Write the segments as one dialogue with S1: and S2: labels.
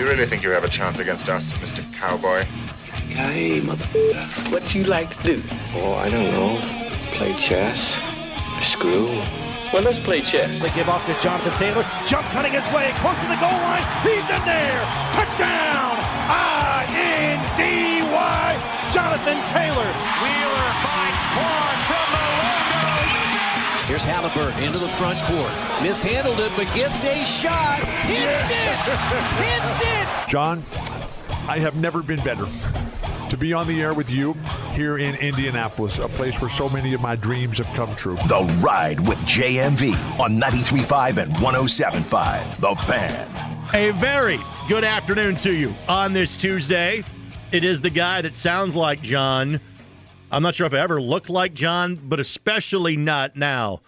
S1: you really think you have a chance against us, Mr. Cowboy?
S2: Hey, motherfucker. What do you like to do?
S3: Oh, I don't know. Play chess. Screw.
S2: Well, let's play chess.
S4: They give off to Jonathan Taylor. Jump cutting his way. Close to the goal line. He's in there. Touchdown. I-N-D-Y. Jonathan Taylor.
S5: Wheeler finds Quan from the logo.
S6: Here's Halliburton into the front court. Mishandled it, but gets a shot. Hits it. Hits it.
S7: John, I have never been better to be on the air with you here in Indianapolis, a place where so many of my dreams have come true.
S8: The Ride with JMV on 93.5 and 107.5. The Fan.
S9: A very good afternoon to you on this Tuesday. It is the guy that sounds like John. I'm not sure if I ever looked like John, but especially not now.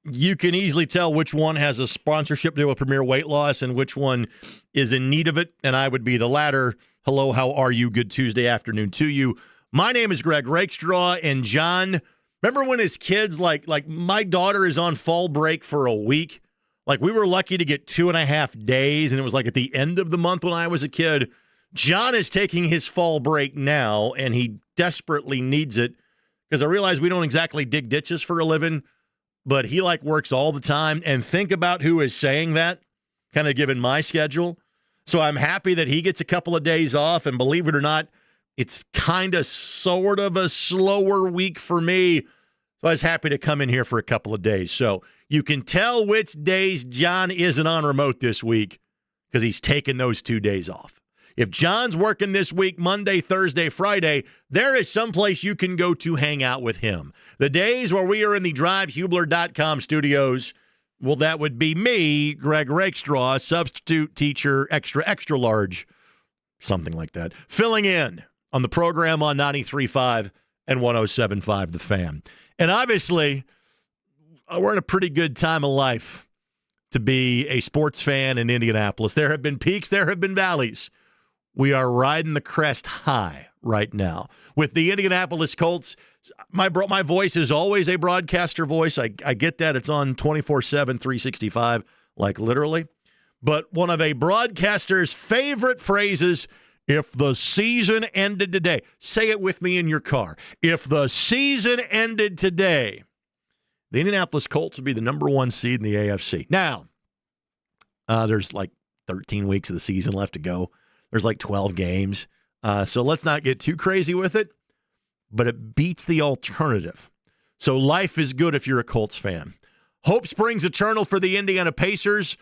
S9: You can easily tell which one has a sponsorship deal with Premier Weight Loss and which one is in need of it, and I would be the latter. Hello, how are you? Good Tuesday afternoon to you. My name is Greg Rakestraw, and John, remember when his kids, like my daughter is on fall break for a week? Like, we were lucky to get 2.5 days, and it was like at the end of the month when I was a kid. John is taking his fall break now, and he desperately needs it because I realize we don't exactly dig ditches for a living, but he works all the time. And think about who is saying that, kind of given my schedule. So I'm happy that he gets a couple of days off, and believe it or not, it's kind of sort of a slower week for me. So I was happy to come in here for a couple of days. So you can tell which days John isn't on remote this week because he's taking those 2 days off. If John's working this week, Monday, Thursday, Friday, there is someplace you can go to hang out with him. The days where we are in the DriveHubler.com studios, well, that would be me, Greg Rakestraw, substitute teacher, extra large, something like that, filling in on the program on 93.5 and 107.5 The Fan. And obviously, we're in a pretty good time of life to be a sports fan in Indianapolis. There have been peaks, there have been valleys. We are riding the crest high right now. With the Indianapolis Colts, my voice is always a broadcaster voice. I get that. It's on 24/7, 365, like literally. But one of a broadcaster's favorite phrases, if the season ended today, say it with me in your car. If the season ended today, the Indianapolis Colts would be the number 1 seed in the AFC. Now, there's 13 weeks of the season left to go. There's 12 games. So let's not get too crazy with it, but it beats the alternative. So life is good if you're a Colts fan. Hope springs eternal for the Indiana Pacers,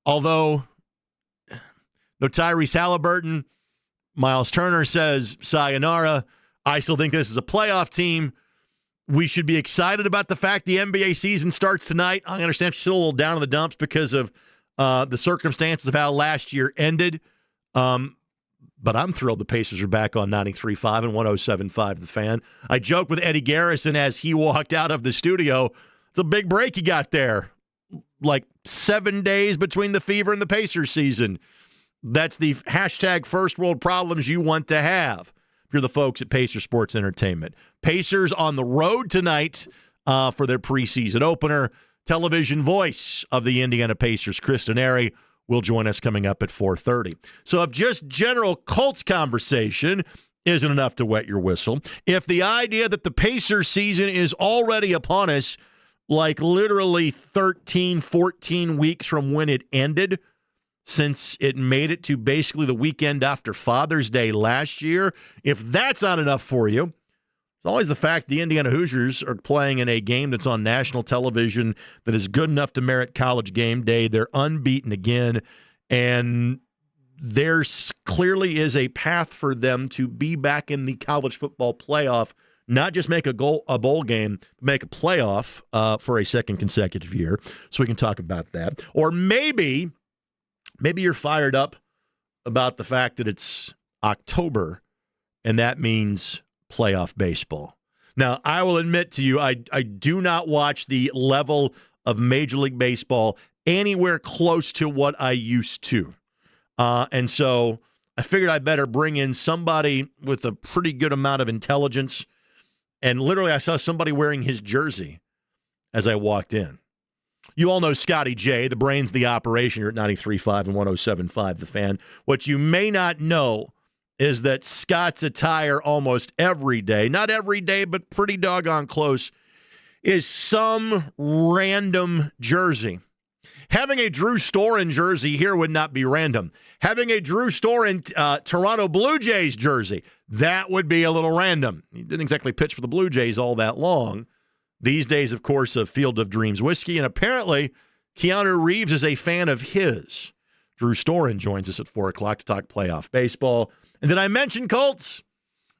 S9: although no Tyrese Halliburton. Miles Turner says sayonara. I still think this is a playoff team. We should be excited about the fact the NBA season starts tonight. I understand she's still a little down in the dumps because of the circumstances of how last year ended. But I'm thrilled the Pacers are back on 93.5 and 107.5 The Fan. I joked with Eddie Garrison as he walked out of the studio. It's a big break you got there. 7 days between the Fever and the Pacers season. That's the hashtag first world problems you want to have if you're the folks at Pacer Sports Entertainment. Pacers on the road tonight for their preseason opener. Television voice of the Indiana Pacers, Kristen Airy, will join us coming up at 4:30. So if just general Colts conversation isn't enough to wet your whistle, if the idea that the Pacers season is already upon us, literally 13, 14 weeks from when it ended, since it made it to basically the weekend after Father's Day last year, if that's not enough for you, it's always the fact the Indiana Hoosiers are playing in a game that's on national television that is good enough to merit College Game Day. They're unbeaten again, and there clearly is a path for them to be back in the college football playoff, not just make a bowl game, make a playoff for a second consecutive year. So we can talk about that. Or maybe you're fired up about the fact that it's October, and that means playoff baseball. Now, I will admit to you, I do not watch the level of Major League Baseball anywhere close to what I used to. And so I figured I better bring in somebody with a pretty good amount of intelligence. And literally, I saw somebody wearing his jersey as I walked in. You all know Scotty J, the brains of the operation here at 93.5 and 107.5 The Fan. What you may not know is that Scott's attire almost every day, not every day, but pretty doggone close, is some random jersey. Having a Drew Storen jersey here would not be random. Having a Drew Storen Toronto Blue Jays jersey, that would be a little random. He didn't exactly pitch for the Blue Jays all that long. These days, of course, of Field of Dreams whiskey, and apparently Keanu Reeves is a fan of his. Drew Storen joins us at 4 o'clock to talk playoff baseball. And did I mention Colts?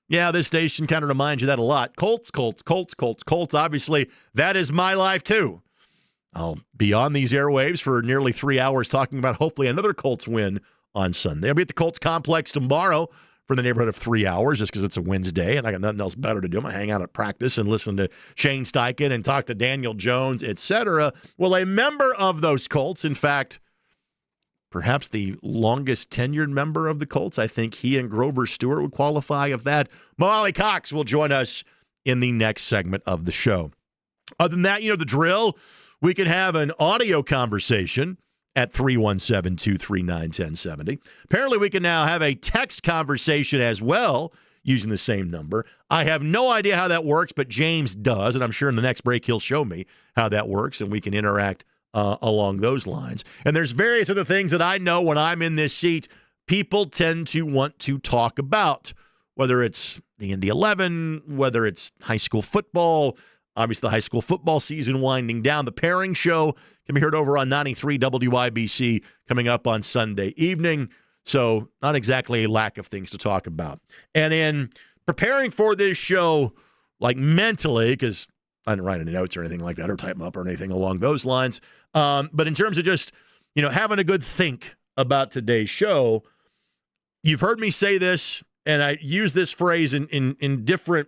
S9: Yeah, this station kind of reminds you that a lot. Colts. Obviously, that is my life, too. I'll be on these airwaves for nearly 3 hours talking about hopefully another Colts win on Sunday. I'll be at the Colts complex tomorrow for the neighborhood of 3 hours just because it's a Wednesday and I got nothing else better to do. I'm going to hang out at practice and listen to Shane Steichen and talk to Daniel Jones, etc. Well, a member of those Colts, in fact, perhaps the longest tenured member of the Colts, I think he and Grover Stewart would qualify of that. Alie-Cox will join us in the next segment of the show. Other than that, you know the drill. We can have an audio conversation at 317-239-1070. Apparently, we can now have a text conversation as well using the same number. I have no idea how that works, but James does, and I'm sure in the next break he'll show me how that works, and we can interact along those lines. And there's various other things that I know when I'm in this seat, people tend to want to talk about, whether it's the Indy 11, whether it's high school football. Obviously, the high school football season winding down. The Pairing Show can be heard over on 93 WIBC coming up on Sunday evening. So not exactly a lack of things to talk about. And in preparing for this show, like mentally, because I didn't write any notes or anything like that or type them up or anything along those lines. But in terms of just, having a good think about today's show, you've heard me say this, and I use this phrase in different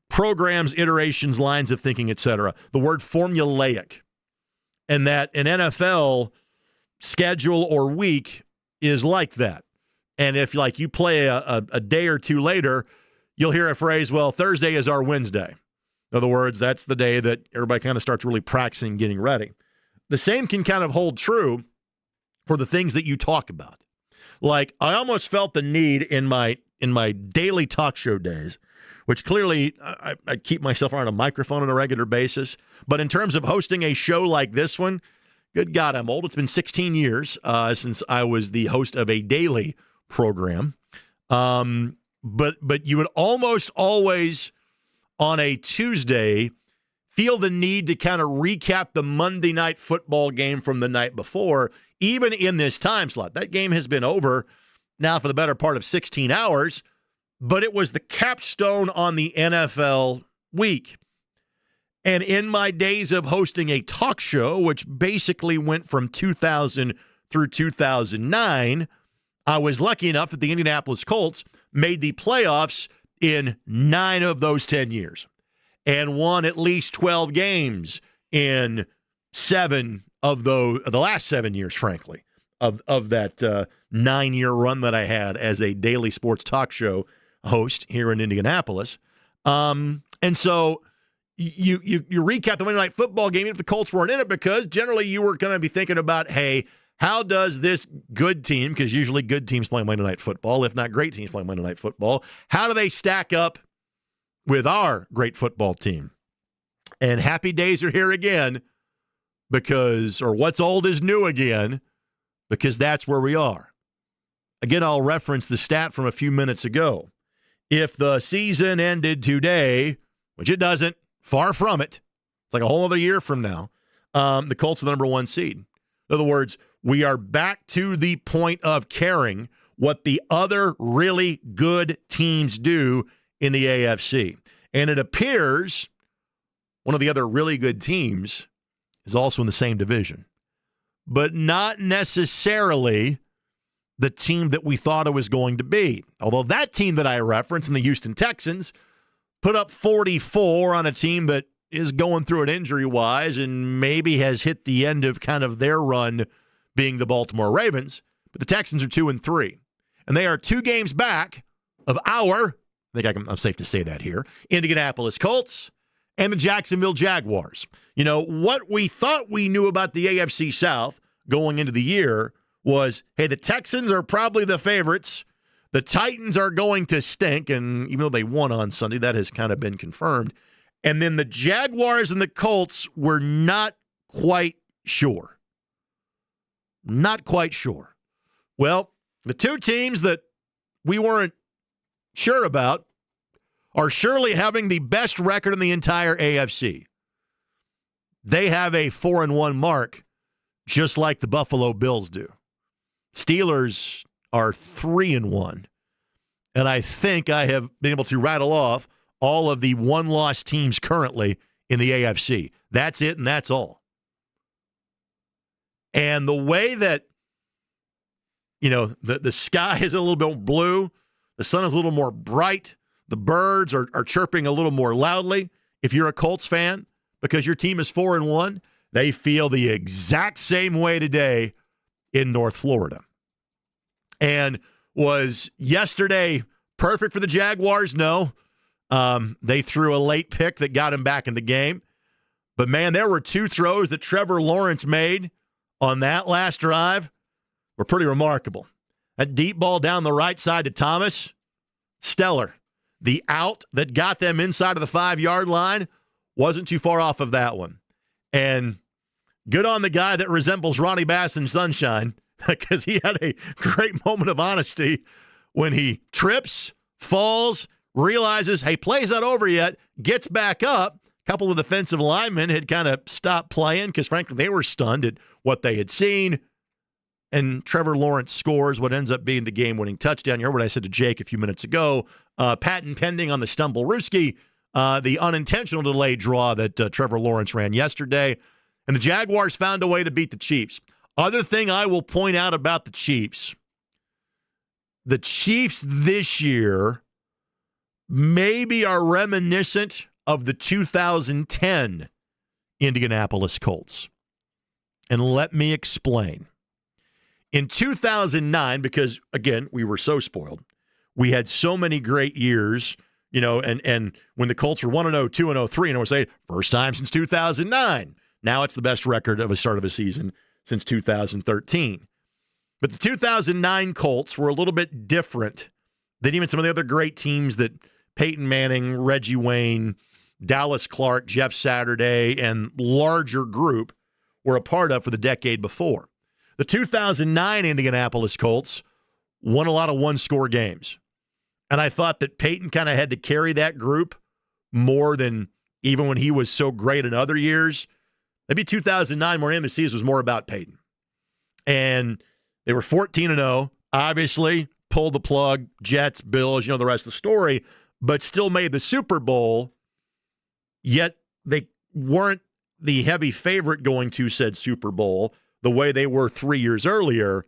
S9: programs, iterations, lines of thinking, etc. The word formulaic. And that an NFL schedule or week is like that. And if you play a day or two later, you'll hear a phrase, well, Thursday is our Wednesday. In other words, that's the day that everybody kind of starts really practicing getting ready. The same can kind of hold true for the things that you talk about. Like, I almost felt the need in my daily talk show days, which clearly I keep myself on a microphone on a regular basis. But in terms of hosting a show like this one, good God, I'm old. It's been 16 years since I was the host of a daily program. But you would almost always, on a Tuesday, feel the need to kind of recap the Monday night football game from the night before, even in this time slot. That game has been over now for the better part of 16 hours. But it was the capstone on the NFL week. And in my days of hosting a talk show, which basically went from 2000 through 2009, I was lucky enough that the Indianapolis Colts made the playoffs in 9 of those 10 years and won at least 12 games in 7 of the last 7 years, frankly, of that 9-year run that I had as a daily sports talk show host here in Indianapolis. And so you recap the Monday Night Football game if the Colts weren't in it, because generally you were going to be thinking about, hey, how does this good team, because usually good teams play Monday Night Football, if not great teams play Monday Night Football, how do they stack up with our great football team? And happy days are here again or what's old is new again, because that's where we are. Again, I'll reference the stat from a few minutes ago. If the season ended today, which it doesn't, far from it, it's like a whole other year from now, the Colts are the number 1 seed. In other words, we are back to the point of caring what the other really good teams do in the AFC. And it appears one of the other really good teams is also in the same division, but not necessarily the team that we thought it was going to be. Although that team that I referenced in the Houston Texans put up 44 on a team that is going through it injury-wise and maybe has hit the end of kind of their run being the Baltimore Ravens. But the Texans are 2-3. And they are 2 games back of I'm safe to say that here, Indianapolis Colts. and the Jacksonville Jaguars. You know, what we thought we knew about the AFC South going into the year was, hey, the Texans are probably the favorites. The Titans are going to stink, and even though they won on Sunday, that has kind of been confirmed. And then the Jaguars and the Colts were not quite sure. Not quite sure. Well, the two teams that we weren't sure about are surely having the best record in the entire AFC. They have a 4-1 mark, just like the Buffalo Bills do. Steelers are 3-1. And I think I have been able to rattle off all of the one-loss teams currently in the AFC. That's it, and that's all. And the way that, you know, the sky is a little bit blue, the sun is a little more bright, the birds are chirping a little more loudly. If you're a Colts fan, because your team is 4-1, they feel the exact same way today in North Florida. And was yesterday perfect for the Jaguars? No. They threw a late pick that got him back in the game. But, man, there were two throws that Trevor Lawrence made on that last drive were pretty remarkable. That deep ball down the right side to Thomas, stellar. The out that got them inside of the 5-yard line wasn't too far off of that one. And good on the guy that resembles Ronnie Bass in Sunshine, because he had a great moment of honesty when he trips, falls, realizes, hey, play's not over yet, gets back up. A couple of defensive linemen had kind of stopped playing because, frankly, they were stunned at what they had seen. And Trevor Lawrence scores what ends up being the game-winning touchdown. You heard what I said to Jake a few minutes ago. Patent pending on the Stumble-Rooski, the unintentional delayed draw that Trevor Lawrence ran yesterday. And the Jaguars found a way to beat the Chiefs. Other thing I will point out about the Chiefs this year maybe are reminiscent of the 2010 Indianapolis Colts. And let me explain. In 2009, because, again, we were so spoiled, we had so many great years, you know, and when the Colts were 1-0, 2-0, 3-0, we're saying, first time since 2009. Now it's the best record of a start of a season since 2013. But the 2009 Colts were a little bit different than even some of the other great teams that Peyton Manning, Reggie Wayne, Dallas Clark, Jeff Saturday, and larger group were a part of for the decade before. The 2009 Indianapolis Colts won a lot of one-score games. And I thought that Peyton kind of had to carry that group more than even when he was so great in other years. Maybe 2009, more in the season, was more about Peyton. And they were 14-0, obviously pulled the plug, Jets, Bills, you know the rest of the story, but still made the Super Bowl, yet they weren't the heavy favorite going to said Super Bowl the way they were 3 years earlier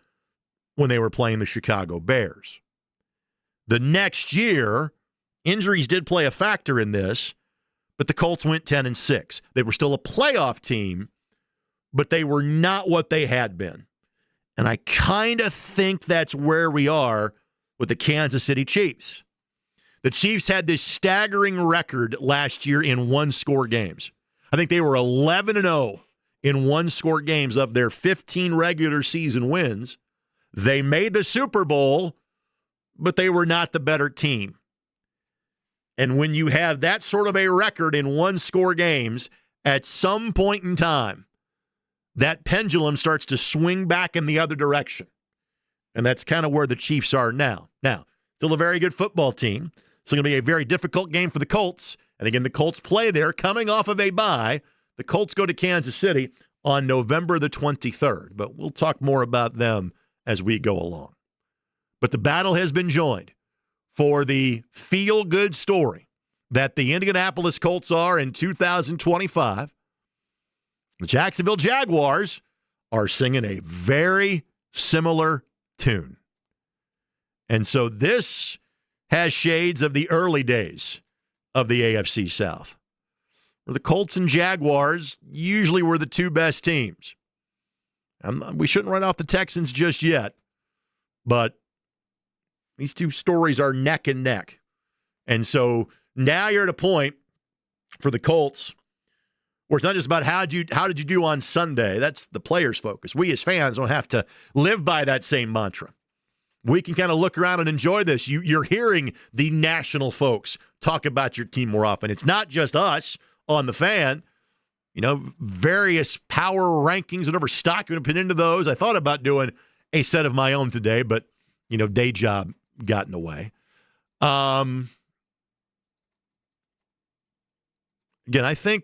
S9: when they were playing the Chicago Bears. The next year, injuries did play a factor in this, but the Colts went 10-6. They were still a playoff team, but they were not what they had been. And I kind of think that's where we are with the Kansas City Chiefs. The Chiefs had this staggering record last year in one-score games. I think they were 11-0 in one-score games of their 15 regular season wins. They made the Super Bowl, but they were not the better team. And when you have that sort of a record in one-score games, at some point in time, that pendulum starts to swing back in the other direction. And that's kind of where the Chiefs are now. Now, still a very good football team. It's going to be a very difficult game for the Colts. And again, the Colts play there coming off of a bye. The Colts go to Kansas City on November the 23rd. But we'll talk more about them as we go along. But the battle has been joined for the feel-good story that the Indianapolis Colts are in 2025. The Jacksonville Jaguars are singing a very similar tune. And so this has shades of the early days of the AFC South, where the Colts and Jaguars usually were the two best teams. We shouldn't write off the Texans just yet, but these two stories are neck and neck. And so now you're at a point for the Colts, where it's not just about how did you do on Sunday. That's the players' focus. We as fans don't have to live by that same mantra. We can kind of look around and enjoy this. You're hearing the national folks talk about your team more often. It's not just us on the Fan. Various power rankings, whatever stock you want to put into those. I thought about doing a set of my own today, but, day job got in the way. Again, I think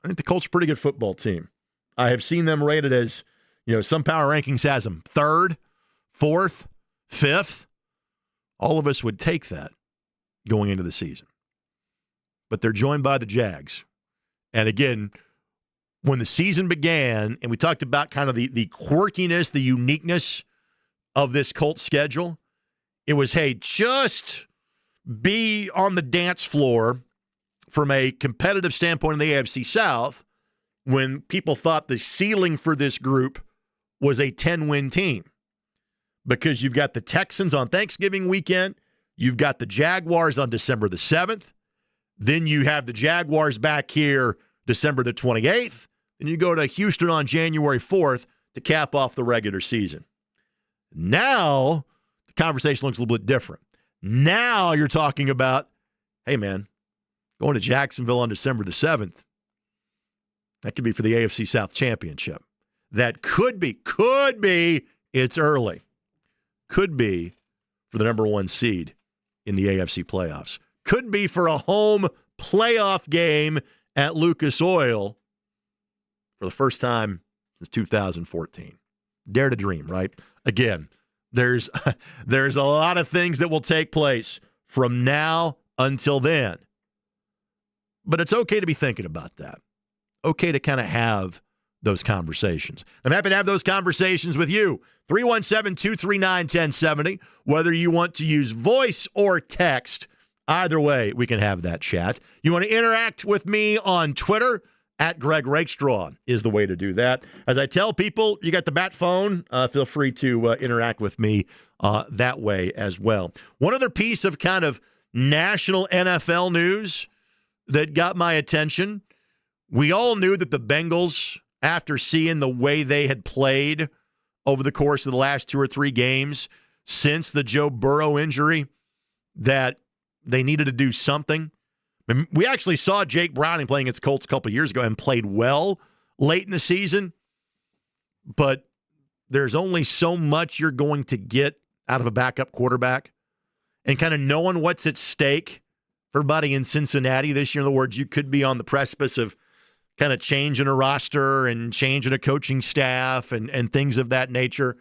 S9: the Colts are a pretty good football team. I have seen them rated as, some power rankings has them 3rd, 4th, 5th. All of us would take that going into the season. But they're joined by the Jags. And again, when the season began, and we talked about kind of the quirkiness, the uniqueness of this Colts schedule, it was, hey, just be on the dance floor from a competitive standpoint in the AFC South when people thought the ceiling for this group was a 10-win team. Because you've got the Texans on Thanksgiving weekend, you've got the Jaguars on December the 7th, then you have the Jaguars back here December the 28th, and you go to Houston on January 4th to cap off the regular season. Now, the conversation looks a little bit different. Now you're talking about, hey, man, going to Jacksonville on December the 7th, that could be for the AFC South Championship. That could be, it's early, could be for the number 1 seed in the AFC playoffs. Could be for a home playoff game at Lucas Oil for the first time since 2014. Dare to dream, right? Again, there's a lot of things that will take place from now until then. But it's okay to be thinking about that. Okay to kind of have those conversations. I'm happy to have those conversations with you. 317-239-1070. Whether you want to use voice or text, either way, we can have that chat. You want to interact with me on Twitter? At Greg Rakestraw is the way to do that. As I tell people, you got the bat phone. Feel free to interact with me that way as well. One other piece of kind of national NFL news that got my attention. We all knew that the Bengals, after seeing the way they had played over the course of the last 2 or 3 games since the Joe Burrow injury, that they needed to do something. I mean, we actually saw Jake Browning playing against Colts a couple of years ago and played well late in the season, but there's only so much you're going to get out of a backup quarterback. And kind of knowing what's at stake for everybody in Cincinnati this year, in other words, you could be on the precipice of kind of changing a roster and changing a coaching staff and things of that nature.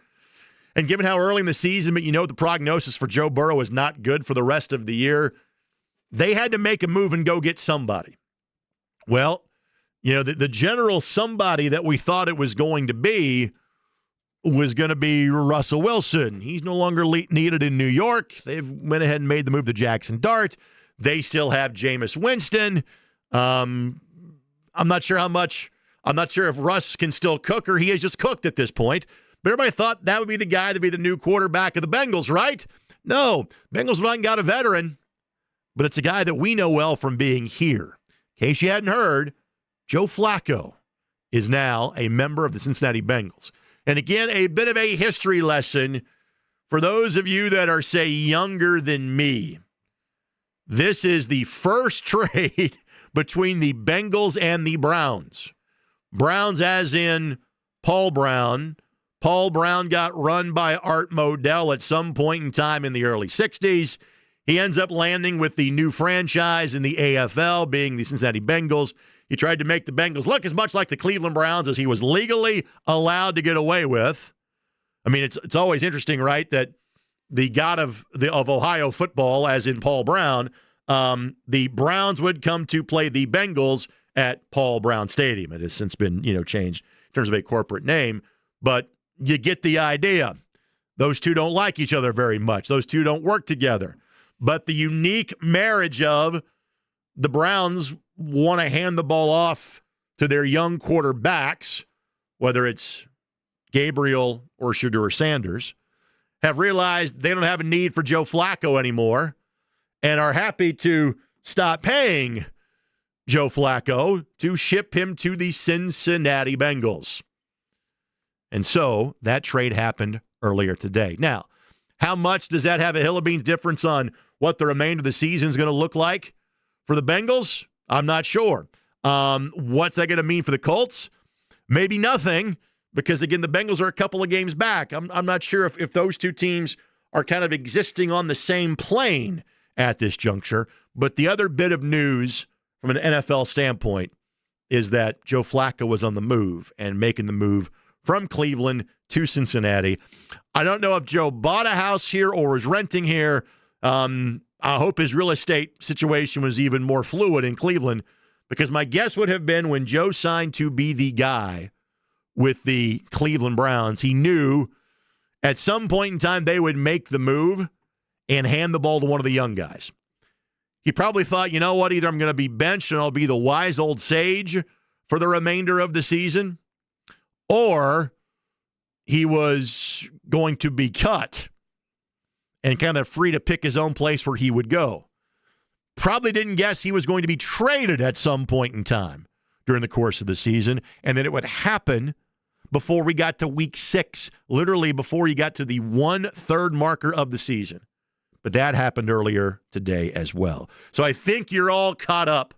S9: And given how early in the season, but the prognosis for Joe Burrow is not good for the rest of the year, they had to make a move and go get somebody. Well, the general somebody that we thought it was going to be Russell Wilson. He's no longer needed in New York. They've went ahead and made the move to Jackson Dart. They still have Jameis Winston. I'm not sure if Russ can still cook or he has just cooked at this point. But everybody thought that would be the guy to be the new quarterback of the Bengals, right? No, Bengals went out and got a veteran. But it's a guy that we know well from being here. In case you hadn't heard, Joe Flacco is now a member of the Cincinnati Bengals. And again, a bit of a history lesson for those of you that are, say, younger than me. This is the first trade between the Bengals and the Browns. Browns as in Paul Brown. Paul Brown got run by Art Modell at some point in time in the early 60s. He ends up landing with the new franchise in the AFL, being the Cincinnati Bengals. He tried to make the Bengals look as much like the Cleveland Browns as he was legally allowed to get away with. I mean, it's always interesting, right, that the god of Ohio football, as in Paul Brown, the Browns would come to play the Bengals at Paul Brown Stadium. It has since been, changed in terms of a corporate name, but you get the idea. Those two don't like each other very much. Those two don't work together. But the unique marriage of the Browns want to hand the ball off to their young quarterbacks, whether it's Gabriel or Shedeur Sanders, have realized they don't have a need for Joe Flacco anymore and are happy to stop paying Joe Flacco to ship him to the Cincinnati Bengals. And so that trade happened earlier today. Now, how much does that have a hill of beans difference on what the remainder of the season is going to look like for the Bengals? I'm not sure. What's that going to mean for the Colts? Maybe nothing, because, again, the Bengals are a couple of games back. I'm not sure if those two teams are kind of existing on the same plane at this juncture. But the other bit of news from an NFL standpoint is that Joe Flacco was on the move and making the move from Cleveland to Cincinnati. I don't know if Joe bought a house here or was renting here. I hope his real estate situation was even more fluid in Cleveland, because my guess would have been when Joe signed to be the guy with the Cleveland Browns, he knew at some point in time they would make the move and hand the ball to one of the young guys. He probably thought, you know what, either I'm going to be benched and I'll be the wise old sage for the remainder of the season, or he was going to be cut and kind of free to pick his own place where he would go. Probably didn't guess he was going to be traded at some point in time during the course of the season, and that it would happen before we got to week 6, literally before you got to the 1/3 marker of the season. But that happened earlier today as well. So I think you're all caught up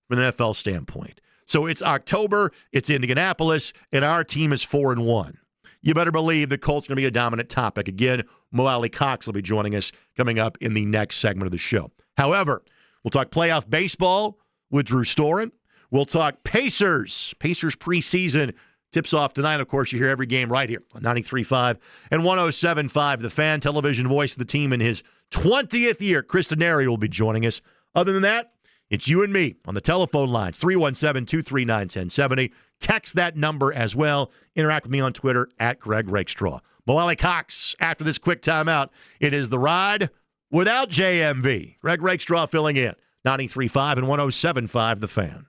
S9: from an NFL standpoint. So it's October, it's Indianapolis, and our team is 4-1. You better believe the Colts are going to be a dominant topic. Again, Alie-Cox will be joining us coming up in the next segment of the show. However, we'll talk playoff baseball with Drew Storen. We'll talk Pacers preseason. Tips off tonight. Of course, you hear every game right here on 93.5 and 107.5. The Fan, television voice of the team in his 20th year. Chris Denari will be joining us. Other than that, it's you and me on the telephone lines, 317-239-1070. Text that number as well. Interact with me on Twitter at Greg Rakestraw. Alie-Cox, after this quick timeout, it is the ride without JMV. Greg Rakestraw filling in. 93.5 and 107.5 The Fan.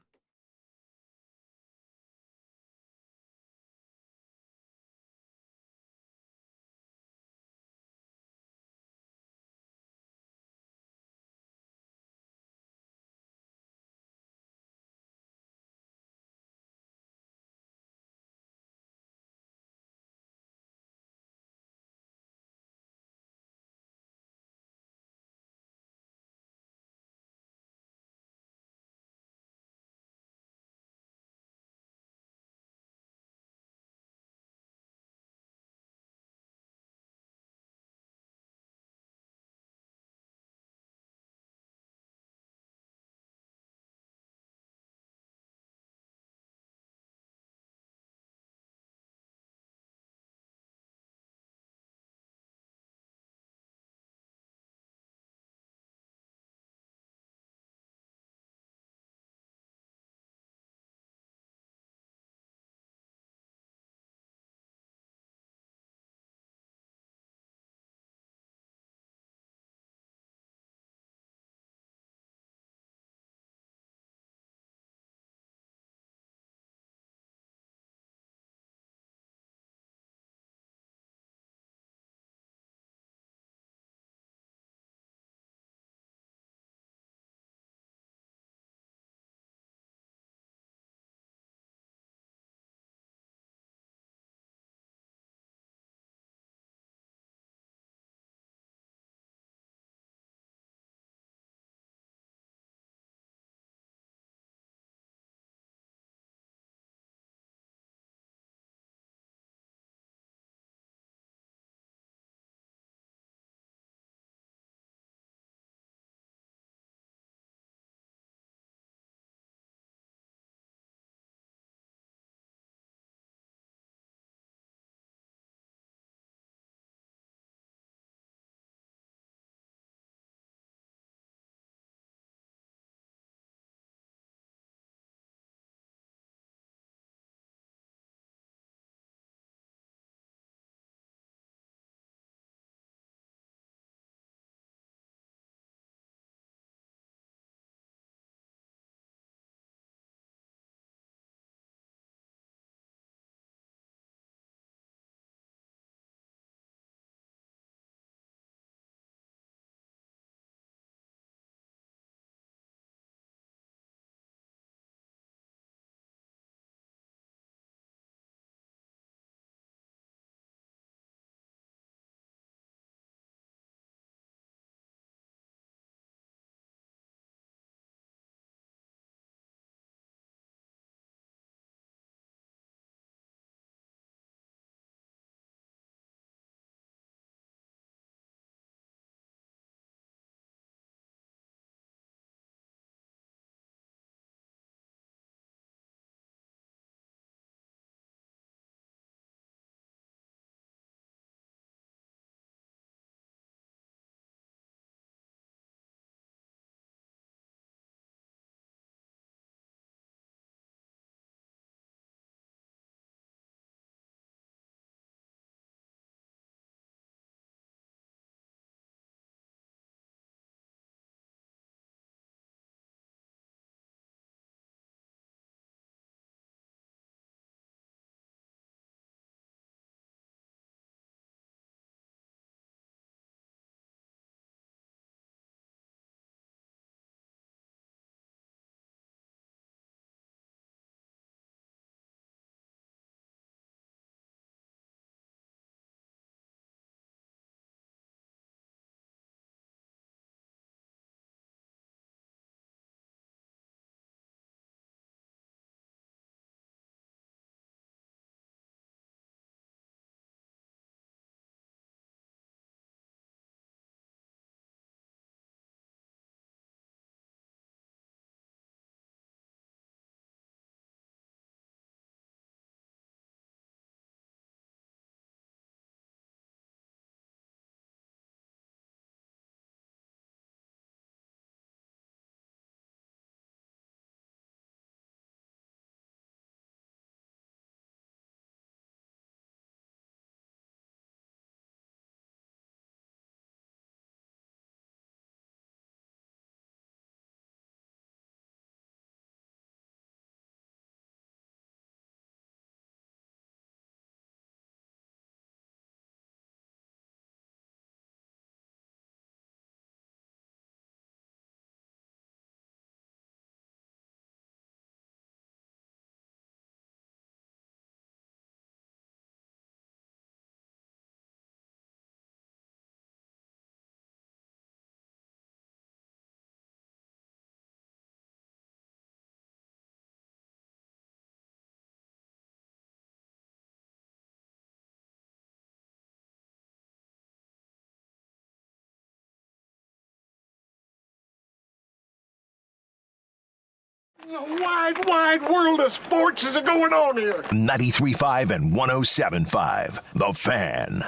S4: Wide world of sports is going on here.
S8: 93.5 and 107.5. The Fan.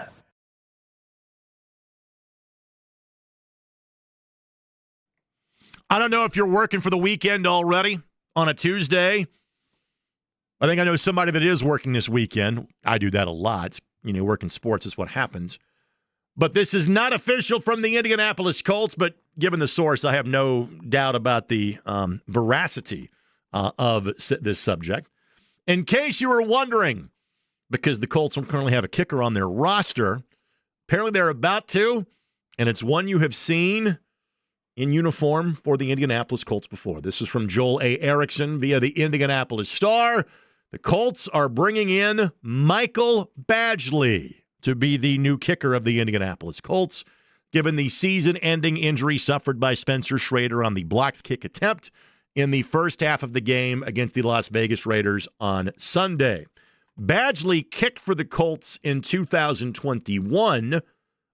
S9: I don't know if you're working for the weekend already on a Tuesday. I think I know somebody that is working this weekend. I do that a lot. Working sports is what happens. But this is not official from the Indianapolis Colts, but given the source, I have no doubt about the veracity of this subject. In case you were wondering, because the Colts don't currently have a kicker on their roster, apparently they're about to, and it's one you have seen in uniform for the Indianapolis Colts before. This is from Joel A. Erickson via the Indianapolis Star. The Colts are bringing in Michael Badgley to be the new kicker of the Indianapolis Colts, given the season-ending injury suffered by Spencer Schrader on the blocked kick attempt in the first half of the game against the Las Vegas Raiders on Sunday. Badgley kicked for the Colts in 2021,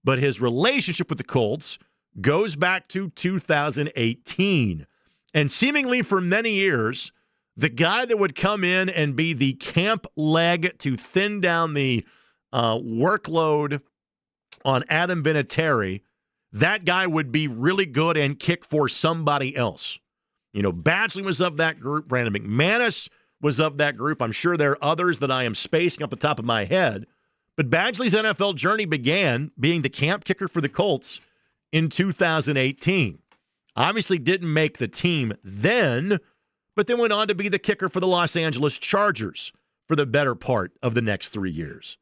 S9: but his relationship with the Colts goes back to 2018. And seemingly for many years, the guy that would come in and be the camp leg to thin down the workload on Adam Vinatieri, that guy would be really good and kick for somebody else. Badgley was of that group. Brandon McManus was of that group. I'm sure there are others that I am spacing off the top of my head. But Badgley's NFL journey began being the camp kicker for the Colts in 2018. Obviously didn't make the team then, but then went on to be the kicker for the Los Angeles Chargers for the better part of the next 3 years.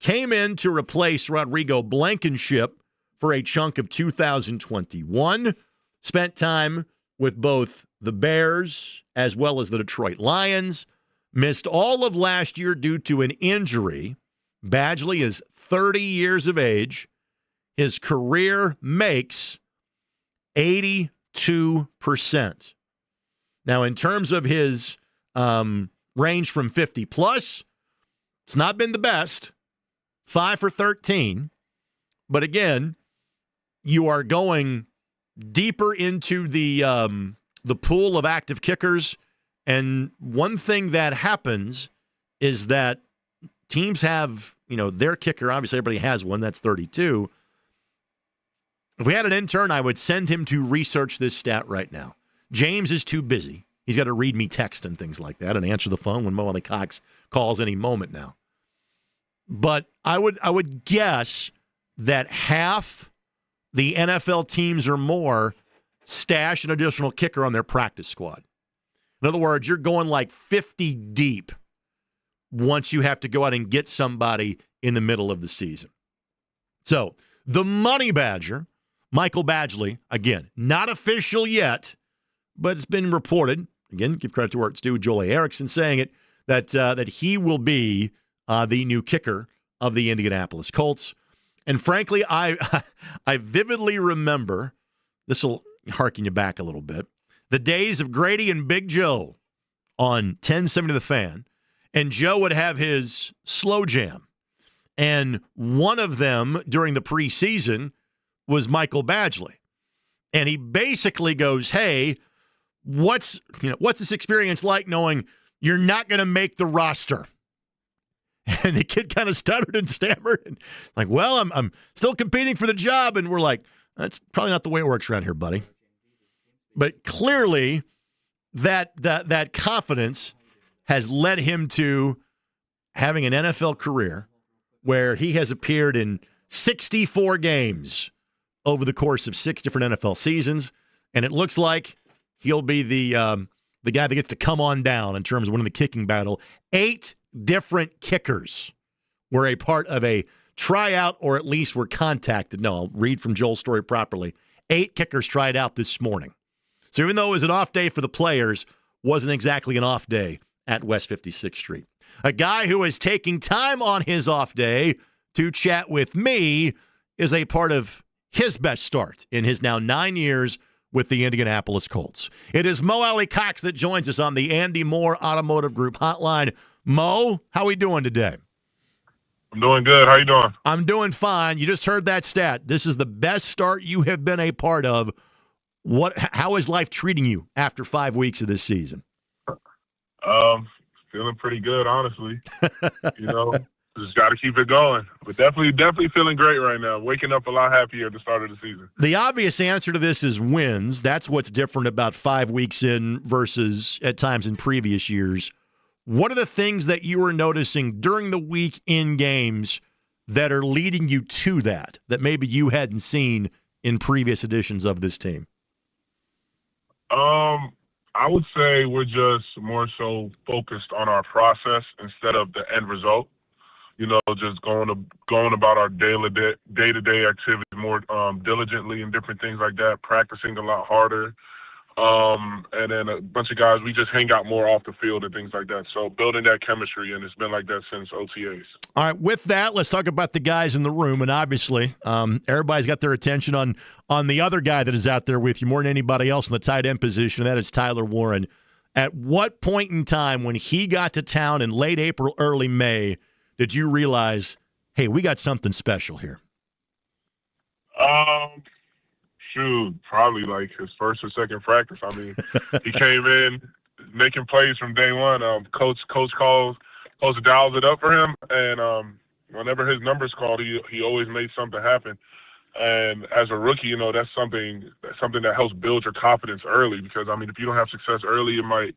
S9: Came in to replace Rodrigo Blankenship for a chunk of 2021. Spent time with both the Bears as well as the Detroit Lions. Missed all of last year due to an injury. Badgley is 30 years of age. His career makes 82%. Now, in terms of his range from 50 plus, it's not been the best. 5 for 13. But again, you are going deeper into the pool of active kickers. And one thing that happens is that teams have, their kicker. Obviously, everybody has one. That's 32. If we had an intern, I would send him to research this stat right now. James is too busy. He's got to read me text and things like that and answer the phone when Alie-Cox calls any moment now. But I would guess that half the NFL teams or more stash an additional kicker on their practice squad. In other words, you're going like 50 deep once you have to go out and get somebody in the middle of the season. So the Money Badger, Michael Badgley, again, not official yet, but it's been reported. Again, give credit to where it's due. Joel A. Erickson saying it, that he will be the new kicker of the Indianapolis Colts. And frankly, I vividly remember, this will harken you back a little bit, the days of Grady and Big Joe on 1070 The Fan. And Joe would have his slow jam. And one of them during the preseason was Michael Badgley. And he basically goes, hey, what's this experience like knowing you're not going to make the roster? And the kid kind of stuttered and stammered. And like, well, I'm still competing for the job. And we're like, that's probably not the way it works around here, buddy. But clearly that confidence has led him to having an NFL career where he has appeared in 64 games over the course of 6 different NFL seasons. And it looks like he'll be the guy that gets to come on down in terms of winning the kicking battle. 8 different kickers were a part of a tryout or at least were contacted. No, I'll read from Joel's story properly. 8 kickers tried out this morning. So even though it was an off day for the players, wasn't exactly an off day at West 56th Street. A guy who is taking time on his off day to chat with me is a part of his best start in his now 9 years with the Indianapolis Colts. It is Mo Alie-Cox that joins us on the Andy Moore Automotive Group hotline. Mo, how are we doing today?
S10: I'm doing good. How you doing?
S9: I'm doing fine. You just heard that stat. This is the best start you have been a part of. How is life treating you after 5 weeks of this season?
S10: Feeling pretty good, honestly. Just got to keep it going. But definitely feeling great right now. Waking up a lot happier at the start of the season.
S9: The obvious answer to this is wins. That's what's different about 5 weeks in versus at times in previous years. What are the things that you were noticing during the week in games that are leading you to that maybe you hadn't seen in previous editions of this team?
S10: I would say we're just more so focused on our process instead of the end result. Just going about our day-to-day activities more diligently and different things like that, practicing a lot harder. And then a bunch of guys, we just hang out more off the field and things like that. So building that chemistry, and it's been like that since OTAs. All
S9: right, with that, let's talk about the guys in the room. And obviously, everybody's got their attention on the other guy that is out there with you more than anybody else in the tight end position, and that is Tyler Warren. At what point in time when he got to town in late April, early May, did you realize, hey, we got something special here?
S10: Probably like his first or second practice. I mean, he came in making plays from day one. Coach dials it up for him, and whenever his number's called, he always made something happen. And as a rookie, that's something that helps build your confidence early. Because I mean, if you don't have success early, you might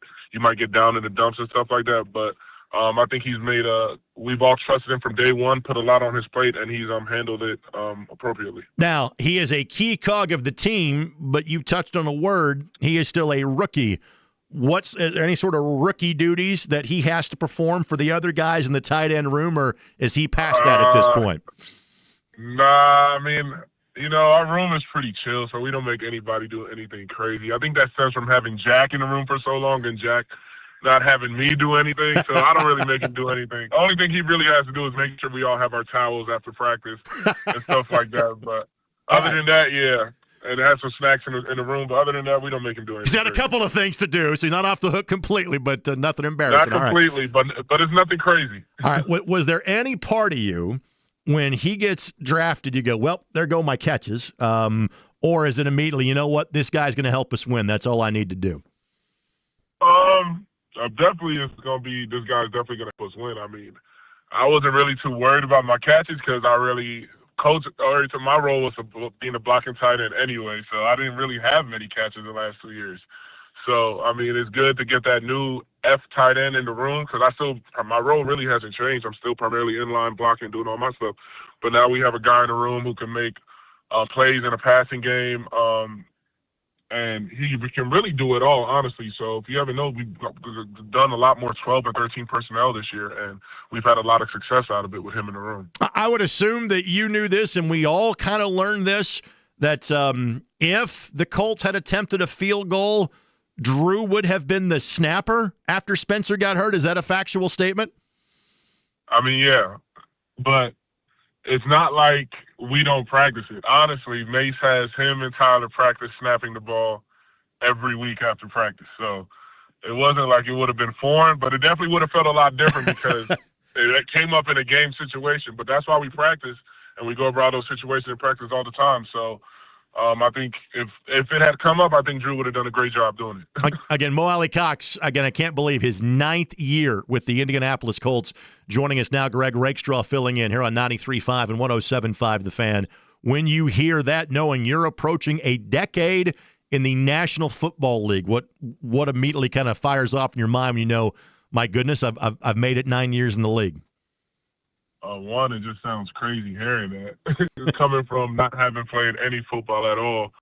S10: get down in the dumps and stuff like that. But I think he's we've all trusted him from day one, put a lot on his plate, and he's handled it appropriately.
S9: Now, he is a key cog of the team, but you touched on a word. He is still a rookie. Is there any sort of rookie duties that he has to perform for the other guys in the tight end room, or is he past that at this point?
S10: Nah, I mean, our room is pretty chill, so we don't make anybody do anything crazy. I think that stems from having Jack in the room for so long, and Jack not having me do anything, so I don't really make him do anything. The only thing he really has to do is make sure we all have our towels after practice and stuff like that. But other than that, yeah. And have some snacks in the room. But other than that, we don't make him do anything.
S9: He's got a couple of things to do, so he's not off the hook completely, but nothing embarrassing.
S10: Not completely, but it's nothing crazy.
S9: All right. Was there any part of you when he gets drafted, you go, well, there go my catches? Or is it immediately, you know what, this guy's going to help us win. That's all I need to do.
S10: Definitely it's going to be, this guy's definitely going to help us win. I mean, I wasn't really too worried about my catches because my role was being a blocking tight end anyway, so I didn't really have many catches the last 2 years. So, I mean, it's good to get that new F tight end in the room because my role really hasn't changed. I'm still primarily inline blocking, doing all my stuff. But now we have a guy in the room who can make plays in a passing game, and he can really do it all, honestly. So if you haven't known, we've done a lot more 12 and 13 personnel this year, and we've had a lot of success out of it with him in the room.
S9: I would assume that you knew this, and we all kind of learned this, that if the Colts had attempted a field goal, Drew would have been the snapper after Spencer got hurt. Is that a factual statement?
S10: I mean, yeah, but it's not like we don't practice it. Honestly, Mace has him and Tyler practice snapping the ball every week after practice. So it wasn't like it would have been foreign, but it definitely would have felt a lot different because it came up in a game situation. But that's why we practice, and we go about those situations in practice all the time. So I think if it had come up, I think Drew would have done a great job doing it.
S9: Again, Alie-Cox, I can't believe his 9th year with the Indianapolis Colts. Joining us now, Greg Rakestraw filling in here on 93.5 and 107.5 The Fan. When you hear that, knowing you're approaching a decade in the National Football League, what immediately kind of fires off in your mind when you know, my goodness, I've made it 9 years in the league?
S10: One, it just sounds crazy hearing that. It's coming from not having played any football at all.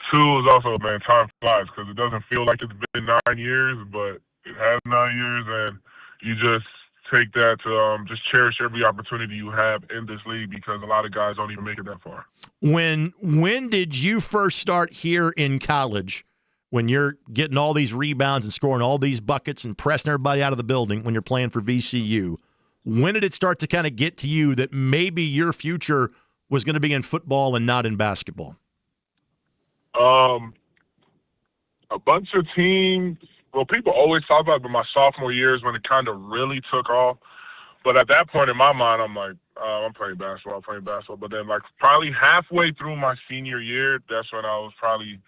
S10: Two is also, man, time flies because it doesn't feel like it's been 9 years, but it has 9 years, and you just take that to just cherish every opportunity you have in this league because a lot of guys don't even make it that far.
S9: When did you first start here in college when you're getting all these rebounds and scoring all these buckets and pressing everybody out of the building when you're playing for VCU? When did it start to kind of get to you that maybe your future was going to be in football and not in basketball?
S10: A bunch of teams, well, people always talk about it, but my sophomore year is when it kind of really took off. But at that point in my mind, I'm like, I'm playing basketball. But then like probably halfway through my senior year, that's when I was probably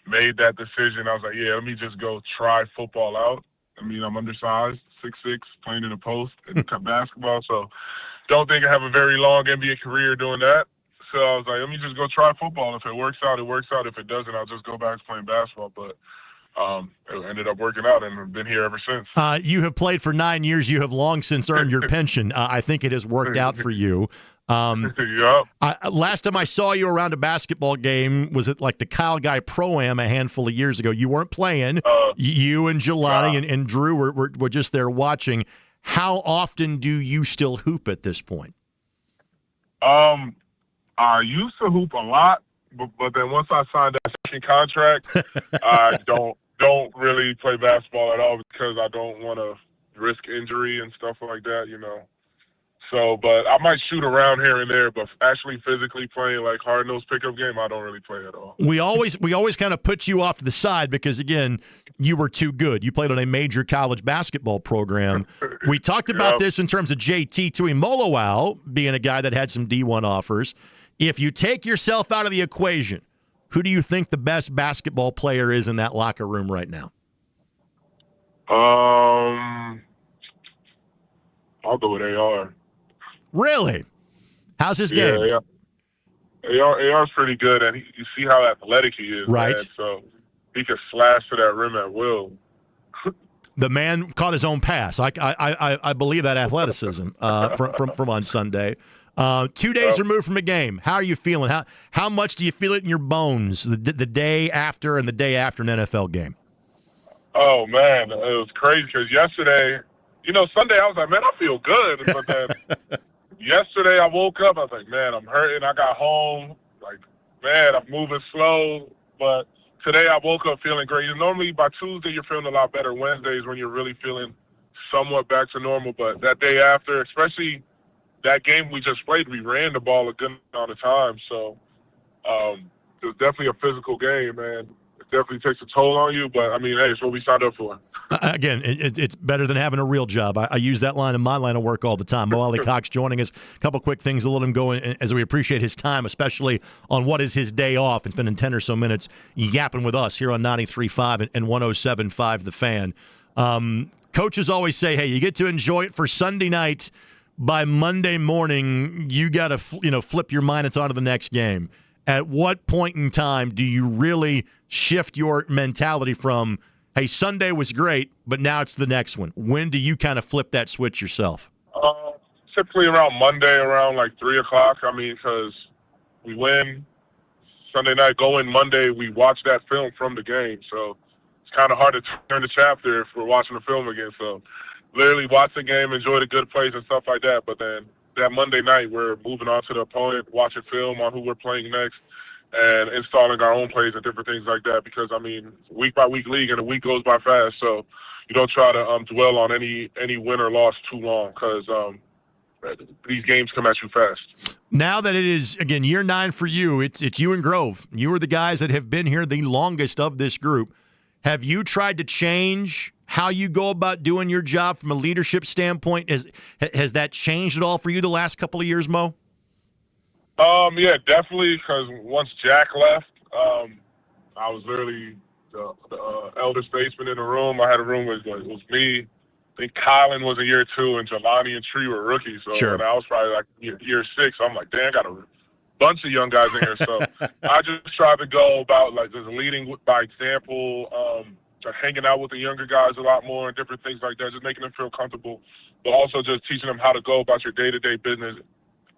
S10: made that decision. I was like, yeah, let me just go try football out. I mean, I'm undersized, 6'6", playing in the post and basketball, so don't think I have a very long NBA career doing that. So I was like, let me just go try football. If it works out, it works out. If it doesn't, I'll just go back to playing basketball. But it ended up working out, and I've been here ever since.
S9: You have played for 9 years. You have long since earned your pension. I think it has worked out for you.
S10: Yep.
S9: Last time I saw you around a basketball game was at like the Kyle Guy Pro-Am a handful of years ago. You weren't playing. You and Jelani and Drew were just there watching. How often do you still hoop at this point?
S10: I used to hoop a lot, but then once I signed that second contract, I don't really play basketball at all because I don't want to risk injury and stuff like that, you know. So, but I might shoot around here and there, but actually physically playing like hard-nosed pickup game, I don't really play at all.
S9: We always kind of put you off to the side because, again, you were too good. You played on a major college basketball program. We talked about this in terms of JT Tuimoloau being a guy that had some D1 offers. If you take yourself out of the equation, who do you think the best basketball player is in that locker room right now?
S10: I'll go with AR.
S9: Really? How's his game?
S10: Yeah. AR's pretty good, and you see how athletic he is.
S9: Right.
S10: Man, so he can slash to that rim at will.
S9: The man caught his own pass. I believe that athleticism from on Sunday. 2 days removed from a game. How are you feeling? How much do you feel it in your bones the day after and the day after an NFL game?
S10: Oh, man, it was crazy because yesterday, Sunday I was like, man, I feel good. But then yesterday I woke up, I was like, man, I'm hurting. I got home, like, man, I'm moving slow. But today I woke up feeling great. Normally by Tuesday you're feeling a lot better. Wednesdays when you're really feeling somewhat back to normal. But that day after, especially that game we just played, we ran the ball a good amount of time. So it was definitely a physical game, man. It definitely takes a toll on you, but, I mean, hey, it's what we signed up for.
S9: Again, it's better than having a real job. I use that line in my line of work all the time. Mo Alie-Cox joining us. A couple quick things to let him go as we appreciate his time, especially on what is his day off. It's been in 10 or so minutes yapping with us here on 93.5 and 107.5 The Fan. Coaches always say, hey, you get to enjoy it for Sunday night. By Monday morning, you got to flip your mind. It's on to the next game. At what point in time do you really shift your mentality from, hey, Sunday was great, but now it's the next one? When do you kind of flip that switch yourself?
S10: Typically around Monday, around like 3 o'clock. I mean, because we win Sunday night, go in Monday, we watch that film from the game. So it's kind of hard to turn the chapter if we're watching the film again. So literally watch the game, enjoy the good plays and stuff like that. But then that Monday night, we're moving on to the opponent, watching film on who we're playing next, and installing our own plays and different things like that. Because, I mean, week-by-week league, and a week goes by fast. So you don't try to dwell on any win or loss too long because these games come at you fast.
S9: Now that it is, again, year 9 for you, it's you and Grove. You are the guys that have been here the longest of this group. Have you tried to change how you go about doing your job from a leadership standpoint? Has that changed at all for you the last couple of years, Mo?
S10: Yeah, definitely, because once Jack left, I was literally the elder statesman in the room. I had a room with it was me. I think Kylan was in year 2, and Jelani and Tree were rookies. So
S9: sure.
S10: And I was probably like year 6. I'm like, damn, I got a bunch of young guys in here. So I just tried to go about like just leading by example, hanging out with the younger guys a lot more and different things like that, just making them feel comfortable, but also just teaching them how to go about your day-to-day business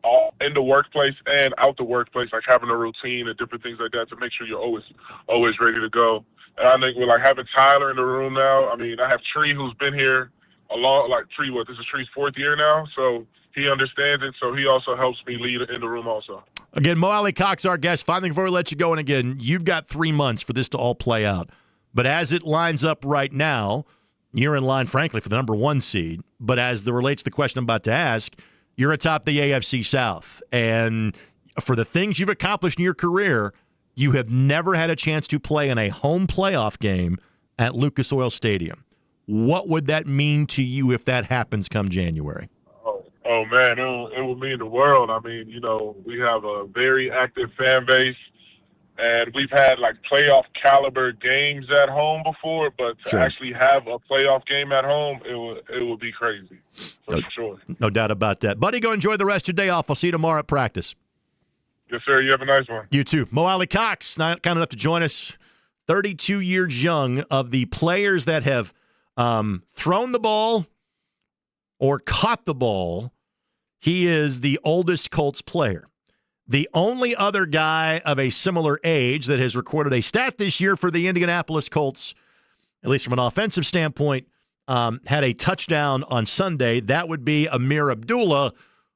S10: all in the workplace and out the workplace, like having a routine and different things like that to make sure you're always ready to go. And I think we're like having Tyler in the room now. I mean, I have Tree who's been here this is Tree's 4th year now, so he understands it, so he also helps me lead in the room also.
S9: Again, Mo Alie-Cox, our guest. Finally, before we let you go, and again, you've got 3 months for this to all play out. But as it lines up right now, you're in line, frankly, for the number 1 seed. But as it relates to the question I'm about to ask, you're atop the AFC South. And for the things you've accomplished in your career, you have never had a chance to play in a home playoff game at Lucas Oil Stadium. What would that mean to you if that happens come January?
S10: Oh man, it would mean the world. I mean, we have a very active fan base. And we've had like playoff caliber games at home before, but to actually have a playoff game at home, it would be crazy for sure.
S9: No doubt about that. Buddy, go enjoy the rest of your day off. I'll see you tomorrow at practice.
S10: Yes, sir. You have a nice one.
S9: You too. Mo Alie-Cox, not kind enough to join us. 32 years young. Of the players that have thrown the ball or caught the ball, he is the oldest Colts player. The only other guy of a similar age that has recorded a stat this year for the Indianapolis Colts, at least from an offensive standpoint, had a touchdown on Sunday. That would be Amir Abdullah,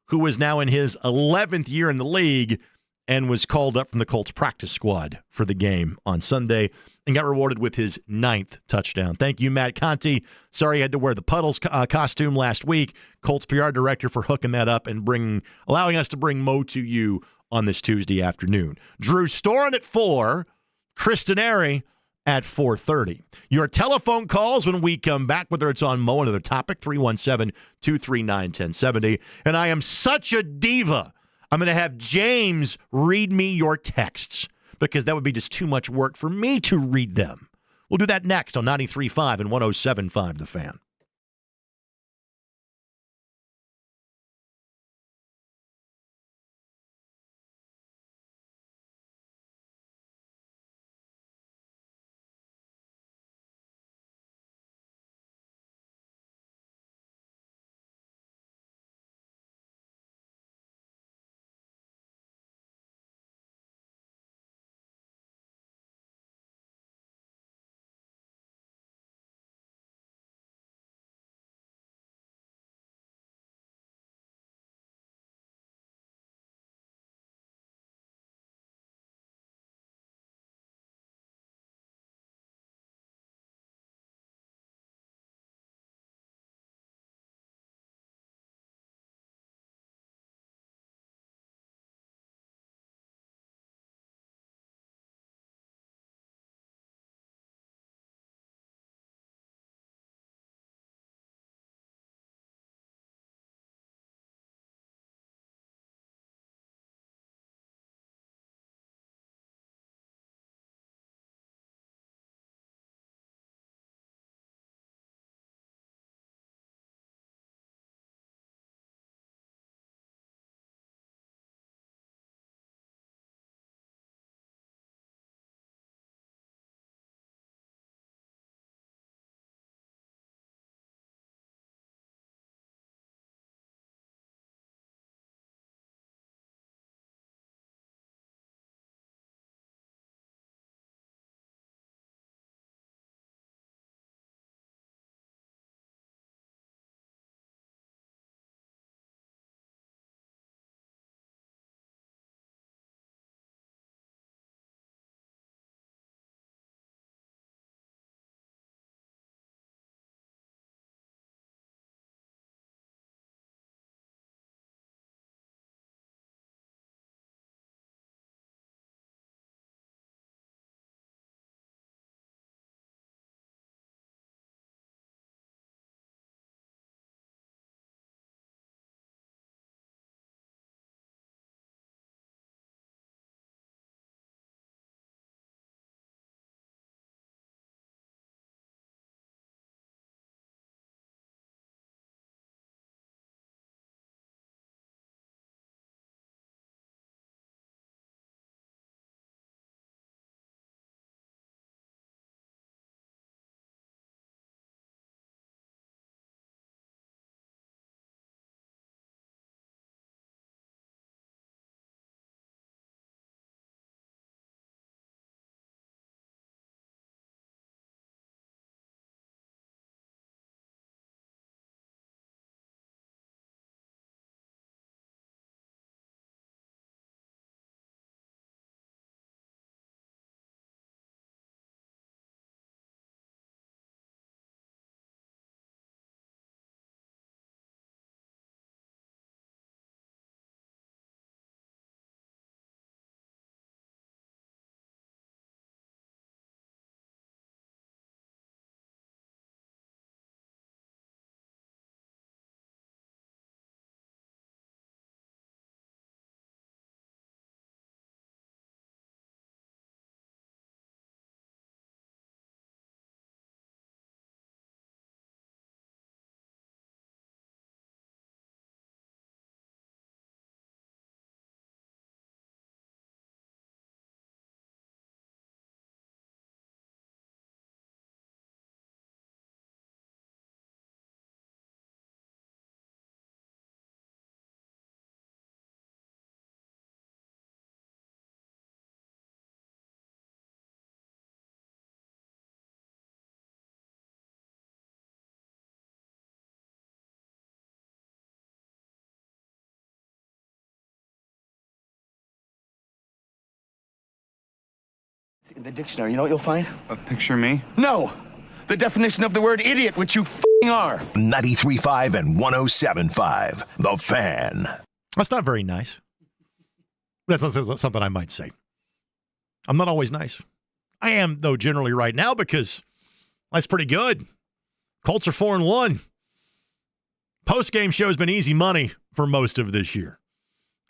S9: who is now in his 11th year in the league and was called up from the Colts practice squad for the game on Sunday and got rewarded with his 9th touchdown. Thank you, Matt Conti. Sorry you had to wear the Puddles costume last week. Colts PR director for hooking that up and allowing us to bring Mo to you on this Tuesday afternoon. Drew Storen at 4, Kristen Airy at 4:30. Your telephone calls when we come back, whether it's on Mo, another topic, 317-239-1070. And I am such a diva. I'm going to have James read me your texts because that would be just too much work for me to read them. We'll do that next on 93.5 and 107.5 The Fan.
S2: In the dictionary, you know what you'll find?
S11: Picture me?
S2: No! The definition of the word idiot, which you f***ing are.
S8: 93.5 and 107.5. The Fan.
S9: That's not very nice. That's something I might say. I'm not always nice. I am, though, generally right now because that's pretty good. Colts are 4-1. Post-game show has been easy money for most of this year.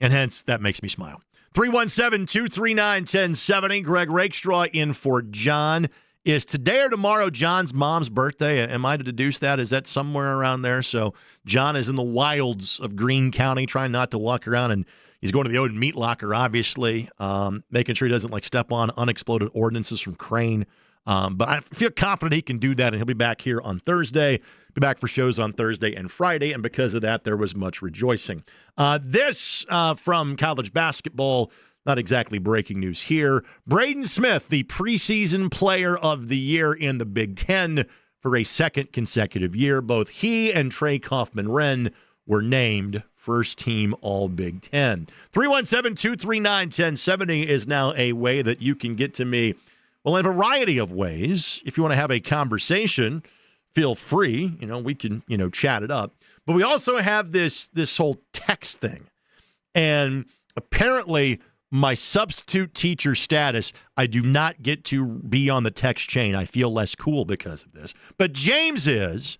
S9: And hence, that makes me smile. 317-239-1070. Greg Rakestraw in for John. Is today or tomorrow John's mom's birthday? Am I to deduce that? Is that somewhere around there? So John is in the wilds of Greene County, trying not to walk around, and he's going to the Odin meat locker, obviously, making sure he doesn't step on unexploded ordinances from Crane. But I feel confident he can do that, and he'll be back here on Thursday. Be back for shows on Thursday and Friday, and because of that, there was much rejoicing. This from college basketball, not exactly breaking news here. Braden Smith, the preseason player of the year in the Big Ten for a second consecutive year. Both he and Trey Kaufman-Wren were named first team All Big Ten. 317-239-1070 is now a way that you can get to me. Well, in a variety of ways. If you want to have a conversation, feel free. We can, chat it up. But we also have this whole text thing. And apparently, my substitute teacher status, I do not get to be on the text chain. I feel less cool because of this. But James is,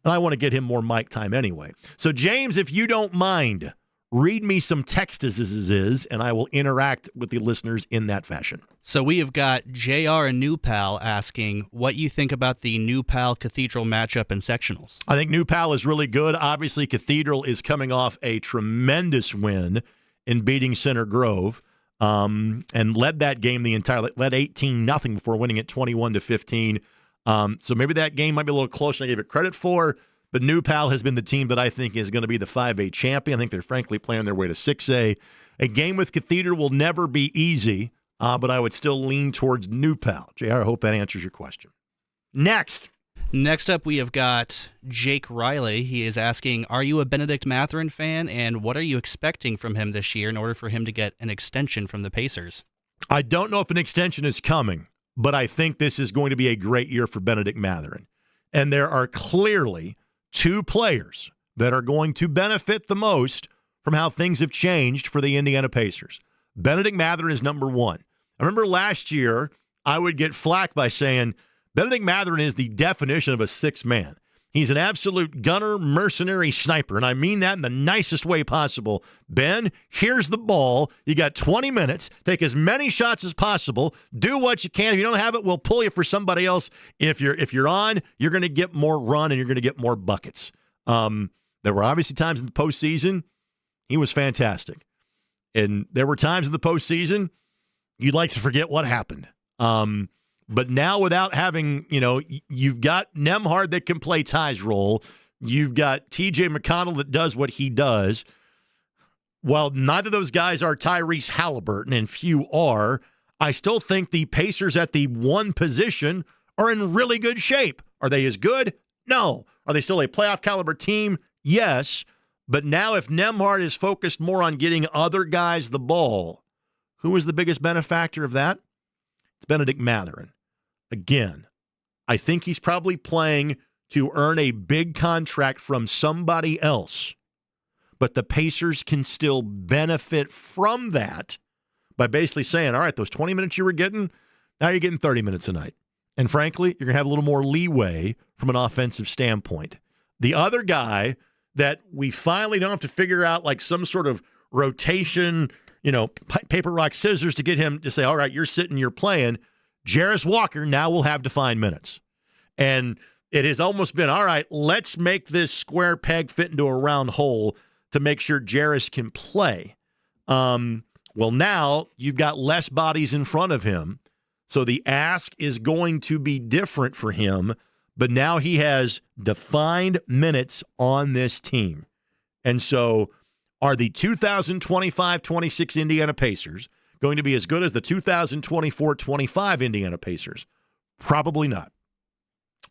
S9: and I want to get him more mic time anyway. So, James, if you don't mind, read me some text and I will interact with the listeners in that fashion.
S12: So we have got JR and New Pal asking what you think about the New Pal Cathedral matchup in sectionals.
S9: I think New Pal is really good. Obviously, Cathedral is coming off a tremendous win in beating Center Grove and led that game led 18-0 before winning it 21-15. So maybe that game might be a little closer than I gave it credit for. But New Pal has been the team that I think is going to be the 5A champion. I think they're frankly playing their way to 6A. A game with Cathedral will never be easy, but I would still lean towards New Pal. JR, I hope that answers your question. Next
S12: up, we have got Jake Riley. He is asking, are you a Benedict Mathurin fan, and what are you expecting from him this year in order for him to get an extension from the Pacers?
S9: I don't know if an extension is coming, but I think this is going to be a great year for Benedict Mathurin. And there are clearly two players that are going to benefit the most from how things have changed for the Indiana Pacers. Benedict Mathurin is number one. I remember last year I would get flack by saying Benedict Mathurin is the definition of a sixth man. He's an absolute gunner, mercenary sniper, and I mean that in the nicest way possible. Ben, here's the ball. You got 20 minutes. Take as many shots as possible. Do what you can. If you don't have it, we'll pull you for somebody else. If you're on, you're going to get more run and you're going to get more buckets. There were obviously times in the postseason he was fantastic. And there were times in the postseason you'd like to forget what happened. But now without having, you've got Nembhard that can play Ty's role. You've got TJ McConnell that does what he does. While neither of those guys are Tyrese Halliburton, and few are, I still think the Pacers at the one position are in really good shape. Are they as good? No. Are they still a playoff caliber team? Yes. But now if Nembhard is focused more on getting other guys the ball, who is the biggest benefactor of that? It's Benedict Mathurin. Again, I think he's probably playing to earn a big contract from somebody else. But the Pacers can still benefit from that by basically saying, all right, those 20 minutes you were getting, now you're getting 30 minutes a night. And frankly, you're going to have a little more leeway from an offensive standpoint. The other guy that we finally don't have to figure out like some sort of rotation, paper, rock, scissors to get him to say, all right, you're sitting, you're playing. Jarris Walker now will have defined minutes. And it has almost been, all right, let's make this square peg fit into a round hole to make sure Jarris can play. Well, now you've got less bodies in front of him. So the ask is going to be different for him. But now he has defined minutes on this team. And so are the 2025-26 Indiana Pacers going to be as good as the 2024-25 Indiana Pacers? Probably not.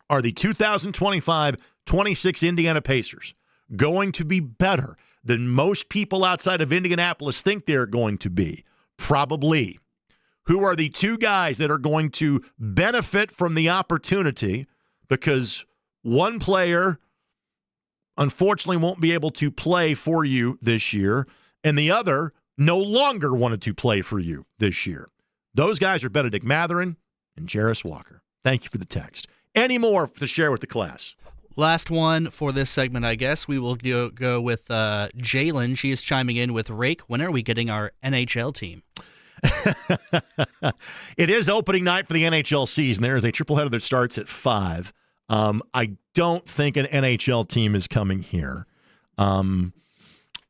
S9: Are the 2025-26 Indiana Pacers going to be better than most people outside of Indianapolis think they're going to be? Probably. who are the two guys that are going to benefit from the opportunity because one player unfortunately won't be able to play for you this year, and the other no longer wanted to play for you this year. Those guys are Benedict Mathurin and Jarris Walker. Thank you for the text. Any more to share with the class?
S12: Last one for this segment, I guess. We will go with Jalen. She is chiming in with Rake. When are we getting our NHL team?
S9: It is opening night for the NHL season. There is a triple header that starts at 5. I don't think an NHL team is coming here. I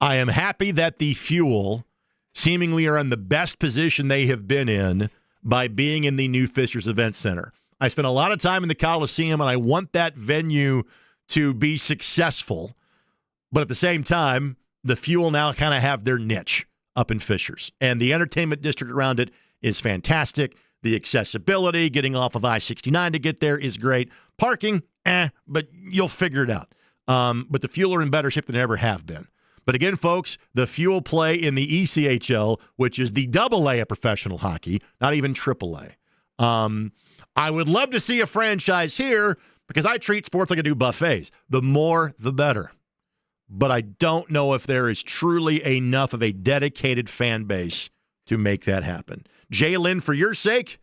S9: am happy that the Fuel seemingly are in the best position they have been in by being in the new Fishers Event Center. I spent a lot of time in the Coliseum, and I want that venue to be successful. But at the same time, the Fuel now kind of have their niche up in Fishers. And the entertainment district around it is fantastic. The accessibility, getting off of I-69 to get there is great. Parking, but you'll figure it out. But the Fuel are in better shape than they ever have been. But again, folks, the Fuel play in the ECHL, which is the AA of professional hockey, not even AAA. I would love to see a franchise here because I treat sports like I do buffets. The more, the better. But I don't know if there is truly enough of a dedicated fan base to make that happen. Jalen, for your sake,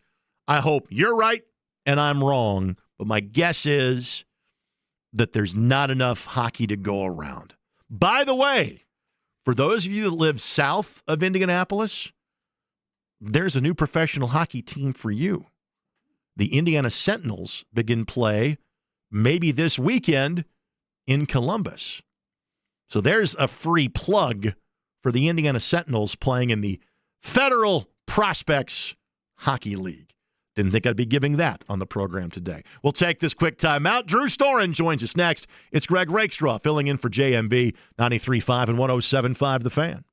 S9: I hope you're right and I'm wrong. But my guess is that there's not enough hockey to go around. By the way, for those of you that live south of Indianapolis, there's a new professional hockey team for you. The Indiana Sentinels begin play maybe this weekend in Columbus. So there's a free plug for the Indiana Sentinels playing in the Federal Prospects Hockey League. Didn't think I'd be giving that on the program today. We'll take this quick timeout. Drew Storen joins us next. It's Greg Rakestraw filling in for JMV 93.5 and 107.5 The Fan.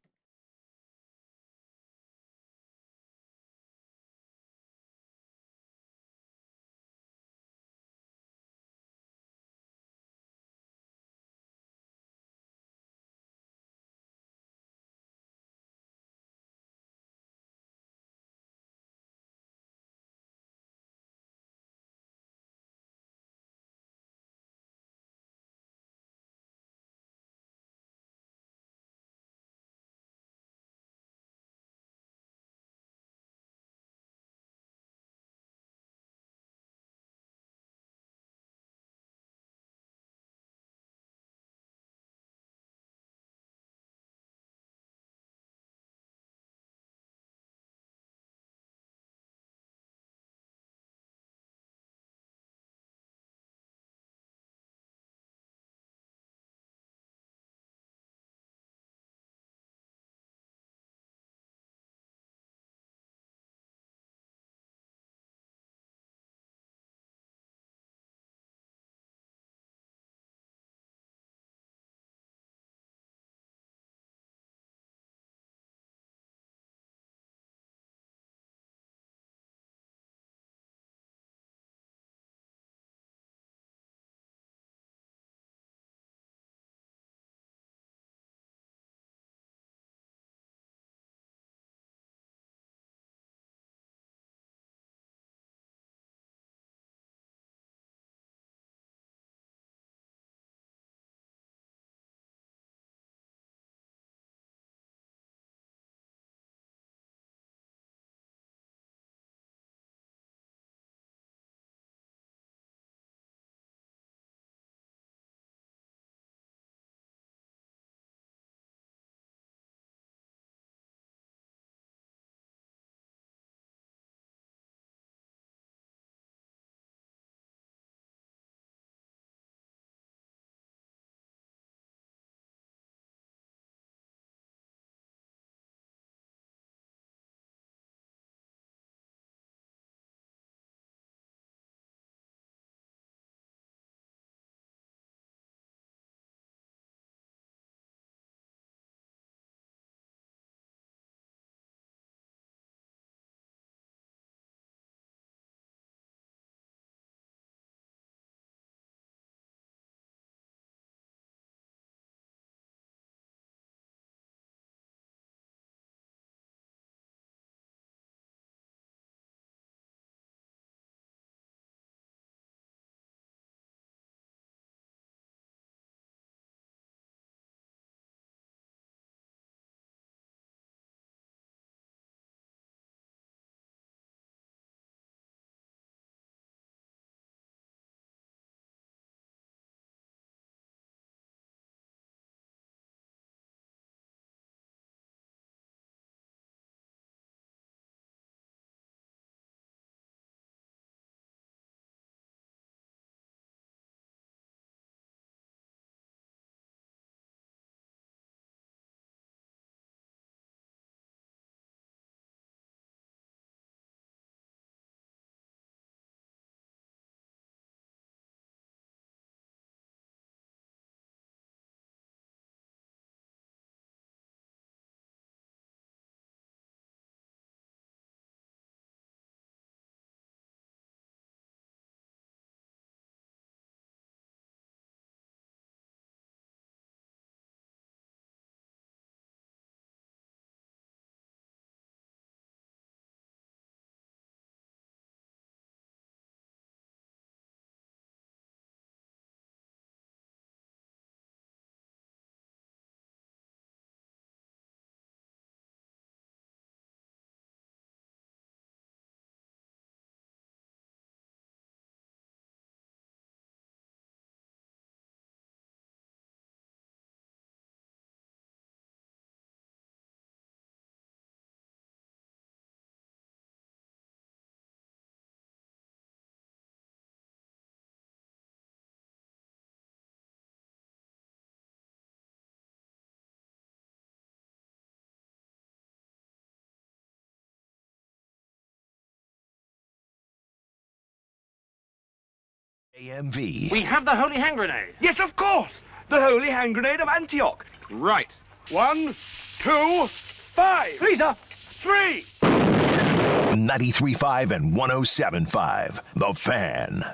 S8: JMV.
S5: We have the holy hand grenade.
S2: Yes, of course. The holy hand grenade of Antioch.
S5: Right.
S2: 1, 2, 5. Freezer. 3.
S8: 93.5 and 107.5. The Fan.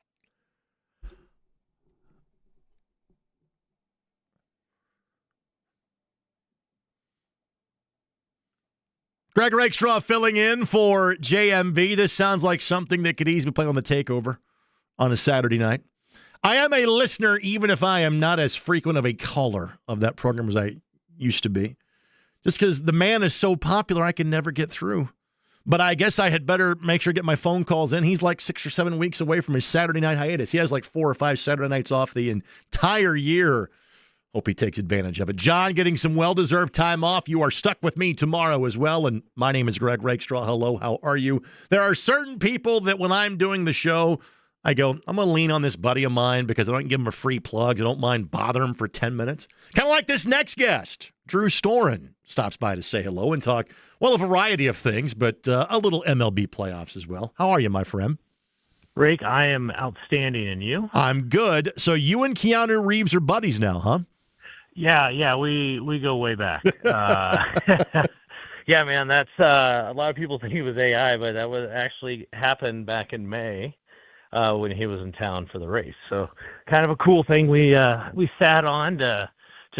S9: Greg Rakestraw filling in for JMV. This sounds like something that could easily play on the takeover on a Saturday night. I am a listener, even if I am not as frequent of a caller of that program as I used to be. Just because the man is so popular, I can never get through. But I guess I had better make sure to get my phone calls in. He's like 6 or 7 weeks away from his Saturday night hiatus. He has like 4 or 5 Saturday nights off the entire year. Hope he takes advantage of it. John getting some well-deserved time off. You are stuck with me tomorrow as well. And my name is Greg Rakestraw. Hello, how are you? There are certain people that when I'm doing the show, I go, I'm going to lean on this buddy of mine because I don't give him a free plug. I don't mind bothering him for 10 minutes. Kind of like this next guest. Drew Storen stops by to say hello and talk, well, a variety of things, but a little MLB playoffs as well. How are you, my friend?
S11: Rick, I am outstanding, and you?
S9: I'm good. So you and Keanu Reeves are buddies now, huh?
S11: Yeah, we go way back. Yeah, man, that's a lot of people think he was AI, but that was actually happened back in May when he was in town for the race. So kind of a cool thing we sat on to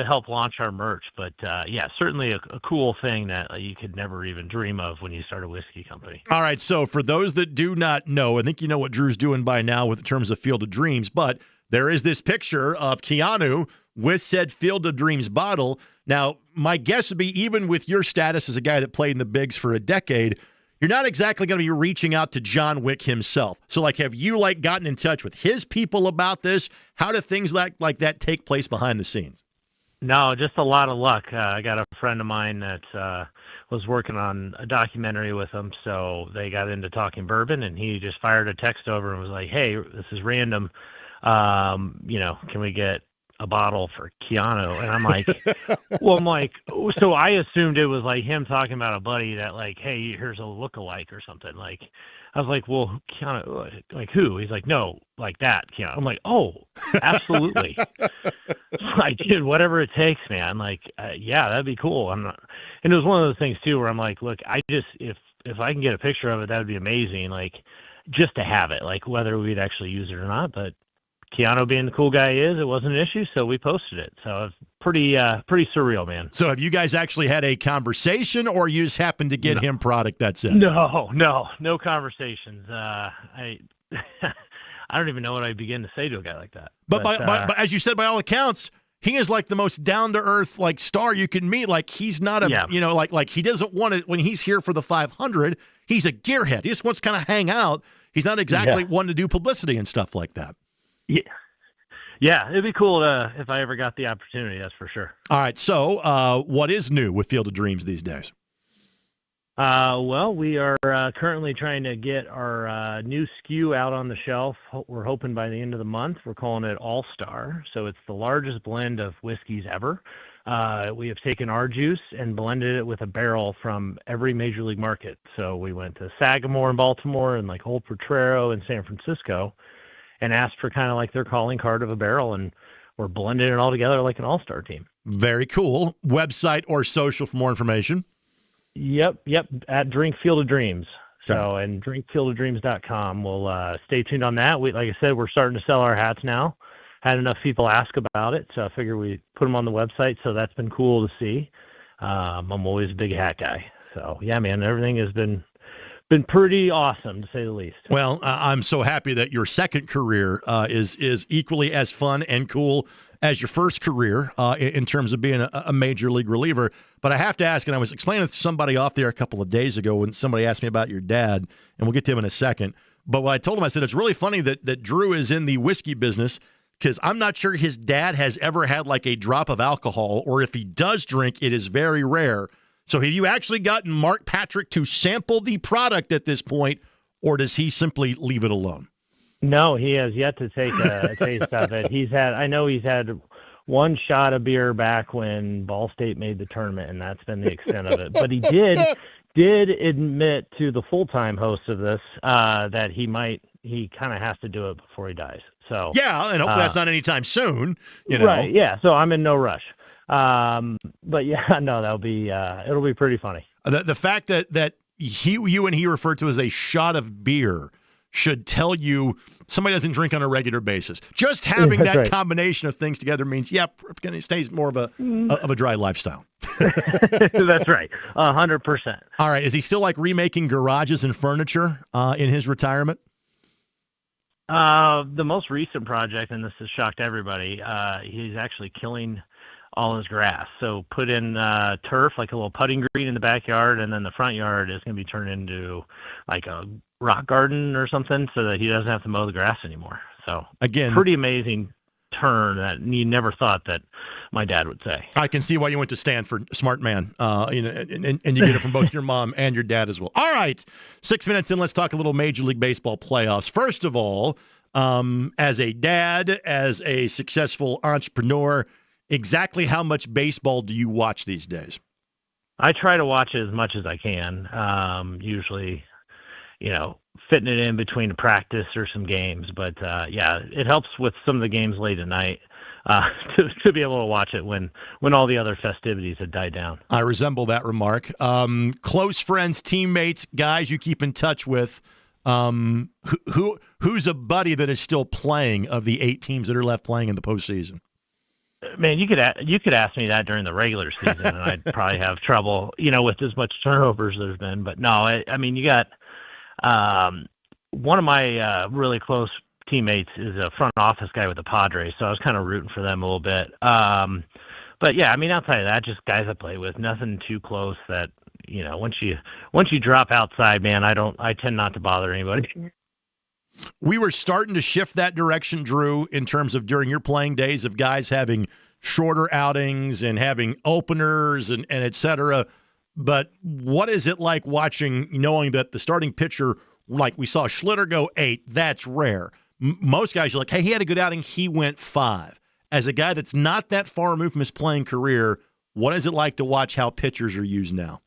S11: help launch our merch. But yeah, certainly a cool thing that you could never even dream of when you start a whiskey company.
S9: All right, so for those that do not know, I think you know what Drew's doing by now with terms of Field of Dreams, but there is this picture of Keanu with said Field of Dreams bottle. Now, my guess would be even with your status as a guy that played in the bigs for a decade, you're not exactly going to be reaching out to John Wick himself. So, like, have you, like, gotten in touch with his people about this? How do things like that take place behind the scenes?
S11: No, just a lot of luck. I got a friend of mine that was working on a documentary with him, so they got into talking bourbon, and he just fired a text over and was like, hey, this is random. Can we get a bottle for Keanu? And I'm like, so I assumed it was like him talking about a buddy that like, hey, here's a lookalike or something. Like, I was like, well, Keanu, like who? He's like, no, like that, Keanu. I'm like, oh, absolutely. Like, dude, whatever it takes, man. Like, yeah, that'd be cool. And it was one of those things too, where I'm like, look, if I can get a picture of it, that would be amazing. Like, just to have it, like whether we'd actually use it or not, but Keanu being the cool guy he is, it wasn't an issue, so we posted it. So it's pretty surreal, man.
S9: So have you guys actually had a conversation, or you just happened to get him product? That's it.
S11: No conversations. I don't even know what I begin to say to a guy like that.
S9: But as you said, by all accounts, he is like the most down to earth like star you can meet. Like he's not like he doesn't want it when he's here for the 500. He's a gearhead. He just wants to kind of hang out. He's not exactly one to do publicity and stuff like that.
S11: Yeah, it'd be cool if I ever got the opportunity, that's for sure.
S9: All right, so what is new with Field of Dreams these days?
S11: Well, we are currently trying to get our new SKU out on the shelf. We're hoping by the end of the month. We're calling it All-Star, so it's the largest blend of whiskeys ever. We have taken our juice and blended it with a barrel from every major league market. So we went to Sagamore in Baltimore and like Old Potrero in San Francisco, and asked for kind of like their calling card of a barrel, and we're blending it all together like an all-star team.
S9: Very cool. Website or social for more information?
S11: Yep, at Drink Field of Dreams. So, and drinkfieldofdreams.com. We'll stay tuned on that. Like I said, we're starting to sell our hats now. Had enough people ask about it, so I figure we put them on the website, so that's been cool to see. I'm always a big hat guy. So, yeah, man, everything has been pretty awesome, to say the least.
S9: Well, I'm so happy that your second career is equally as fun and cool as your first career in terms of being a major league reliever. But I have to ask, and I was explaining to somebody off there a couple of days ago when somebody asked me about your dad, and we'll get to him in a second. But what I told him, I said, it's really funny that Drew is in the whiskey business, because I'm not sure his dad has ever had like a drop of alcohol, or if he does drink, it is very rare. So have you actually gotten Mark Patrick to sample the product at this point, or does he simply leave it alone?
S11: No, he has yet to take a taste of it. I know he's had one shot of beer back when Ball State made the tournament, and that's been the extent of it. But he did admit to the full-time host of this that he kind of has to do it before he dies. So
S9: yeah, and hopefully that's not anytime soon.
S11: Right? Yeah. So I'm in no rush. But yeah, no, that'll be it'll be pretty funny.
S9: The fact that you and he referred to as a shot of beer should tell you somebody doesn't drink on a regular basis. Just having that
S11: right.
S9: combination of things together means, it stays more of a dry lifestyle.
S11: That's right, 100%.
S9: All right, is he still like remaking garages and furniture in his retirement?
S11: The most recent project, and this has shocked everybody, he's actually killing all his grass. So put in turf, like a little putting green in the backyard, and then the front yard is going to be turned into like a rock garden or something so that he doesn't have to mow the grass anymore. So
S9: again,
S11: pretty amazing turn that you never thought that my dad would say.
S9: I can see why you went to Stanford, smart man. And you get it from both your mom and your dad as well. All right, 6 minutes in, let's talk a little Major League Baseball playoffs. First of all, as a dad, as a successful entrepreneur, exactly how much baseball do you watch these days?
S11: I try to watch as much as I can. Usually, fitting it in between a practice or some games. But yeah, it helps with some of the games late at night to be able to watch it when all the other festivities had died down.
S9: I resemble that remark. Close friends, teammates, guys you keep in touch with. Who's a buddy that is still playing of the 8 teams that are left playing in the postseason?
S11: Man, you could ask me that during the regular season, and I'd probably have trouble, with as much turnovers there's been. But no, I mean, you got one of my really close teammates is a front office guy with the Padres, so I was kind of rooting for them a little bit. But yeah, I mean, outside of that, just guys I play with, nothing too close that, once you drop outside, man, I tend not to bother anybody.
S9: We were starting to shift that direction, Drew, in terms of during your playing days of guys having shorter outings and having openers and et cetera. But what is it like knowing that the starting pitcher, like we saw Schlitter go 8, that's rare. Most guys are like, hey, he had a good outing, he went 5. As a guy that's not that far removed from his playing career, what is it like to watch how pitchers are used now?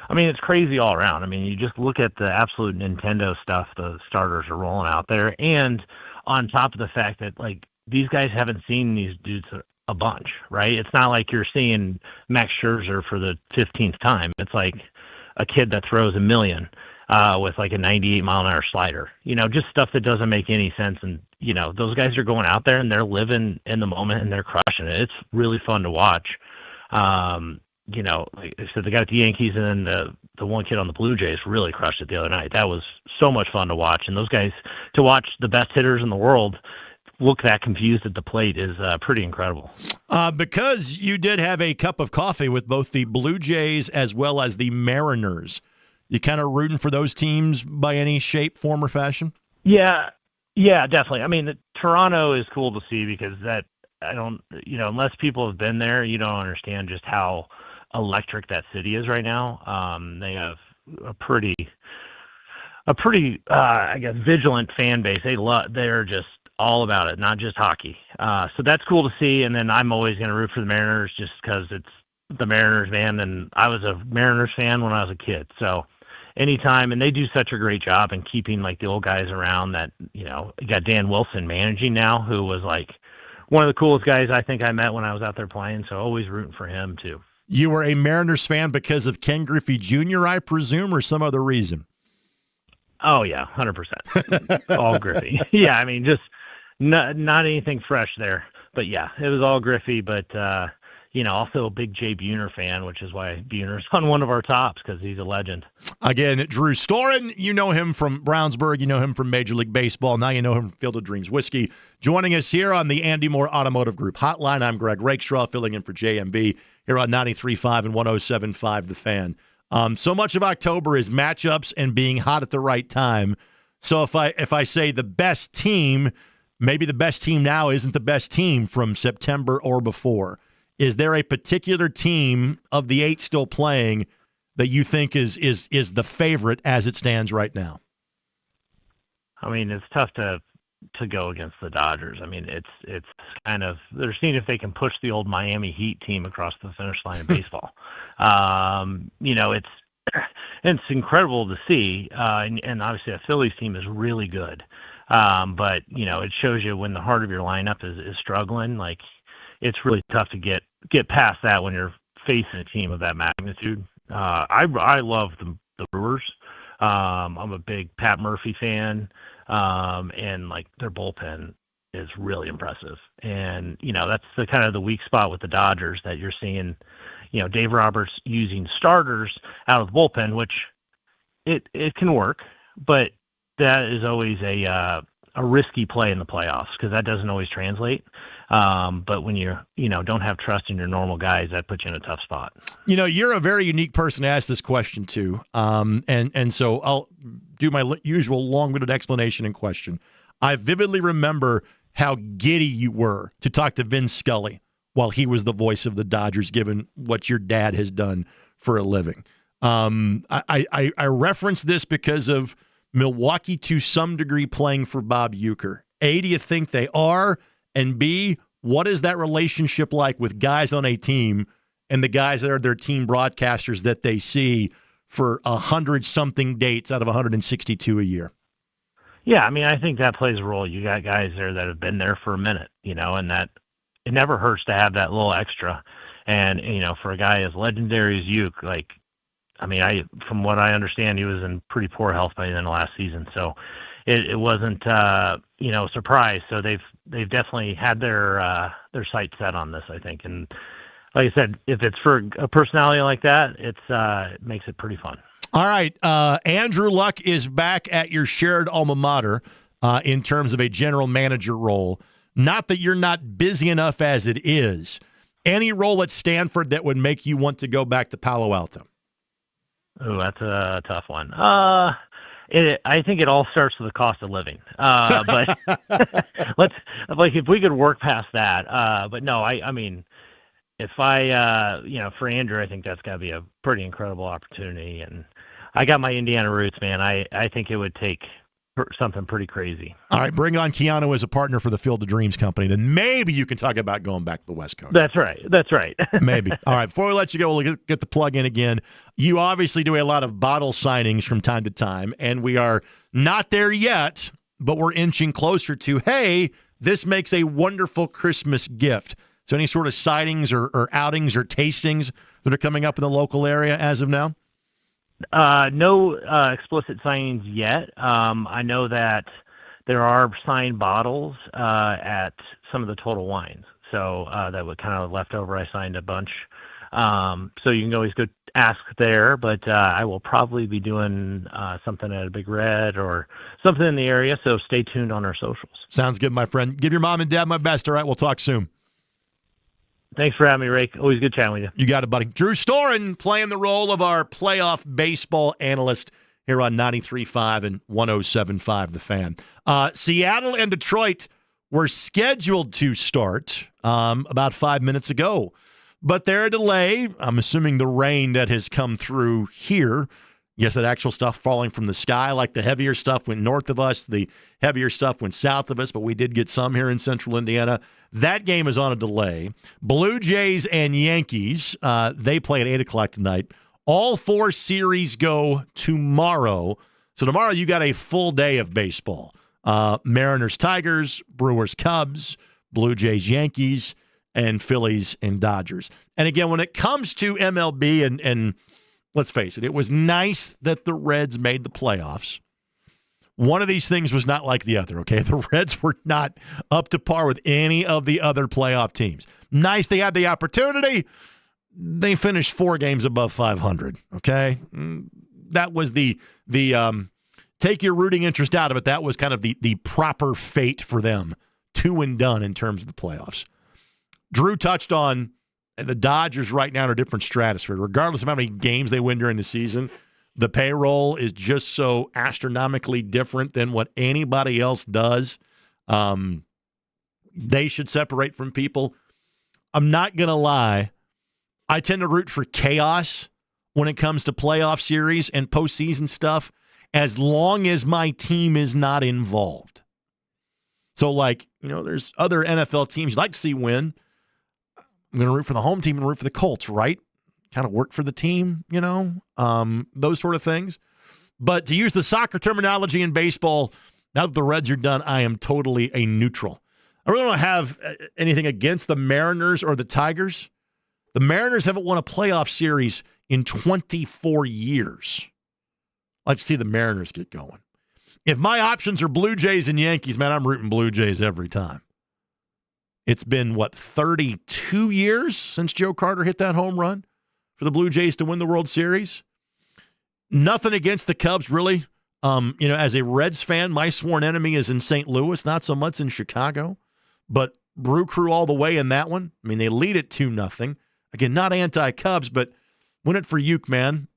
S11: I mean, it's crazy all around. I mean, you just look at the absolute Nintendo stuff the starters are rolling out there. And on top of the fact that, like, these guys haven't seen these dudes a bunch, right? It's not like you're seeing Max Scherzer for the 15th time. It's like a kid that throws a million with, like, a 98-mile-an-hour slider. Just stuff that doesn't make any sense. And, those guys are going out there and they're living in the moment and they're crushing it. It's really fun to watch. Like I said, the guy at the Yankees and then the one kid on the Blue Jays really crushed it the other night. That was so much fun to watch. And those guys, to watch the best hitters in the world look that confused at the plate is pretty incredible.
S9: Because you did have a cup of coffee with both the Blue Jays as well as the Mariners, you kind of rooting for those teams by any shape, form, or fashion?
S11: Yeah, definitely. I mean, Toronto is cool to see because unless people have been there, you don't understand just how electric that city is right now. They have a pretty I guess vigilant fan base. They're just all about it, not just hockey. So that's cool to see. And then I'm always going to root for the Mariners just because it's the Mariners, man. And I was a Mariners fan when I was a kid. So anytime, and they do such a great job in keeping like the old guys around that, you got Dan Wilson managing now, who was like one of the coolest guys I think I met when I was out there playing. So always rooting for him too.
S9: You were a Mariners fan because of Ken Griffey Jr., I presume, or some other reason?
S11: Oh, yeah, 100%. All Griffey. Yeah, I mean, just not anything fresh there. But, yeah, it was all Griffey. But, also a big Jay Buhner fan, which is why Buhner's on one of our tops because he's a legend. Again,
S9: Drew Storen, you know him from Brownsburg. You know him from Major League Baseball. Now you know him from Field of Dreams Whiskey. Joining us here on the Andy Moore Automotive Group Hotline, I'm Greg Rakestraw, filling in for JMV here on 93.5 and 107.5 The Fan. So much of October is matchups and being hot at the right time. So if I say the best team, maybe the best team now isn't the best team from September or before. Is there a particular team of the 8 still playing that you think is the favorite as it stands right now?
S11: I mean, it's tough to go against the Dodgers. I mean, it's kind of, they're seeing if they can push the old Miami Heat team across the finish line in baseball. It's incredible to see, and obviously the Phillies team is really good. But, it shows you when the heart of your lineup is struggling, like it's really tough to get past that when you're facing a team of that magnitude. I love the Brewers. I'm a big Pat Murphy fan, and like their bullpen is really impressive. And, that's the kind of the weak spot with the Dodgers that you're seeing, Dave Roberts using starters out of the bullpen, which it can work, but that is always a risky play in the playoffs because that doesn't always translate. But when you don't have trust in your normal guys, that puts you in a tough spot.
S9: You're a very unique person to ask this question to. And so I'll do my usual long-winded explanation and question. I vividly remember how giddy you were to talk to Vin Scully while he was the voice of the Dodgers, given what your dad has done for a living. I reference this because of Milwaukee to some degree playing for Bob Uecker. A, do you think they are? And B, what is that relationship like with guys on a team and the guys that are their team broadcasters that they see for 100-something dates out of 162 a year?
S11: Yeah, I think that plays a role. You got guys there that have been there for a minute, and that it never hurts to have that little extra. And, for a guy as legendary as Ueck, from what I understand, he was in pretty poor health by the end of last season. So it wasn't, a surprise. So they've definitely had their sights set on this, I think. And like I said, if it's for a personality like that, it makes it pretty fun.
S9: All right. Andrew Luck is back at your shared alma mater in terms of a general manager role. Not that you're not busy enough as it is. Any role at Stanford that would make you want to go back to Palo Alto?
S11: Oh, that's a tough one. I think it all starts with the cost of living. But if we could work past that. But no, if for Andrew, I think that's got to be a pretty incredible opportunity. And I got my Indiana roots, man. I think it would take something pretty crazy.
S9: All right, bring on Keanu as a partner for the Field of Dreams company. Then maybe you can talk about going back to the West Coast.
S11: That's right.
S9: Maybe. All right, before we let you go, we'll get the plug in again. You obviously do a lot of bottle signings from time to time, and we are not there yet, but we're inching closer to, hey, this makes a wonderful Christmas gift. So any sort of sightings or outings or tastings that are coming up in the local area as of now?
S11: No explicit signings yet. I know that there are signed bottles at some of the Total Wines. So that was kind of left over. I signed a bunch. So you can always go ask there, but I will probably be doing something at a Big Red or something in the area. So stay tuned on our socials.
S9: Sounds good, my friend. Give your mom and dad my best. All right, we'll talk soon.
S11: Thanks for having me, Rake. Always good chatting with you.
S9: You got it, buddy. Drew Storen playing the role of our playoff baseball analyst here on 93.5 and 107.5 The Fan. Seattle and Detroit were scheduled to start about 5 minutes ago, but they're a delay. I'm assuming the rain that has come through here. Yes, that actual stuff falling from the sky, like the heavier stuff went north of us, the heavier stuff went south of us, but we did get some here in central Indiana. That game is on a delay. Blue Jays and Yankees, they play at 8 o'clock tonight. All 4 series go tomorrow. So tomorrow you got a full day of baseball. Mariners, Tigers, Brewers, Cubs, Blue Jays, Yankees, and Phillies and Dodgers. And again, when it comes to MLB and let's face it, it was nice that the Reds made the playoffs. One of these things was not like the other, okay? The Reds were not up to par with any of the other playoff teams. Nice they had the opportunity. They finished 4 games above 500, okay? That was the take your rooting interest out of it. That was kind of the proper fate for them. 2 and done in terms of the playoffs. Drew touched on the Dodgers right now in a different stratosphere. Regardless of how many games they win during the season, the payroll is just so astronomically different than what anybody else does. They should separate from people. I'm not going to lie. I tend to root for chaos when it comes to playoff series and postseason stuff, as long as my team is not involved. So, there's other NFL teams you'd like to see win. I'm going to root for the home team and root for the Colts, right? Kind of work for the team, those sort of things. But to use the soccer terminology in baseball, Now that the Reds are done, I am totally a neutral. I really don't have anything against the Mariners or the Tigers. The Mariners haven't won a playoff series in 24 years. I'd like to see the Mariners get going. If my options are Blue Jays and Yankees, man, I'm rooting Blue Jays every time. It's been, 32 years since Joe Carter hit that home run for the Blue Jays to win the World Series? Nothing against the Cubs, really. As a Reds fan, my sworn enemy is in St. Louis, not so much in Chicago. But Brew Crew all the way in that one. I mean, they lead it 2-0. Again, not anti-Cubs, but win it for Uke, man.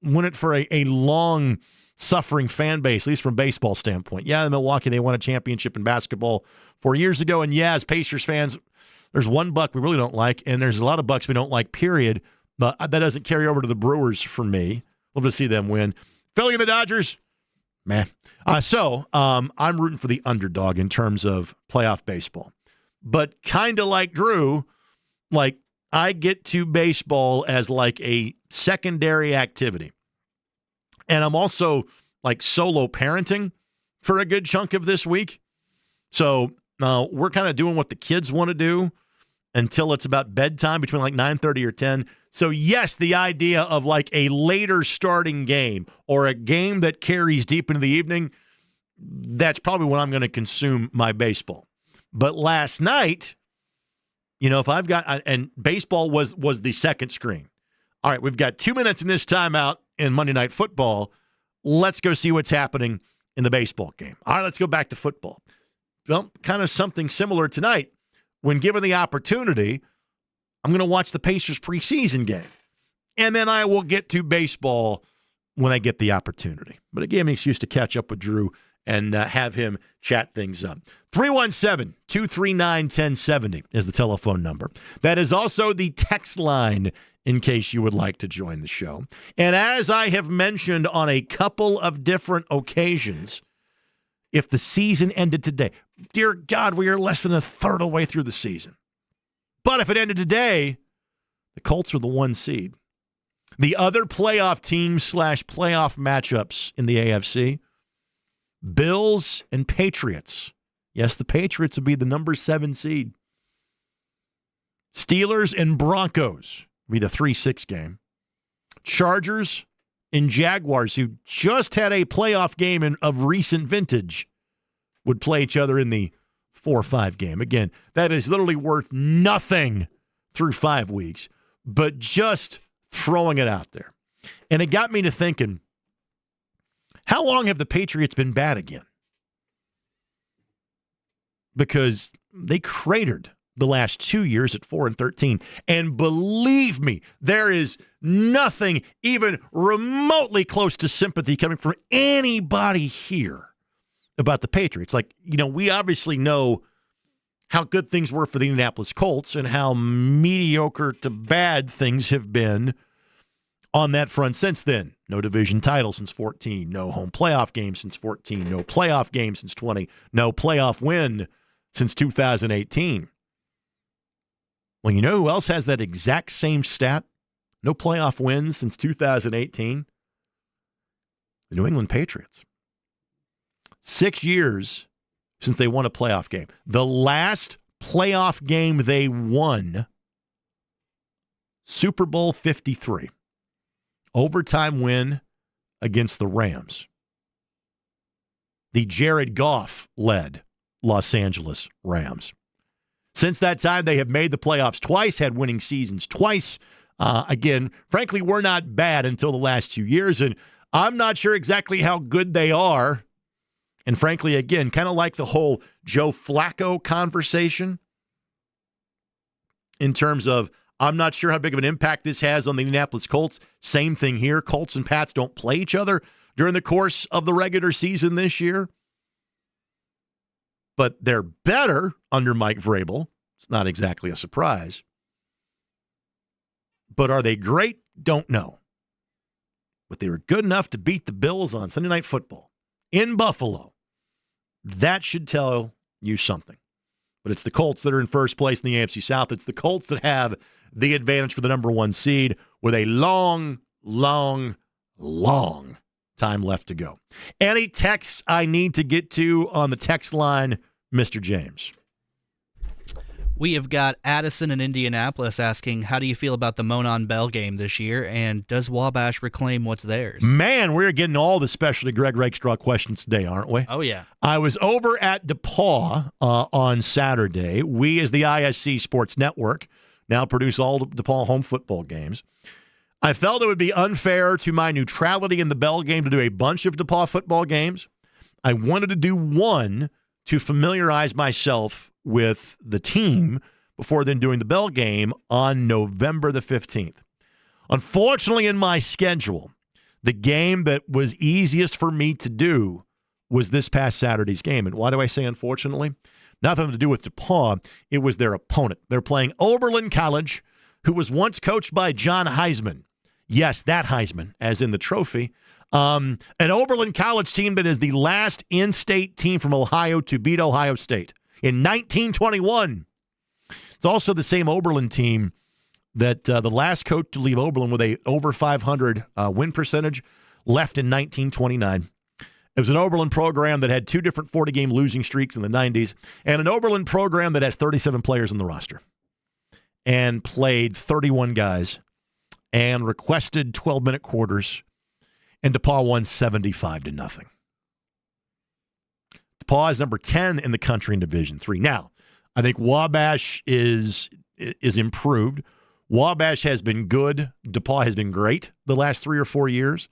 S9: Win it for a long-suffering fan base, at least from a baseball standpoint. Yeah, in Milwaukee, they won a championship in basketball 4 years ago. And yeah, as Pacers fans, there's one Buck we really don't like, and there's a lot of Bucks we don't like, period. But that doesn't carry over to the Brewers for me. Love to see them win. Philly and the Dodgers, man. I'm rooting for the underdog in terms of playoff baseball. But kind of like Drew, I get to baseball as a secondary activity. And I'm also solo parenting for a good chunk of this week. So we're kind of doing what the kids want to do until it's about bedtime between 9:30 or 10. So yes, the idea of a later starting game or a game that carries deep into the evening, that's probably when I'm going to consume my baseball. But last night, if I've got, and baseball was the second screen. All right, we've got 2 minutes in this timeout in Monday Night Football. Let's go see what's happening in the baseball game. All right, let's go back to football. Well, kind of something similar tonight. When given the opportunity, I'm going to watch the Pacers preseason game. And then I will get to baseball when I get the opportunity. But it gave me an excuse to catch up with Drew and have him chat things up. 317-239-1070 is the telephone number. That is also the text line in case you would like to join the show. And as I have mentioned on a couple of different occasions, if the season ended today, dear God, we are less than a third of the way through the season. But if it ended today, the Colts are the 1 seed. The other playoff teams / playoff matchups in the AFC, Bills and Patriots. Yes, the Patriots would be the number 7 seed. Steelers and Broncos would be the 3-6 game. Chargers and Jaguars, who just had a playoff game of recent vintage, would play each other in the 4-5 game. Again, that is literally worth nothing through 5 weeks, but just throwing it out there. And it got me to thinking, how long have the Patriots been bad again? Because they cratered the last 2 years at 4-13. And believe me, there is nothing even remotely close to sympathy coming from anybody here about the Patriots. We obviously know how good things were for the Indianapolis Colts and how mediocre to bad things have been on that front since then. No division title since 14, no home playoff game since 14, no playoff game since 20, no playoff win since 2018. Well, you know who else has that exact same stat? No playoff wins since 2018? The New England Patriots. 6 years since they won a playoff game. The last playoff game they won, Super Bowl 53. Overtime win against the Rams. The Jared Goff-led Los Angeles Rams. Since that time, they have made the playoffs twice, had winning seasons twice. Again, frankly, we're not bad until the last 2 years, and I'm not sure exactly how good they are. And frankly, again, kind of like the whole Joe Flacco conversation in terms of, I'm not sure how big of an impact this has on the Indianapolis Colts. Same thing here. Colts and Pats don't play each other during the course of the regular season this year. But they're better under Mike Vrabel. It's not exactly a surprise. But are they great? Don't know. But they were good enough to beat the Bills on Sunday Night Football in Buffalo. That should tell you something. But it's the Colts that are in first place in the AFC South. It's the Colts that have the advantage for the number 1 seed with a long time left to go. Any texts I need to get to on the text line, Mr. James?
S12: We have got Addison in Indianapolis asking, how do you feel about the Monon Bell game this year, and does Wabash reclaim what's theirs?
S9: Man, we're getting all the specialty Greg Rakestraw questions today, aren't we?
S12: Oh, yeah.
S9: I was over at DePaul on Saturday. We, as the ISC Sports Network, now produce all DePaul home football games. I felt it would be unfair to my neutrality in the Bell game to do a bunch of DePaul football games. I wanted to do one to familiarize myself with the team before then doing the Bell game on November the 15th. Unfortunately, in my schedule, the game that was easiest for me to do was this past Saturday's game. And why do I say unfortunately? Nothing to do with DePaul. It was their opponent. They're playing Oberlin College, who was once coached by John Heisman. Yes, that Heisman, as in the trophy. An Oberlin College team that is the last in-state team from Ohio to beat Ohio State in 1921. It's also the same Oberlin team that the last coach to leave Oberlin with a over 500 win percentage left in 1929. It was an Oberlin program that had two different 40-game losing streaks in the 90s, and an Oberlin program that has 37 players in the roster and played 31 guys and requested 12-minute quarters, and DePaul won 75-0. DePaul is number 10 in the country in Division III. Now, I think Wabash is improved. Wabash has been good. DePaul has been great the last 3 or 4 years.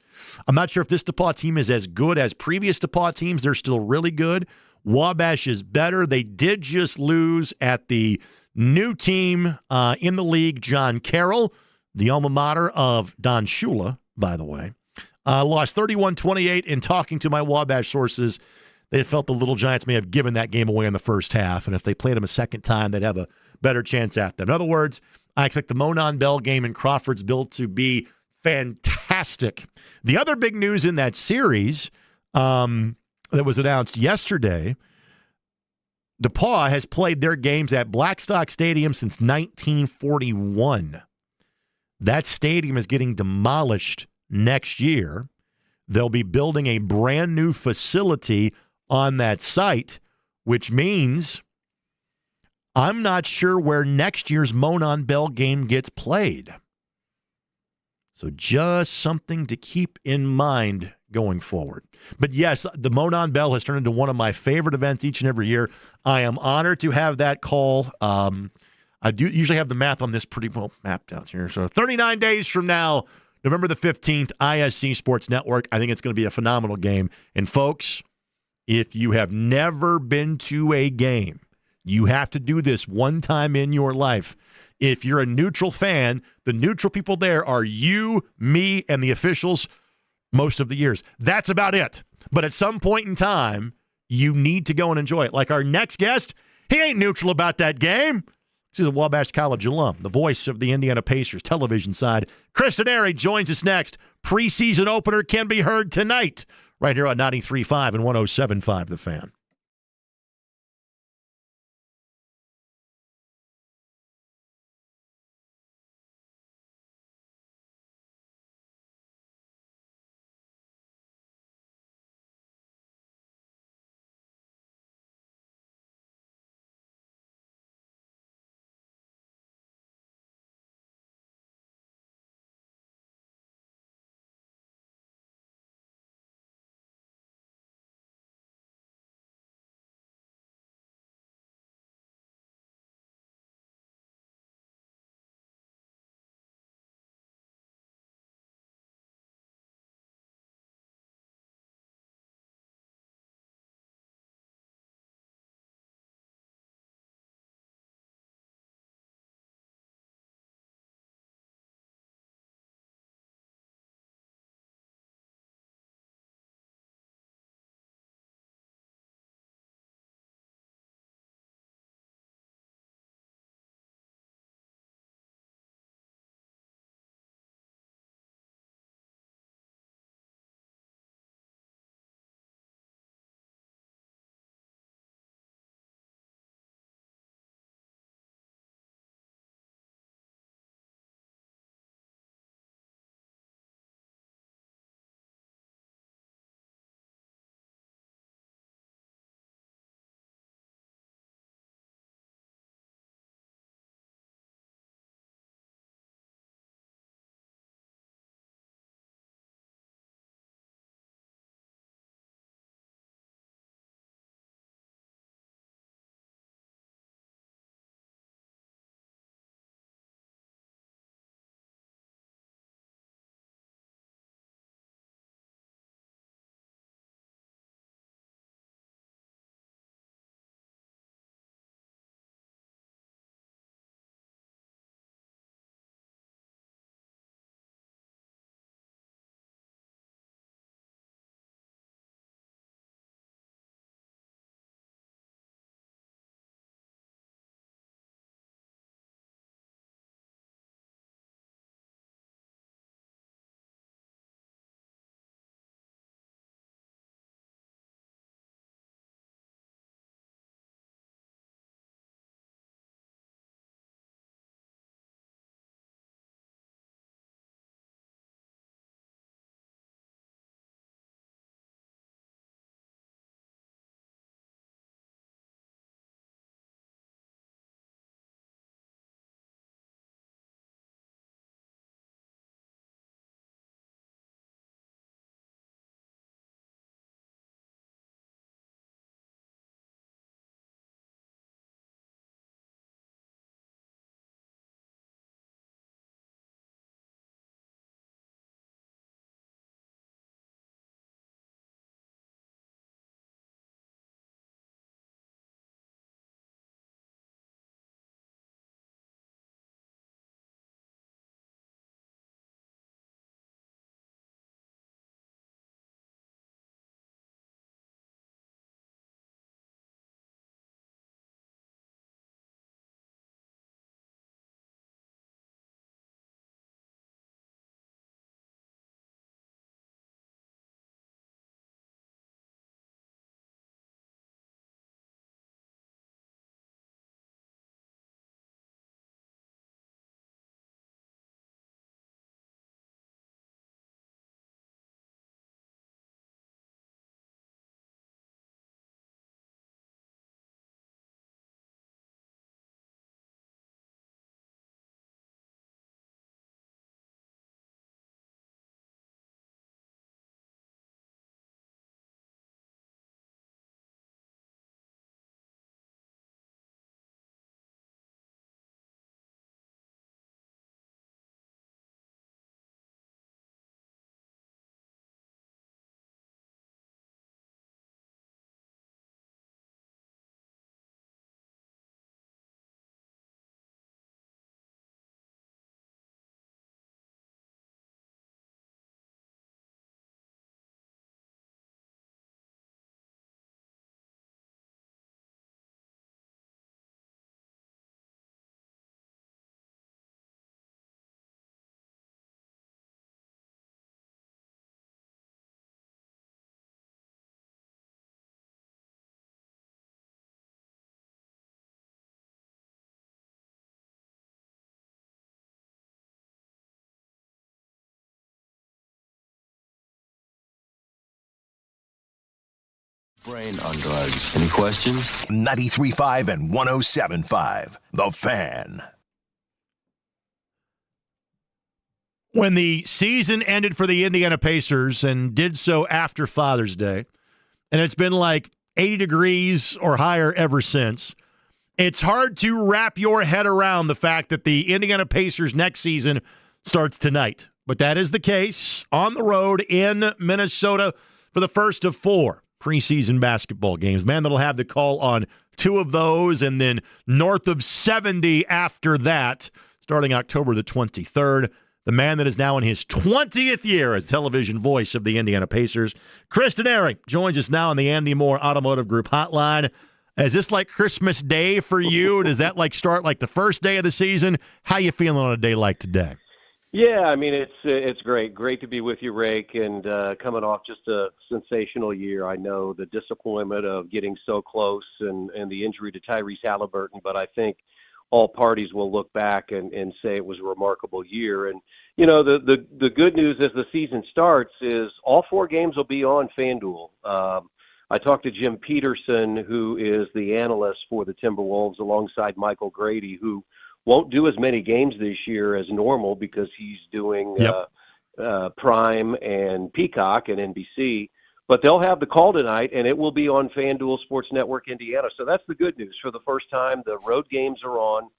S9: I'm not sure if this DePaul team is as good as previous DePaul teams. They're still really good. Wabash is better. They did just lose at the new team in the league, John Carroll, the alma mater of Don Shula, by the way. Lost 31-28. In talking to my Wabash sources, they felt the Little Giants may have given that game away in the first half, and if they played them a second time, they'd have a better chance at them. In other words, I expect the Monon Bell game in Crawfordsville to be fantastic. The other big news in that series that was announced yesterday, DePaul has played their games at Blackstock Stadium since 1941. That stadium is getting demolished next year. They'll be building a brand new facility on that site, which means I'm not sure where next year's Monon Bell game gets played. So just something to keep in mind going forward. But yes, the Monon Bell has turned into one of my favorite events each and every year. I am honored to have that call. I do usually have the math on this pretty well mapped out here. So 39 days from now, November the 15th, ISC Sports Network. I think it's going to be a phenomenal game. And folks, if you have never been to a game, you have to do this one time in your life. If you're a neutral fan, the neutral people there are you, me, and the officials most of the years. That's about it. But at some point in time, you need to go and enjoy it. Like our next guest, he ain't neutral about that game. He's a Wabash College alum, the voice of the Indiana Pacers television side. Chris Denari joins us next. Preseason opener can be heard tonight right here on 93.5 and 107.5 The Fan.
S3: Brain on drugs. Any questions?
S8: 93.5 and 107.5. The Fan.
S9: When the season ended for the Indiana Pacers and did so after Father's Day, and it's been like 80 degrees or higher ever since, it's hard to wrap your head around the fact that the Indiana Pacers next season starts tonight. But that is the case on the road in Minnesota for the first of 4 preseason basketball games. Man, that'll have the call on 2 of those, and then north of 70 after that, starting October the 23rd. The man that is now in his 20th year as television voice of the Indiana Pacers, Chris Denari, joins us now on the Andy Moore Automotive Group hotline. Is this like Christmas Day for you? Does that start like the first day of the season? How you feeling on a day like today?
S13: Yeah, I mean, it's great. Great to be with you, Rake, and coming off just a sensational year. I know the disappointment of getting so close and the injury to Tyrese Halliburton, but I think all parties will look back and say it was a remarkable year. And, you know, the good news as the season starts is all 4 games will be on FanDuel. I talked to Jim Peterson, who is the analyst for the Timberwolves, alongside Michael Grady, who won't do as many games this year as normal because he's doing Prime and Peacock and NBC. But they'll have the call tonight, and it will be on FanDuel Sports Network Indiana. So that's the good news. For the first time, the road games are on,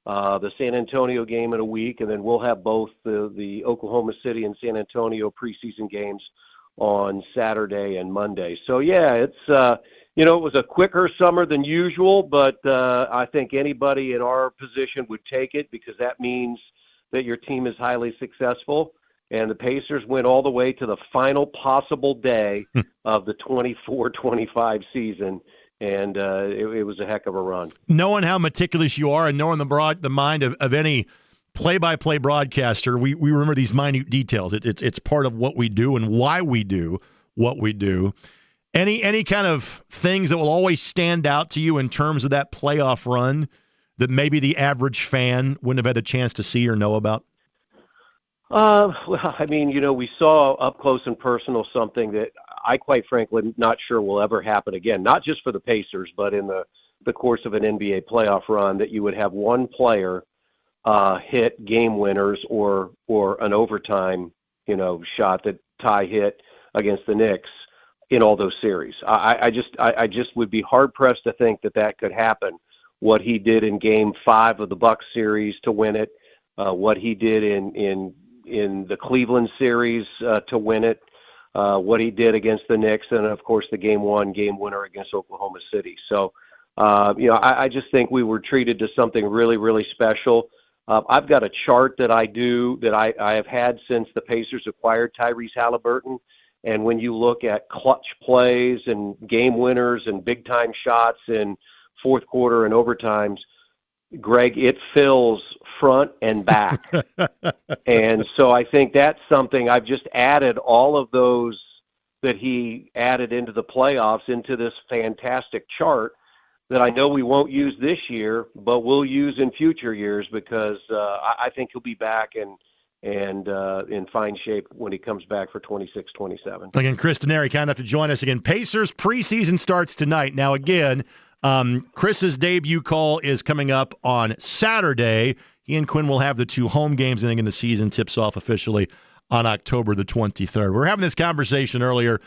S13: the San Antonio game in a week, and then we'll have both the Oklahoma City and San Antonio preseason games on Saturday and Monday. So, yeah, it's it was a quicker summer than usual, but I think anybody in our position would take it because that means that your team is highly successful. And the Pacers went all the way to the final possible day of the 24-25 season, and it was a heck of a run.
S9: Knowing how meticulous you are and knowing the mind of any play-by-play broadcaster, we remember these minute details. It's part of what we do and why we do what we do. Any kind of things that will always stand out to you in terms of that playoff run that maybe the average fan wouldn't have had the chance to see or know about?
S13: Well, I mean, we saw up close and personal something that I quite frankly am not sure will ever happen again, not just for the Pacers, but in the course of an NBA playoff run, that you would have one player hit game winners or an overtime, shot that Ty hit against the Knicks in all those series. I just would be hard pressed to think that could happen. What he did in Game 5 of the Bucks series to win it, what he did in the Cleveland series to win it, what he did against the Knicks, and of course the Game 1 game winner against Oklahoma City. So, I just think we were treated to something really, really special. I've got a chart that I do that I have had since the Pacers acquired Tyrese Halliburton. And when you look at clutch plays and game winners and big time shots in fourth quarter and overtimes, Greg, it fills front and back. And so I think that's something I've just added all of those that he added into the playoffs into this fantastic chart that I know we won't use this year, but we'll use in future years because I think he'll be back and in fine shape when he comes back for 26-27.
S9: Again, Chris Denari, kind enough to join us again. Pacers preseason starts tonight. Now, again, Chris's debut call is coming up on Saturday. He and Quinn will have the 2 home games, and again, the season tips off officially on October the 23rd. We were having this conversation earlier.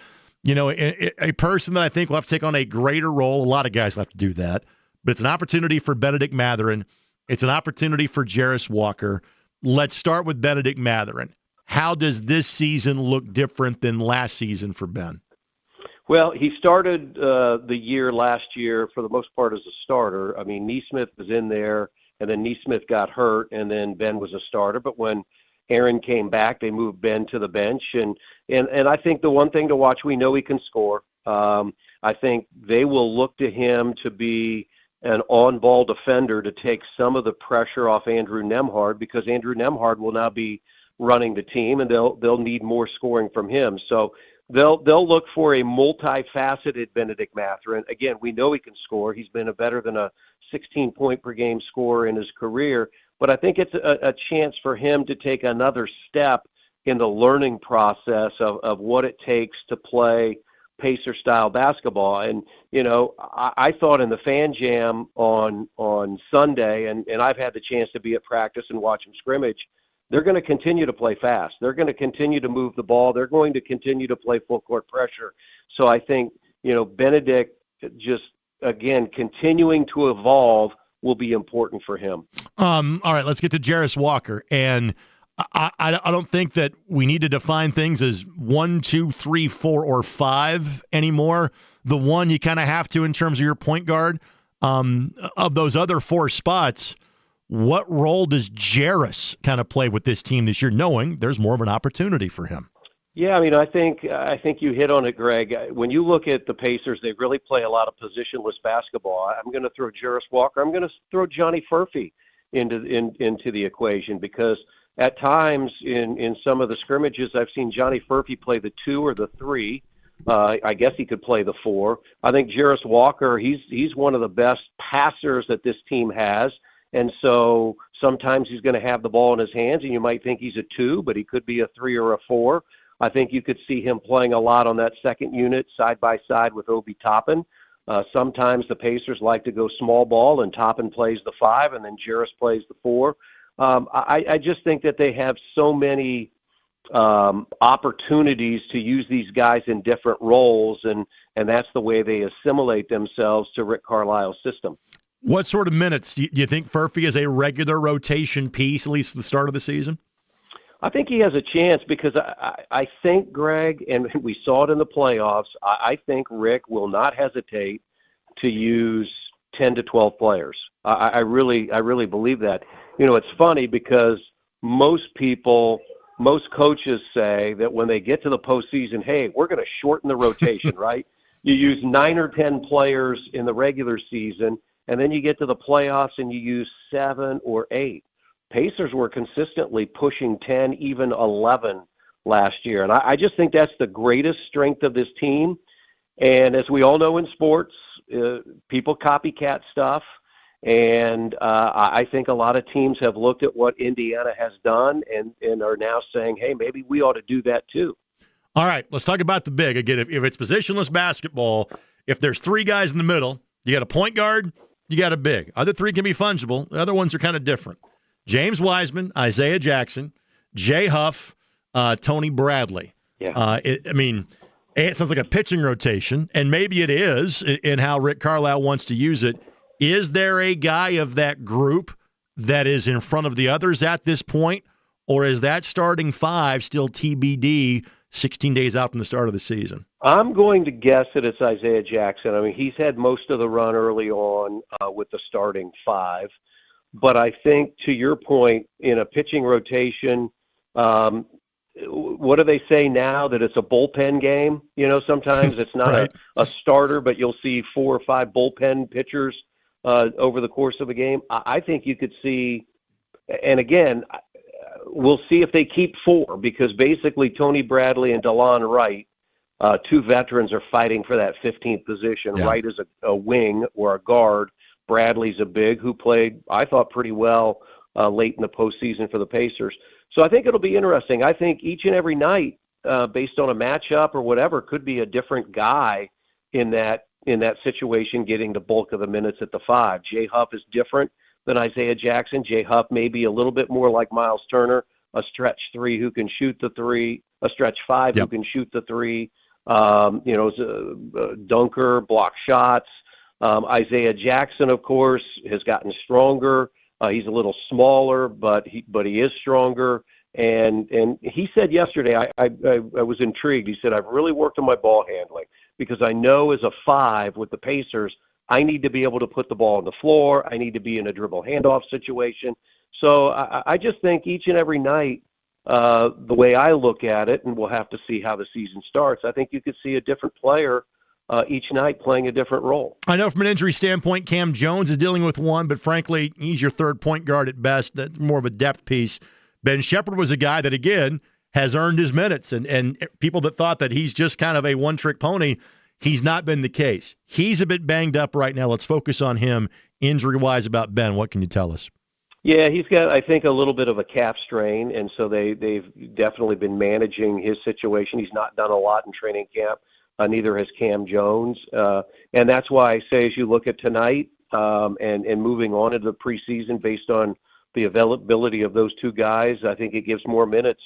S9: A person that I think will have to take on a greater role. A lot of guys will have to do that, but it's an opportunity for Benedict Mathurin. It's an opportunity for Jarris Walker. Let's start with Benedict Mathurin. How does this season look different than last season for Ben?
S13: Well, he started the year last year for the most part as a starter. I mean, Nesmith was in there, and then Nesmith got hurt, and then Ben was a starter. But when Aaron came back, they moved Ben to the bench. And I think the one thing to watch, we know he can score. I think they will look to him to be an on-ball defender to take some of the pressure off Andrew Nembhard, because Andrew Nembhard will now be running the team, and they'll need more scoring from him. So they'll look for a multifaceted Benedict Mathurin. Again, we know he can score. He's been a better than a 16-point per game scorer in his career, but I think it's a chance for him to take another step in the learning process of what it takes to play Pacer-style basketball. And, I thought in the fan jam on Sunday, and I've had the chance to be at practice and watch them scrimmage, they're going to continue to play fast. They're going to continue to move the ball. They're going to continue to play full court pressure. So I think, Benedict just, again, continuing to evolve will be important for him.
S9: All right, let's get to Jarris Walker. And I don't think that we need to define things as 1, 2, 3, 4, or 5 anymore. The one you kind of have to in terms of your point guard. Of those other 4 spots, what role does Jarris kind of play with this team this year, knowing there's more of an opportunity for him?
S13: Yeah, I think you hit on it, Greg. When you look at the Pacers, they really play a lot of positionless basketball. I'm going to throw Jarris Walker. I'm going to throw Johnny Furphy into the equation, because at times in some of the scrimmages, I've seen Johnny Furphy play the 2 or the 3. I guess he could play the 4. I think Jarris Walker, he's one of the best passers that this team has. And so sometimes he's going to have the ball in his hands, and you might think he's a 2, but he could be a 3 or a 4. I think you could see him playing a lot on that second unit side by side with Obi Toppin. Sometimes the Pacers like to go small ball, and Toppin plays the 5, and then Jarris plays the 4. I just think that they have so many opportunities to use these guys in different roles, and that's the way they assimilate themselves to Rick Carlisle's system.
S9: What sort of minutes do you think Furphy is a regular rotation piece, at least at the start of the season?
S13: I think he has a chance, because I think, Greg, and we saw it in the playoffs, I think Rick will not hesitate to use 10 to 12 players. I really believe that. It's funny because most coaches say that when they get to the postseason, hey, we're going to shorten the rotation, right? You use 9 or 10 players in the regular season, and then you get to the playoffs and you use 7 or 8. Pacers were consistently pushing 10, even 11 last year. And I just think that's the greatest strength of this team. And as we all know in sports, people copycat stuff. And I think a lot of teams have looked at what Indiana has done and are now saying, hey, maybe we ought to do that too.
S9: All right, let's talk about the big. Again, if it's positionless basketball, if there's 3 guys in the middle, you got a point guard, you got a big. Other 3 can be fungible. The other ones are kind of different. James Wiseman, Isaiah Jackson, Jay Huff, Tony Bradley.
S13: Yeah.
S9: It sounds like a pitching rotation, and maybe it is in how Rick Carlisle wants to use it. Is there a guy of that group that is in front of the others at this point, or is that starting 5 still TBD 16 days out from the start of the season?
S13: I'm going to guess that it's Isaiah Jackson. He's had most of the run early on with the starting 5. But I think, to your point, in a pitching rotation, what do they say now, that it's a bullpen game? Sometimes it's not
S9: right.
S13: a starter, but you'll see 4 or 5 bullpen pitchers over the course of a game. I think you could see, and again, we'll see if they keep 4, because basically Tony Bradley and DeLon Wright, 2 veterans, are fighting for that 15th position.
S9: Yeah.
S13: Wright is a wing or a guard. Bradley's a big who played, I thought, pretty well late in the postseason for the Pacers. So I think it'll be interesting. I think each and every night, based on a matchup or whatever, could be a different guy in that situation getting the bulk of the minutes at the 5. Jay Huff is different than Isaiah Jackson. Jay Huff may be a little bit more like Miles Turner, a stretch 3 who can shoot the 3, a stretch 5
S9: Yep.
S13: who can shoot the 3, is a dunker, block shots. Isaiah Jackson, of course, has gotten stronger. He's a little smaller, but he is stronger. And he said yesterday, I was intrigued. He said, I've really worked on my ball handling, because I know as a 5 with the Pacers, I need to be able to put the ball on the floor. I need to be in a dribble handoff situation. So I just think each and every night, the way I look at it, and we'll have to see how the season starts, I think you could see a different player each night playing a different role.
S9: I know from an injury standpoint, Cam Jones is dealing with one, but frankly, he's your 3rd point guard at best. That's more of a depth piece. Ben Shepherd was a guy that, again, has earned his minutes, and people that thought that he's just kind of a one-trick pony, he's not been the case. He's a bit banged up right now. Let's focus on him injury-wise. About Ben, what can you tell us?
S13: Yeah, he's got, I think, a little bit of a calf strain, and so they've definitely been managing his situation. He's not done a lot in training camp. Neither has Cam Jones. And that's why I say as you look at tonight and moving on into the preseason based on the availability of those two guys, I think it gives more minutes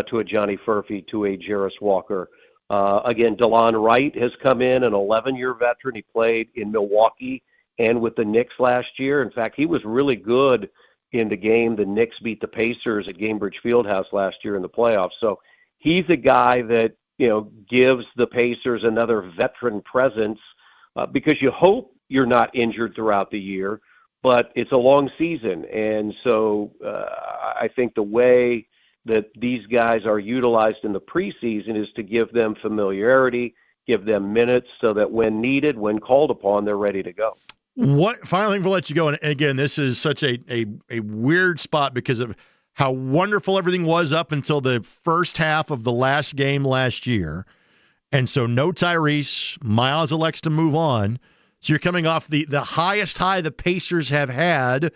S13: to a Johnny Furphy, to a Jarris Walker. Again, DeLon Wright has come in, an 11-year veteran. He played in Milwaukee and with the Knicks last year. In fact, he was really good in the game the Knicks beat the Pacers at Gainbridge Fieldhouse last year in the playoffs. So he's a guy that, gives the Pacers another veteran presence because you hope you're not injured throughout the year, but it's a long season. And so I think the way that these guys are utilized in the preseason is to give them familiarity, give them minutes so that when needed, when called upon, they're ready to go.
S9: What final thing, we'll let you go. And again, this is such a weird spot because of how wonderful everything was up until the first half of the last game last year. And so no Tyrese. Miles elects to move on. So you're coming off the highest high the Pacers have had.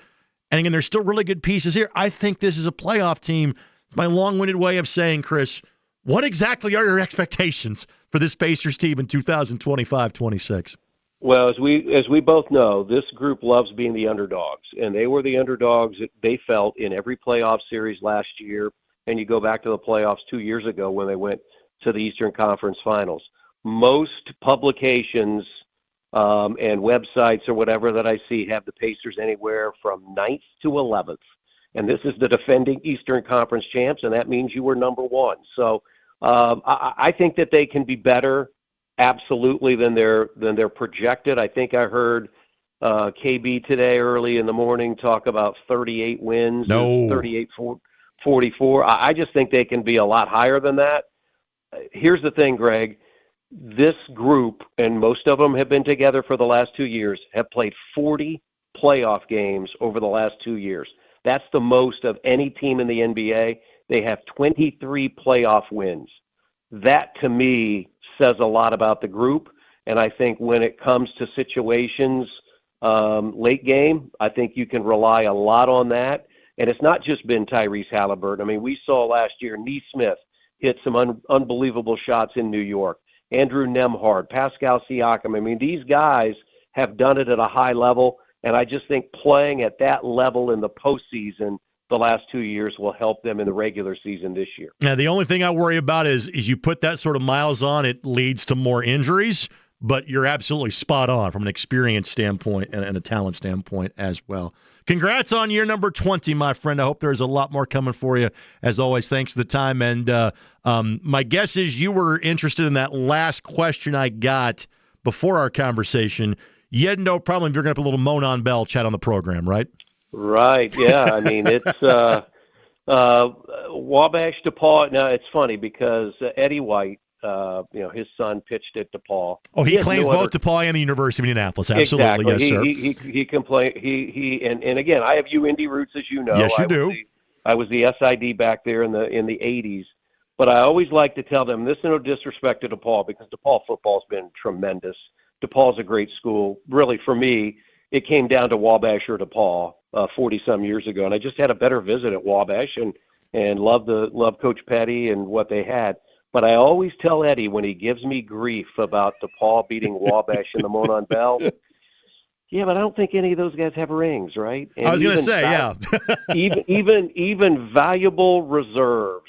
S9: And again, there's still really good pieces here. I think this is a playoff team. It's my long-winded way of saying, Chris, what exactly are your expectations for this Pacers team in 2025-26?
S13: Well, as we both know, this group loves being the underdogs, and they were the underdogs that they felt in every playoff series last year. And you go back to the playoffs 2 years ago when they went to the Eastern Conference Finals. Most publications and websites or whatever that I see have the Pacers anywhere from 9th to 11th. And this is the defending Eastern Conference champs, and that means you were number one. So I think that they can be better, absolutely, than they're projected. I think I heard KB today early in the morning talk about 38 wins, 38-44. I just think they can be a lot higher than that. Here's the thing, Greg. This group, and most of them have been together for the last 2 years, have played 40 playoff games over the last 2 years. That's the most of any team in the NBA. They have 23 playoff wins. That, to me, says a lot about the group. And I think when it comes to situations late game, I think you can rely a lot on that. And it's not just been Tyrese Halliburton. I mean, we saw last year Nesmith hit some unbelievable shots in New York. Andrew Nembhard, Pascal Siakam. I mean, these guys have done it at a high level. And I just think playing at that level in the postseason the last 2 years will help them in the regular season this year.
S9: Now, the only thing I worry about is you put that sort of Miles on, it leads to more injuries, but you're absolutely spot on from an experience standpoint and a talent standpoint as well. Congrats on year number 20, my friend. I hope there's a lot more coming for you. As always, thanks for the time. And my guess is you were interested in that last question I got before our conversation. You had no problem bringing up a little Monon Bell chat on the program, right?
S13: Right, yeah. I mean, it's Wabash DePaul. Now, it's funny because Eddie White, his son pitched at DePaul.
S9: Oh, he claims both DePaul and the University of Indianapolis. Absolutely,
S13: exactly.
S9: Yes, sir.
S13: He complained. And again, I have Indy roots, as you know.
S9: Yes, you do.
S13: I was the SID back there in the 80s. But I always like to tell them, this is no disrespect to DePaul, because DePaul football's been tremendous. DePaul's a great school. Really, for me, it came down to Wabash or DePaul 40-some years ago. And I just had a better visit at Wabash and loved Coach Petty and what they had. But I always tell Eddie when he gives me grief about DePaul beating Wabash in the Monon Bell, yeah, but I don't think any of those guys have rings, right? And
S9: I was going to say, yeah.
S13: even valuable reserves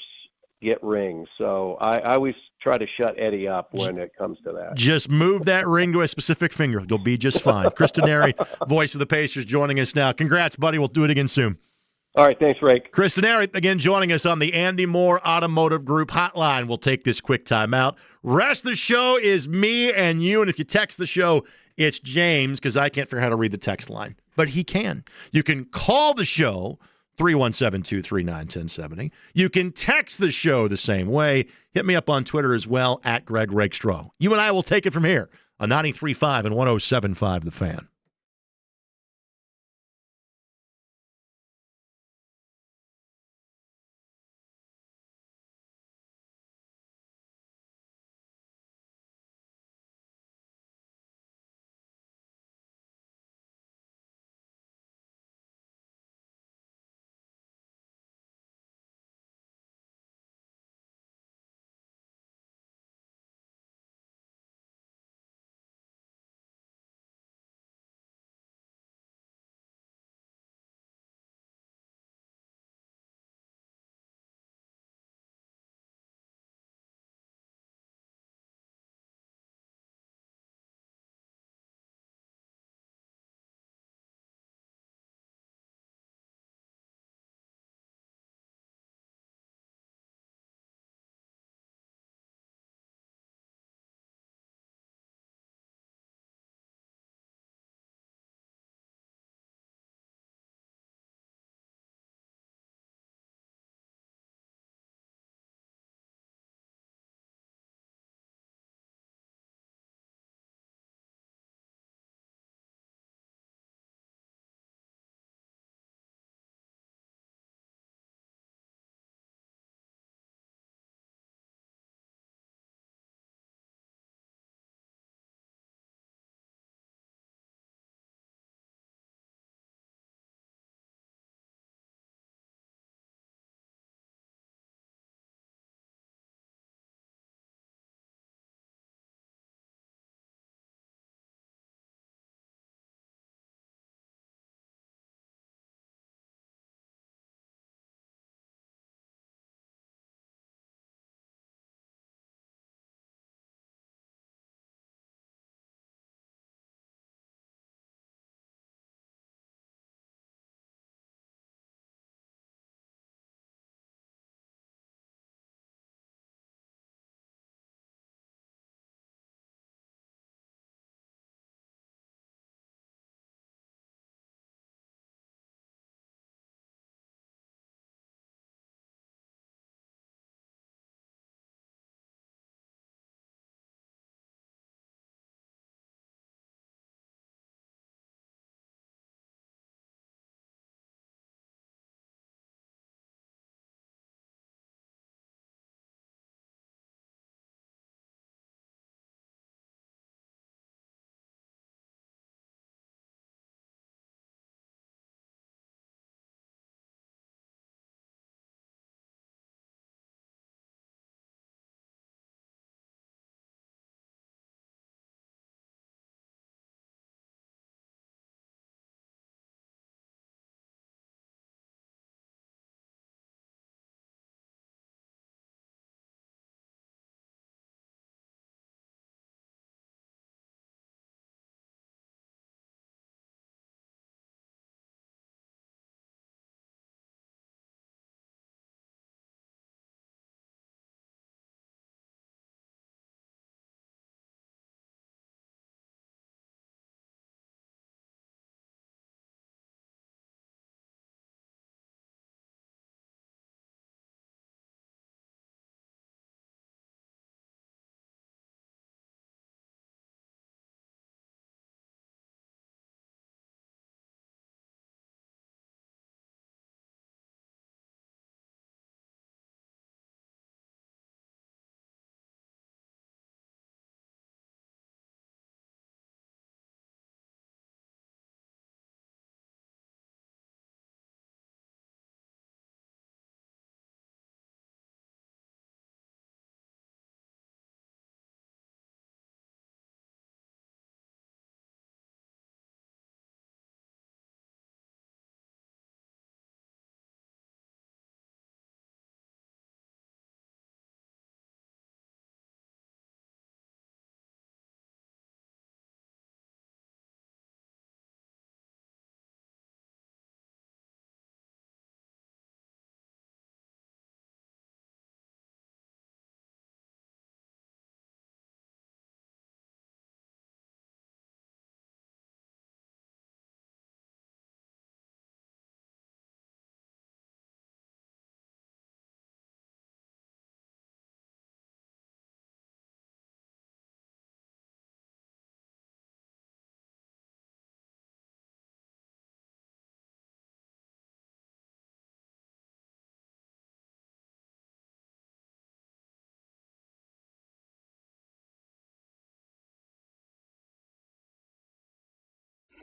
S13: get rings. So I always try to shut Eddie up when it comes to that.
S9: Just move that ring to a specific finger. You'll be just fine. Chris Denari, voice of the Pacers, joining us now. Congrats, buddy. We'll do it again soon.
S13: All right, thanks, Rake.
S9: Chris Denari, again, joining us on the Andy Moore Automotive Group hotline. We'll take this quick timeout. Rest of the show is me and you, and if you text the show, it's James, because I can't figure out how to read the text line. But he can. You can call the show, 317-239-1070. You can text the show the same way. Hit me up on Twitter as well, at Greg Rakestraw. You and I will take it from here on 93.5 and 107.5 The Fan.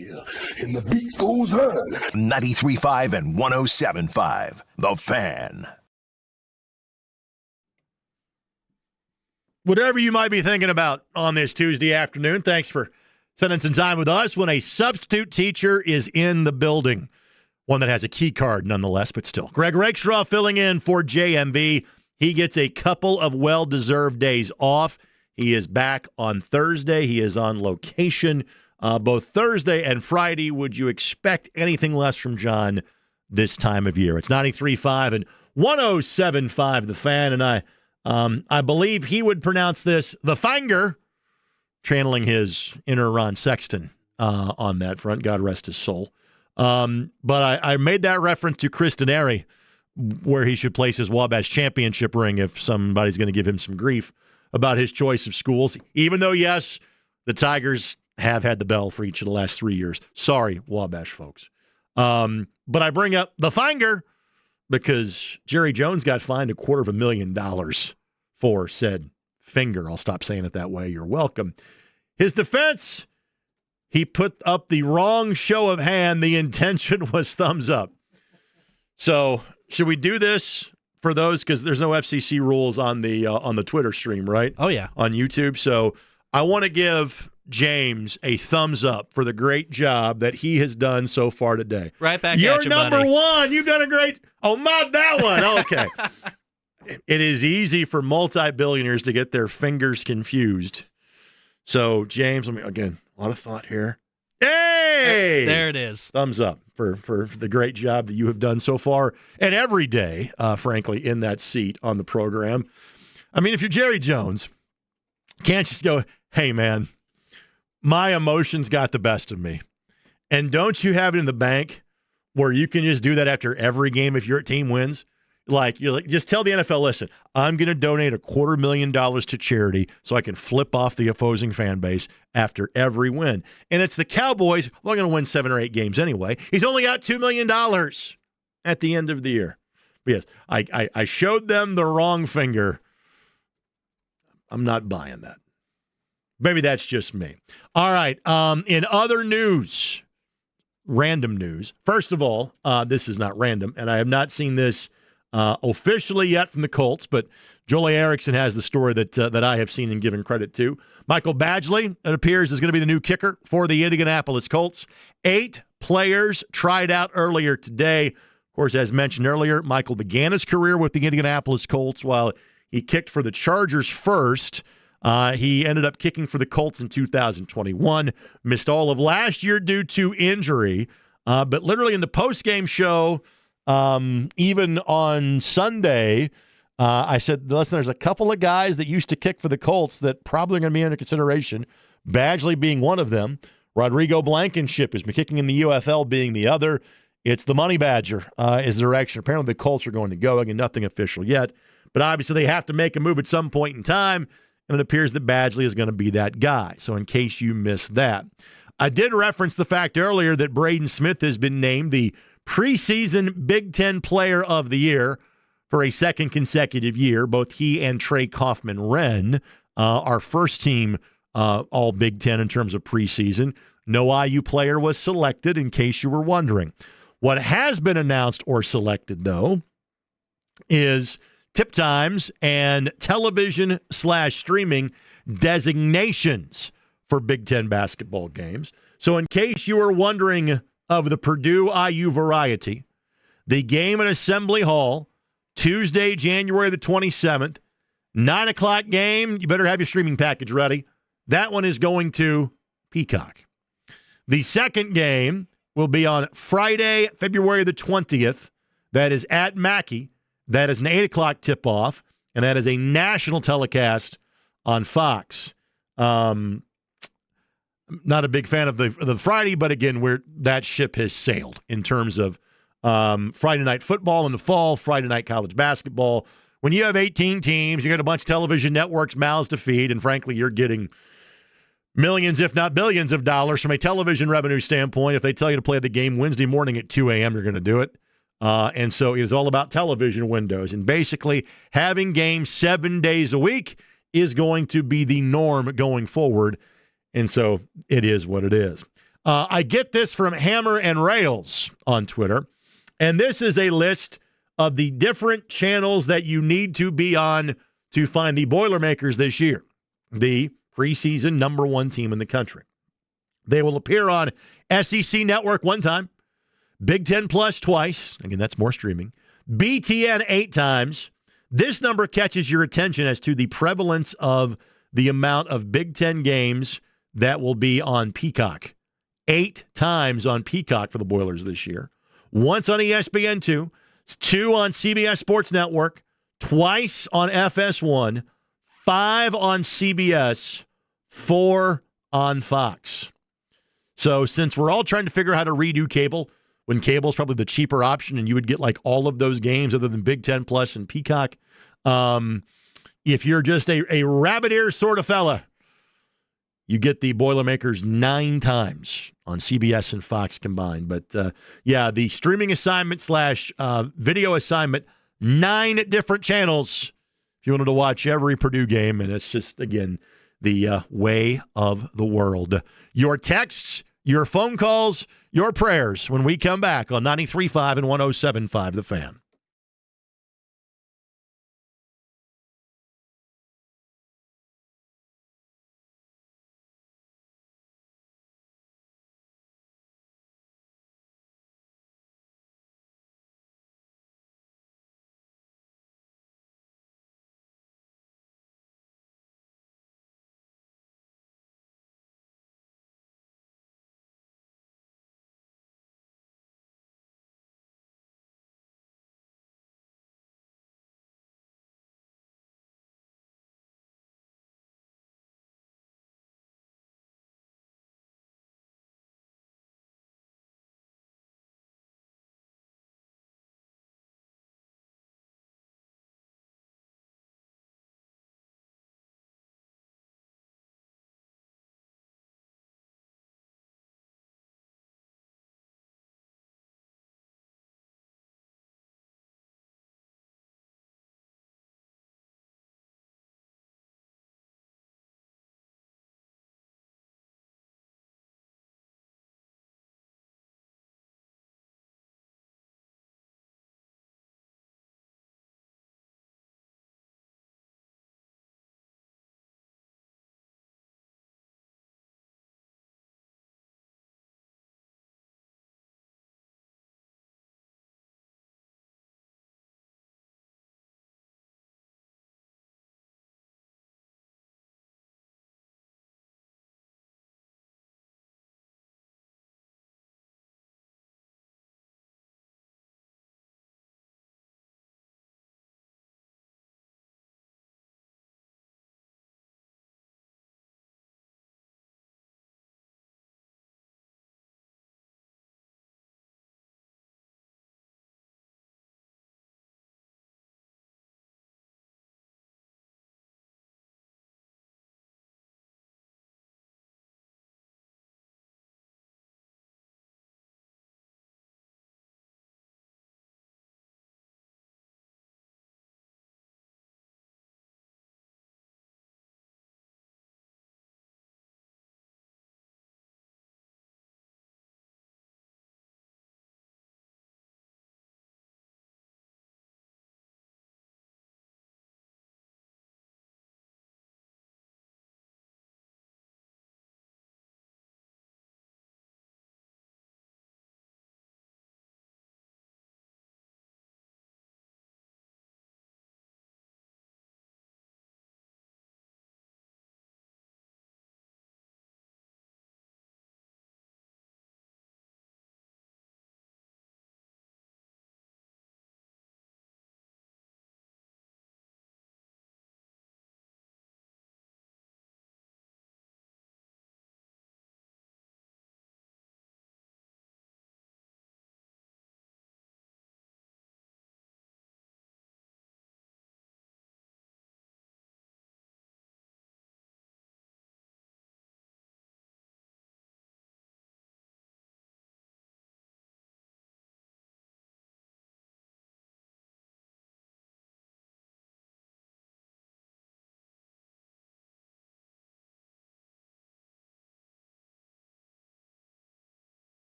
S8: here, and the beat goes on. 93.5 and 107.5, The Fan.
S9: Whatever you might be thinking about on this Tuesday afternoon, thanks for spending some time with us when a substitute teacher is in the building. One that has a key card nonetheless, but still. Greg Rakestraw filling in for JMV. He gets a couple of well-deserved days off. He is back on Thursday. He is on location both Thursday and Friday. Would you expect anything less from John this time of year? It's 93.5 and 107.5, The Fan, and I believe he would pronounce this the finger, channeling his inner Ron Sexton on that front. God rest his soul. But I made that reference to Kristen Airy, where he should place his Wabash championship ring if somebody's going to give him some grief about his choice of schools, even though, yes, the Tigers have had the bell for each of the last 3 years. Sorry, Wabash folks. But I bring up the finger because Jerry Jones got fined $250,000 for said finger. I'll stop saying it that way. You're welcome. His defense, he put up the wrong show of hand. The intention was thumbs up. So should we do this for those? Because there's no FCC rules on the Twitter stream, right?
S12: Oh, yeah.
S9: On YouTube. So I want to give James a thumbs up for the great job that he has done so far today.
S12: Right back
S9: You're
S12: at you,
S9: number
S12: buddy.
S9: one. You've done a great. Oh, not that one. Okay. It is easy for multi-billionaires to get their fingers confused. So, James, again, a lot of thought here. Hey!
S12: There it is.
S9: Thumbs up for the great job that you have done so far and every day, frankly, in that seat on the program. I mean, if you're Jerry Jones, can't just go, hey, man, my emotions got the best of me. And don't you have it in the bank where you can just do that after every game if your team wins? Just tell the NFL, listen, I'm going to donate $250,000 to charity so I can flip off the opposing fan base after every win. And it's the Cowboys. They're going to win 7 or 8 games anyway. He's only got $2 million at the end of the year. But yes, I showed them the wrong finger. I'm not buying that. Maybe that's just me. All right. In other news, random news. First of all, this is not random, and I have not seen this officially yet from the Colts, but Jolie Erickson has the story that I have seen and given credit to. Michael Badgley, it appears, is going to be the new kicker for the Indianapolis Colts. 8 players tried out earlier today. Of course, as mentioned earlier, Michael began his career with the Indianapolis Colts while he kicked for the Chargers first. He ended up kicking for the Colts in 2021, missed all of last year due to injury, but literally in the postgame show, even on Sunday, I said, listen, there's a couple of guys that used to kick for the Colts that probably are going to be under consideration, Badgley being one of them. Rodrigo Blankenship has been kicking in the UFL being the other. It's the Money Badger is the direction. Apparently the Colts are going to go. Again, nothing official yet, but obviously they have to make a move at some point in time, and it appears that Badgley is going to be that guy. So in case you missed that, I did reference the fact earlier that Braden Smith has been named the preseason Big Ten Player of the Year for a second consecutive year. Both he and Trey Kaufman-Renn are first team all Big Ten in terms of preseason. No IU player was selected, in case you were wondering. What has been announced or selected, though, is tip times and television/streaming designations for Big Ten basketball games. So in case you were wondering of the Purdue-IU variety, the game at Assembly Hall, Tuesday, January the 27th, 9 o'clock game. You better have your streaming package ready. That one is going to Peacock. The second game will be on Friday, February the 20th. That is at Mackey. That is an 8 o'clock tip-off, and that is a national telecast on Fox. Not a big fan of the Friday, but again, that ship has sailed in terms of Friday night football in the fall, Friday night college basketball. When you have 18 teams, you got a bunch of television networks, mouths to feed, and frankly, you're getting millions, if not billions of dollars from a television revenue standpoint. If they tell you to play the game Wednesday morning at 2 a.m., you're going to do it. And so it is all about television windows. And basically, having games 7 days a week is going to be the norm going forward. And so it is what it is. I get this from Hammer and Rails on Twitter, and this is a list of the different channels that you need to be on to find the Boilermakers this year, the preseason number one team in the country. They will appear on SEC Network one time, Big Ten Plus twice. Again, that's more streaming. BTN 8 times. This number catches your attention as to the prevalence of the amount of Big Ten games that will be on Peacock. 8 times on Peacock for the Boilers this year. Once on ESPN2, 2 on CBS Sports Network, twice on FS1, 5 on CBS, 4 on Fox. So since we're all trying to figure out how to redo cable, when cable is probably the cheaper option and you would get like all of those games other than Big Ten Plus and Peacock, if you're just a rabbit ear sort of fella, you get the Boilermakers 9 times on CBS and Fox combined. But, yeah, the streaming assignment / video assignment, 9 different channels if you wanted to watch every Purdue game. And it's just, again, the way of the world. Your texts, your phone calls, your prayers when we come back on 93.5 and 107.5 The Fan.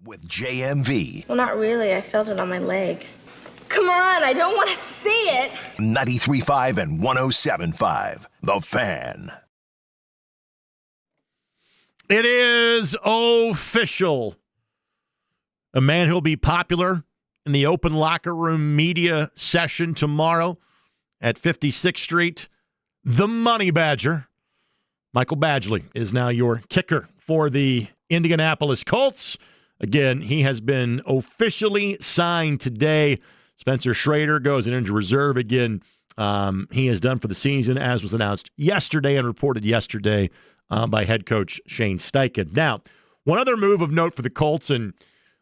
S8: with JMV.
S14: Well, not really. I felt it on my leg. Come on, I don't want to see it.
S8: 93.5 and 107.5. The Fan.
S9: It is official. A man who'll be popular in the open locker room media session tomorrow at 56th Street, the Money Badger. Michael Badgley is now your kicker for the Indianapolis Colts. Again, he has been officially signed today. Spencer Schrader goes in injured reserve again. He is done for the season, as was announced yesterday and reported yesterday by head coach Shane Steichen. Now, one other move of note for the Colts, and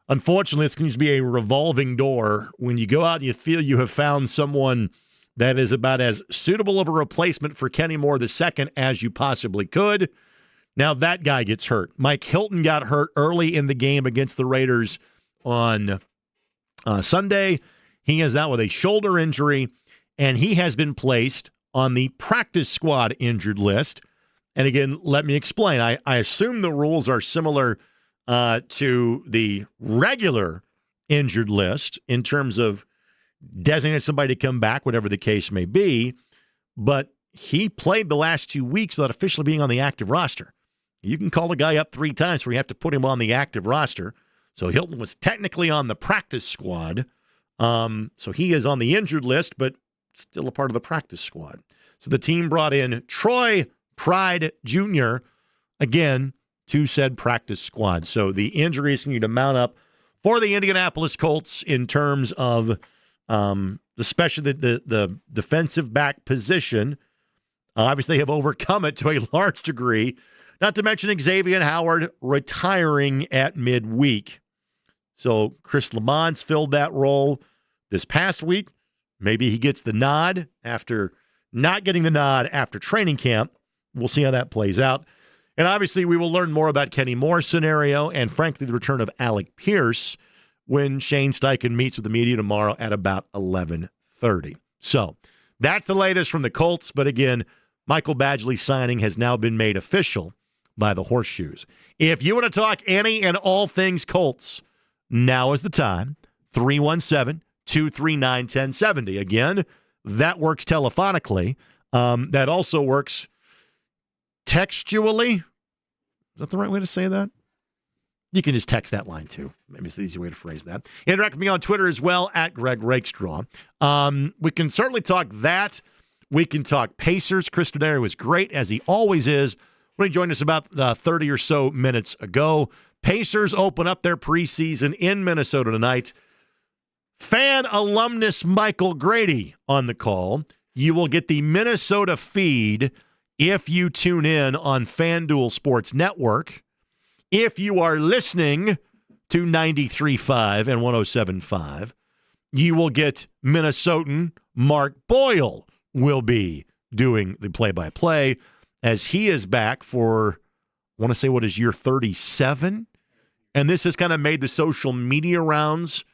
S9: unfortunately, this can just be a revolving door. When you go out and you feel you have found someone that is about as suitable of a replacement for Kenny Moore II as you possibly could, now that guy gets hurt. Mike Hilton got hurt early in the game against the Raiders on Sunday. He is out with a shoulder injury, and he has been placed on the practice squad injured list. And again, let me explain. I assume the rules are similar to the regular injured list in terms of designating somebody to come back, whatever the case may be. But he played the last 2 weeks without officially being on the active roster. You can call a guy up 3 times where you have to put him on the active roster. So Hilton was technically on the practice squad. So he is on the injured list, but still a part of the practice squad. So the team brought in Troy Pride Jr., again, to said practice squad. So the injuries continue to mount up for the Indianapolis Colts in terms of especially the defensive back position. Obviously, they have overcome it to a large degree, not to mention Xavier Howard retiring at midweek. So Chris Lamont's filled that role this past week. Maybe he gets the nod after not getting the nod after training camp. We'll see how that plays out. And obviously, we will learn more about Kenny Moore's scenario and, frankly, the return of Alec Pierce when Shane Steichen meets with the media tomorrow at about 11:30. So that's the latest from the Colts. But again, Michael Badgley's signing has now been made official by the Horseshoes. If you want to talk any and all things Colts, now is the time. 317-239-1070. Again, that works telephonically. That also works textually. Is that the right way to say that? You can just text that line too. Maybe it's the easy way to phrase that. Interact with me on Twitter as well, at Greg Rakestraw. We can certainly talk that. We can talk Pacers. Chris Denari was great, as he always is, when he joined us about 30 or so minutes ago. Pacers open up their preseason in Minnesota tonight. Fan alumnus Michael Grady on the call. You will get the Minnesota feed if you tune in on FanDuel Sports Network. If you are listening to 93.5 and 107.5, you will get Minnesotan Mark Boyle will be doing the play-by-play as he is back for, I want to say, what is year 37? And this has kind of made the social media rounds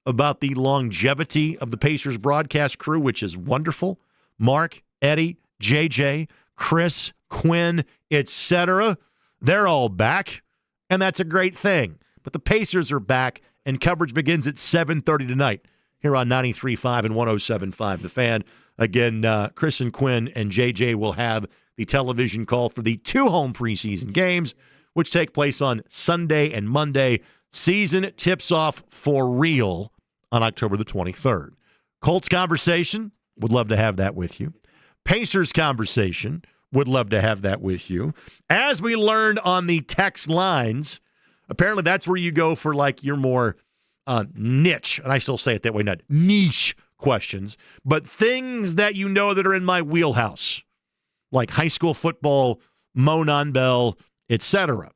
S9: about the longevity of the Pacers broadcast crew, which is wonderful. Mark, Eddie, JJ, Chris, Quinn, etc. They're all back, and that's a great thing. But the Pacers are back, and coverage begins at 7:30 tonight here on 93.5 and 107.5 The Fan. Again, Chris and Quinn and JJ will have the television call for the 2 home preseason games, which take place on Sunday and Monday. Season tips off for real on October the 23rd. Colts conversation, would love to have that with you. Pacers conversation, would love to have that with you. As we learned on the text lines, apparently that's where you go for like your more niche, and I still say it that way, not niche questions, but things that you know that are in my wheelhouse, like high school football, Monon Bell, etc.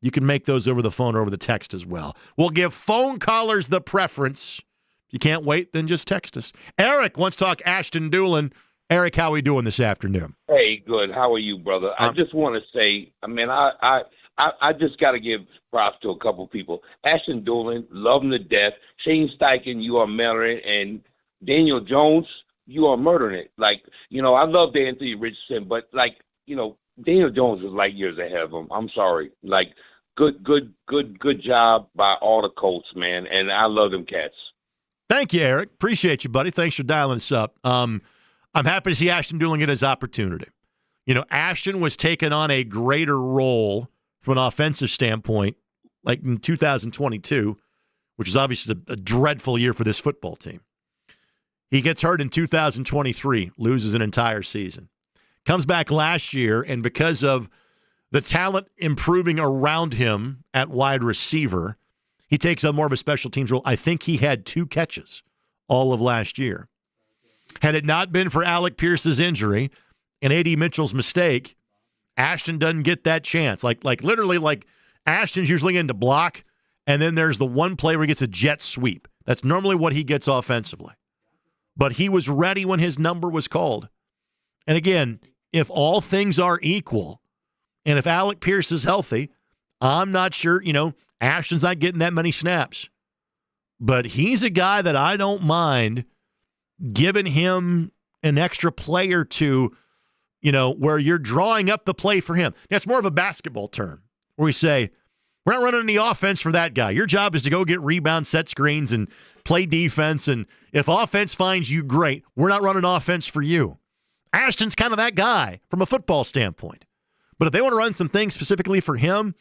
S9: You can make those over the phone or over the text as well. We'll give phone callers the preference. If you can't wait, then just text us. Eric wants to talk Ashton Doolin. Eric, how are we doing this afternoon?
S15: Hey, good. How are you, brother? I just want to say, I mean, I just got to give props to a couple people. Ashton Doolin, love him to death. Shane Steichen, you are murdering. And Daniel Jones, you are murdering it. Like, you know, I love Anthony Richardson, but, like, you know, Daniel Jones is light years ahead of him. I'm sorry. Like, good job by all the Colts, man. And I love them cats.
S9: Thank you, Eric. Appreciate you, buddy. Thanks for dialing us up. I'm happy to see Ashton Dulin get his opportunity. Ashton was taking on a greater role from an offensive standpoint, like in 2022, which is obviously a dreadful year for this football team. He gets hurt in 2023, loses an entire season. Comes back last year, and because of the talent improving around him at wide receiver, he takes on more of a special teams role. I think he had 2 catches all of last year. Had it not been for Alec Pierce's injury and A.D. Mitchell's mistake, Ashton doesn't get that chance. Like literally, Ashton's usually in to block, and then there's the one play where he gets a jet sweep. That's normally what he gets offensively. But he was ready when his number was called. And again, if all things are equal, and if Alec Pierce is healthy, I'm not sure, Ashton's not getting that many snaps. But he's a guy that I don't mind giving him an extra play or two, where you're drawing up the play for him. That's more of a basketball term, where we say, we're not running any offense for that guy. Your job is to go get rebounds, set screens, and play defense. And if offense finds you, great. We're not running offense for you. Ashton's kind of that guy from a football standpoint. But if they want to run some things specifically for him,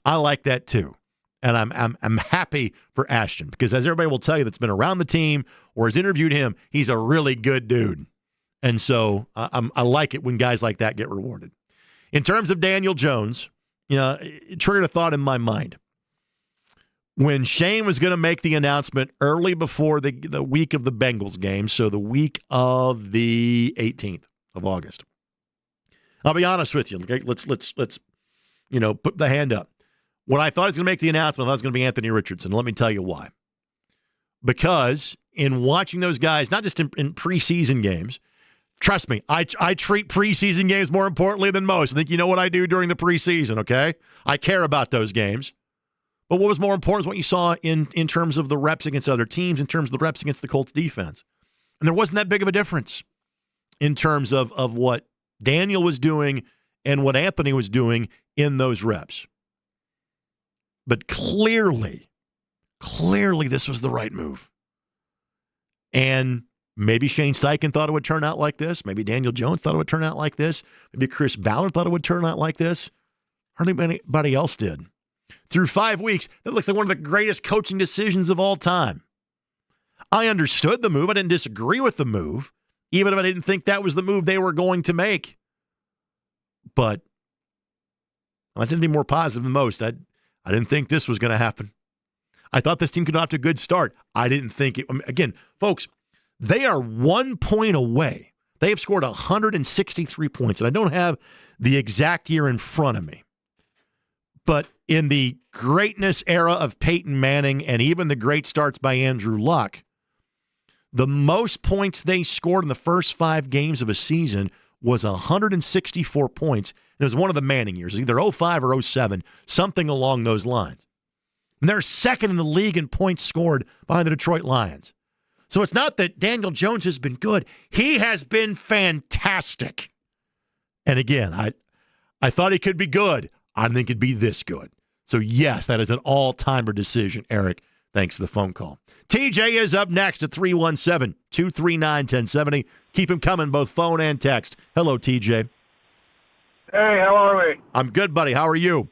S9: I like that too. And I'm happy for Ashton because, as everybody will tell you that's been around the team or has interviewed him, he's a really good dude. And so I like it when guys like that get rewarded. In terms of Daniel Jones, it triggered a thought in my mind. When Shane was going to make the announcement early before the week of the Bengals game, so the week of the 18th of August, I'll be honest with you. Okay? Let's put the hand up. When I thought he was going to make the announcement, I thought it was going to be Anthony Richardson. Let me tell you why. Because in watching those guys, not just in preseason games, trust me, I treat preseason games more importantly than most. I think you know what I do during the preseason, okay? I care about those games. But what was more important is what you saw in terms of the reps against other teams, in terms of the reps against the Colts defense. And there wasn't that big of a difference in terms of what Daniel was doing and what Anthony was doing in those reps. But clearly, this was the right move. And maybe Shane Steichen thought it would turn out like this. Maybe Daniel Jones thought it would turn out like this. Maybe Chris Ballard thought it would turn out like this. Hardly anybody else did. Through 5 weeks, that looks like one of the greatest coaching decisions of all time. I understood the move. I didn't disagree with the move, even if I didn't think that was the move they were going to make. But I didn't be more positive than most. I didn't think this was going to happen. I thought this team could have to a good start. I didn't think it. Again, folks, they are 1 point away. They have scored 163 points, and I don't have the exact year in front of me. But in the greatness era of Peyton Manning and even the great starts by Andrew Luck, the most points they scored in the first 5 games of a season was 164 points. And it was one of the Manning years, either 05 or 07, something along those lines. And they're second in the league in points scored behind the Detroit Lions. So it's not that Daniel Jones has been good. He has been fantastic. And again, I thought he could be good. I didn't think it'd be this good. So yes, that is an all-timer decision, Eric. Thanks for the phone call. TJ is up next at 317-239-1070. Keep him coming, both phone and text. Hello, TJ.
S16: Hey, how are we?
S9: I'm good, buddy. How are you?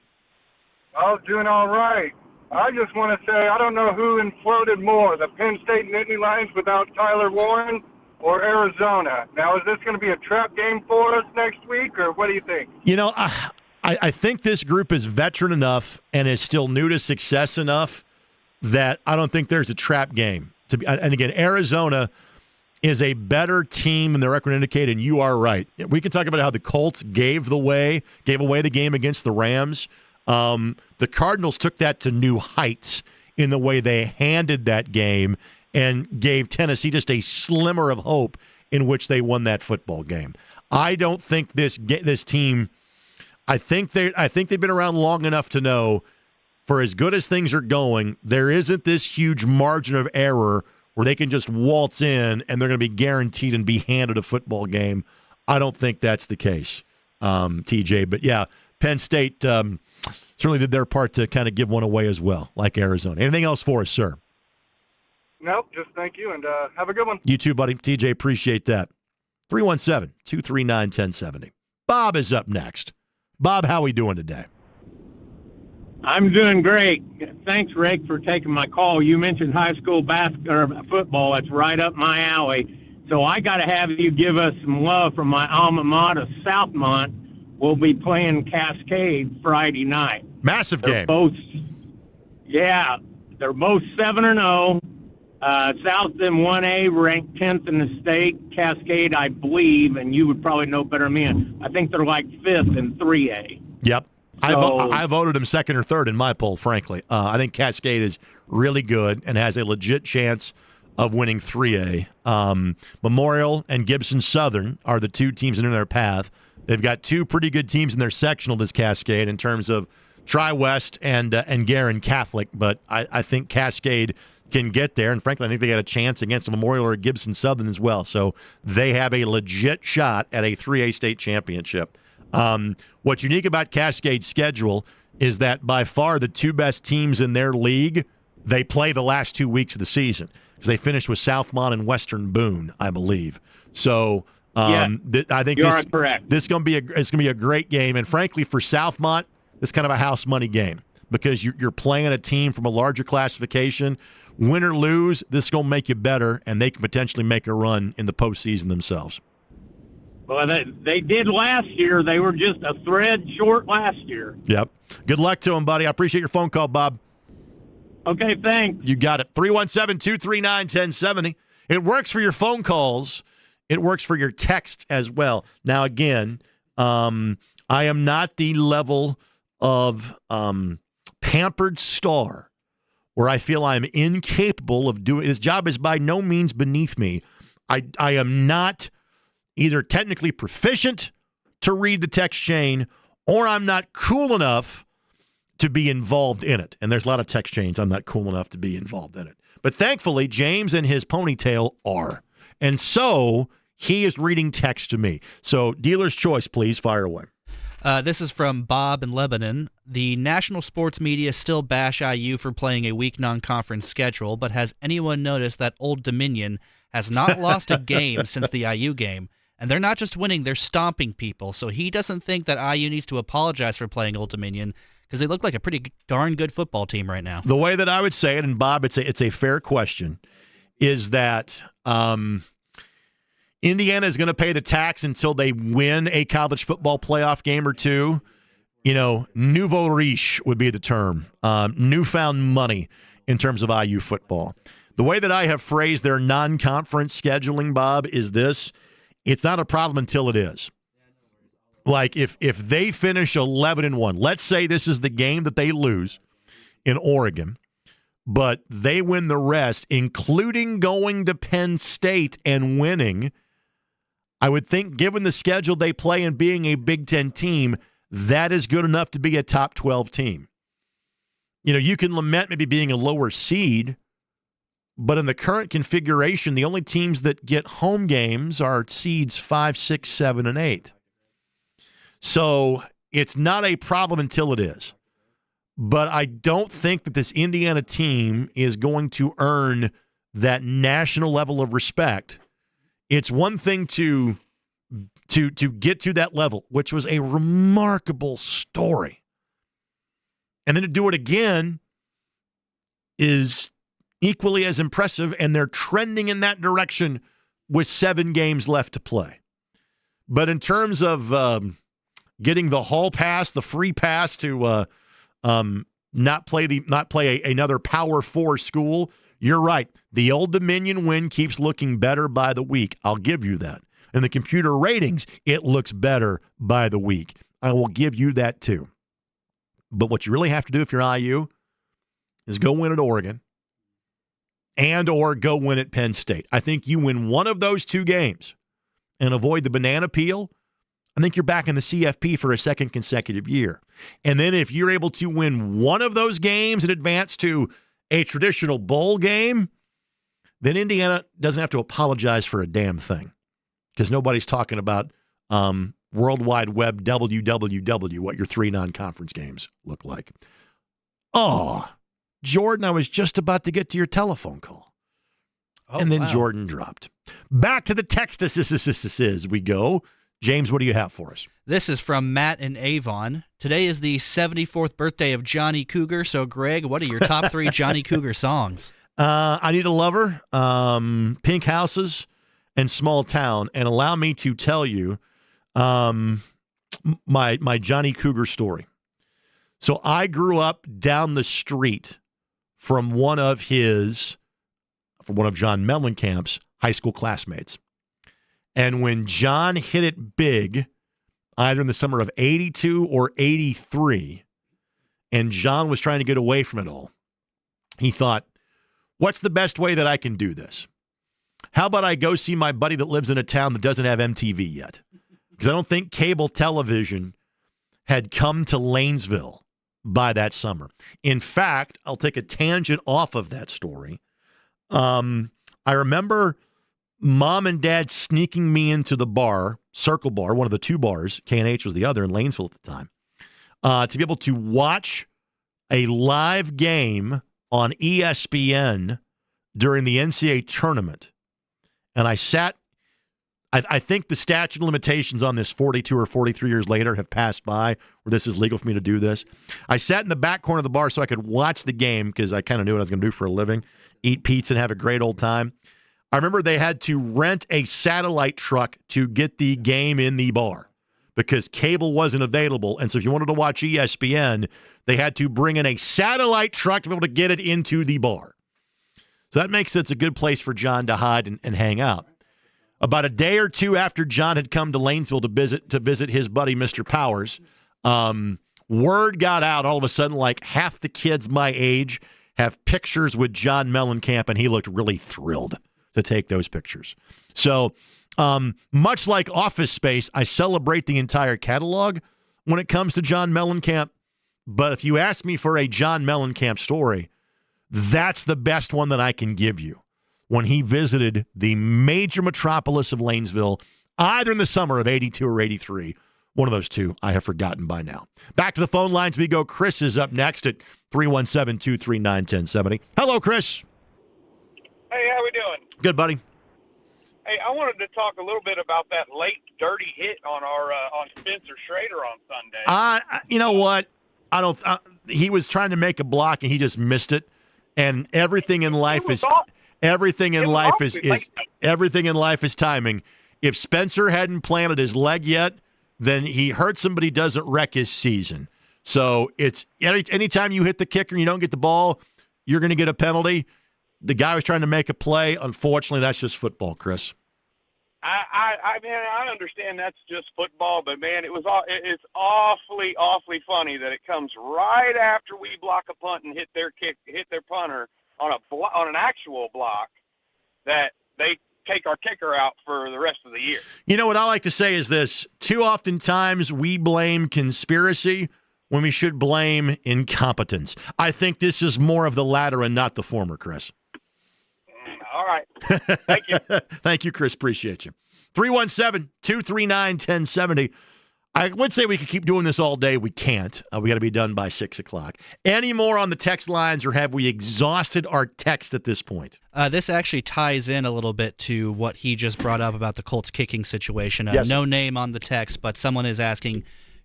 S16: I was doing all right. I just want to say I don't know who imploded more, the Penn State Nittany Lions without Tyler Warren or Arizona. Now, is this going to be a trap game for us next week, or what do you think?
S9: I think this group is veteran enough and is still new to success enough that I don't think there's a trap game. And again, Arizona is a better team than the record indicated, and you are right. We can talk about how the Colts gave away the game against the Rams. The Cardinals took that to new heights in the way they handed that game and gave Tennessee just a slimmer of hope in which they won that football game. I don't think this team. I think they've been around long enough to know, for as good as things are going, there isn't this huge margin of error where they can just waltz in and they're going to be guaranteed and be handed a football game. I don't think that's the case, TJ. But yeah, Penn State, certainly did their part to kind of give one away as well, like Arizona. Anything else for us, sir?
S16: Nope, just thank you, and have a good one.
S9: You too, buddy. TJ, appreciate that. 317-239-1070. Bob is up next. Bob, how we doing today?
S17: I'm doing great. Thanks, Rick, for taking my call. You mentioned high school football. That's right up my alley. So I got to have you give us some love from my alma mater, Southmont. We'll be playing Cascade Friday night.
S9: Massive game.
S17: They're both 7-0. Southton 1A ranked 10th in the state. Cascade, I believe, and you would probably know better than me, I think they're like 5th in 3A.
S9: Yep. I voted them second or third in my poll, frankly. I think Cascade is really good and has a legit chance of winning 3A. Memorial and Gibson Southern are the two teams in their path. They've got two pretty good teams in their sectional, this Cascade, in terms of Tri-West and Garin Catholic, but I think Cascade can get there, and frankly, I think they got a chance against Memorial or Gibson Southern as well. So they have a legit shot at a 3A state championship. What's unique about Cascade's schedule is that by far the two best teams in their league, they play the last 2 weeks of the season because they finished with Southmont and Western Boone, I believe. So I think this is going to be a great game, and frankly, for Southmont, it's kind of a house money game because you're playing a team from a larger classification. Win or lose, this is going to make you better, and they can potentially make a run in the postseason themselves.
S17: Well, they did last year. They were just a thread short last year.
S9: Yep. Good luck to them, buddy. I appreciate your phone call, Bob.
S17: Okay, thanks.
S9: You got it. 317-239-1070. It works for your phone calls. It works for your text as well. Now, again, I am not the level of pampered star where I feel I'm incapable of doing. This job is by no means beneath me. I am not either technically proficient to read the text chain, or I'm not cool enough to be involved in it. And there's a lot of text chains I'm not cool enough to be involved in it. But thankfully, James and his ponytail are. And so he is reading text to me. So dealer's choice, please, fire away.
S12: This is from Bob in Lebanon. The national sports media still bash IU for playing a weak non-conference schedule, but has anyone noticed that Old Dominion has not lost a game since the IU game? And they're not just winning, they're stomping people. So he doesn't think that IU needs to apologize for playing Old Dominion because they look like a pretty darn good football team right now.
S9: The way that I would say it, and Bob, it's a fair question, is that Indiana is going to pay the tax until they win a college football playoff game or two. You know, nouveau riche would be the term. Newfound money in terms of IU football. The way that I have phrased their non-conference scheduling, Bob, is this. It's not a problem until it is. Like if they finish 11-1, let's say this is the game that they lose in Oregon, but they win the rest, including going to Penn State and winning, I would think given the schedule they play and being a Big Ten team, that is good enough to be a top 12 team. You know, you can lament maybe being a lower seed, but in the current configuration, the only teams that get home games are seeds 5, 6, 7, and 8. So it's not a problem until it is. But I don't think that this Indiana team is going to earn that national level of respect. It's one thing to get to that level, which was a remarkable story. And then to do it again is equally as impressive, and they're trending in that direction with 7 games left to play. But in terms of getting the hall pass, the free pass to not play another Power 4 school, you're right. The Old Dominion win keeps looking better by the week. I'll give you that. In the computer ratings, it looks better by the week. I will give you that too. But what you really have to do if you're IU is go win at Oregon and or go win at Penn State. I think you win one of those 2 games and avoid the banana peel, I think you're back in the CFP for a second consecutive year. And then if you're able to win one of those games and advance to a traditional bowl game, then Indiana doesn't have to apologize for a damn thing because nobody's talking about World Wide Web WWW, what your 3 non-conference games look like. Oh, Jordan, I was just about to get to your telephone call.
S12: Oh,
S9: and then
S12: wow.
S9: Jordan dropped. Back to the text as we go. James, what do you have for us?
S12: This is from Matt in Avon. Today is the 74th birthday of Johnny Cougar. So, Greg, what are your top 3 Johnny Cougar songs?
S9: I Need a Lover, Pink Houses, and Small Town. And allow me to tell you my Johnny Cougar story. So I grew up down the street from one of John Mellencamp's high school classmates. And when John hit it big, either in the summer of 82 or 83, and John was trying to get away from it all, he thought, what's the best way that I can do this? How about I go see my buddy that lives in a town that doesn't have MTV yet? Because I don't think cable television had come to Lanesville by that summer. In fact, I'll take a tangent off of that story. I remember Mom and Dad sneaking me into the bar, Circle Bar, one of the 2 bars, K&H was the other in Lanesville at the time, to be able to watch a live game on ESPN during the NCAA tournament. And I sat, I think the statute of limitations on this 42 or 43 years later have passed by where this is legal for me to do this. I sat in the back corner of the bar so I could watch the game because I kind of knew what I was going to do for a living, eat pizza and have a great old time. I remember they had to rent a satellite truck to get the game in the bar because cable wasn't available. And so if you wanted to watch ESPN, they had to bring in a satellite truck to be able to get it into the bar. So that makes it a good place for John to hide and hang out. About a day or 2 after John had come to Lanesville to visit his buddy, Mr. Powers, word got out all of a sudden, like half the kids my age have pictures with John Mellencamp, and he looked really thrilled to take those pictures. So much like Office Space, I celebrate the entire catalog when it comes to John Mellencamp. But if you ask me for a John Mellencamp story, that's the best one that I can give you. When he visited the major metropolis of Lanesville, either in the summer of 82 or 83. One of those 2 I have forgotten by now. Back to the phone lines we go. Chris is up next at 317-239-1070. Hello, Chris.
S18: Hey, how we doing?
S9: Good, buddy.
S18: Hey, I wanted to talk a little bit about that late dirty hit on our on Spencer Schrader on Sunday.
S9: You know what? He was trying to make a block and he just missed it. And everything in life is timing. If Spencer hadn't planted his leg yet, then he hurts him, but he doesn't wreck his season. So it's anytime you hit the kicker and you don't get the ball, you're going to get a penalty. The guy was trying to make a play. Unfortunately, that's just football, Chris.
S18: I understand that's just football, but man, it's awfully funny that it comes right after we block a punt and hit their punter on an actual block that they take our kicker out for the rest of the year.
S9: You know what I like to say is this: too often times we blame conspiracy when we should blame incompetence. I think this is more of the latter and not the former, Chris.
S18: All right. Thank you.
S9: Thank you, Chris. Appreciate you. 317-239-1070. I would say we could keep doing this all day. We can't. We got to be done by 6 o'clock. Any more on the text lines, or have we exhausted our text at this point?
S12: This actually ties in a little bit to what he just brought up about the Colts kicking situation.
S9: Yes.
S12: No name on the text, but someone is asking,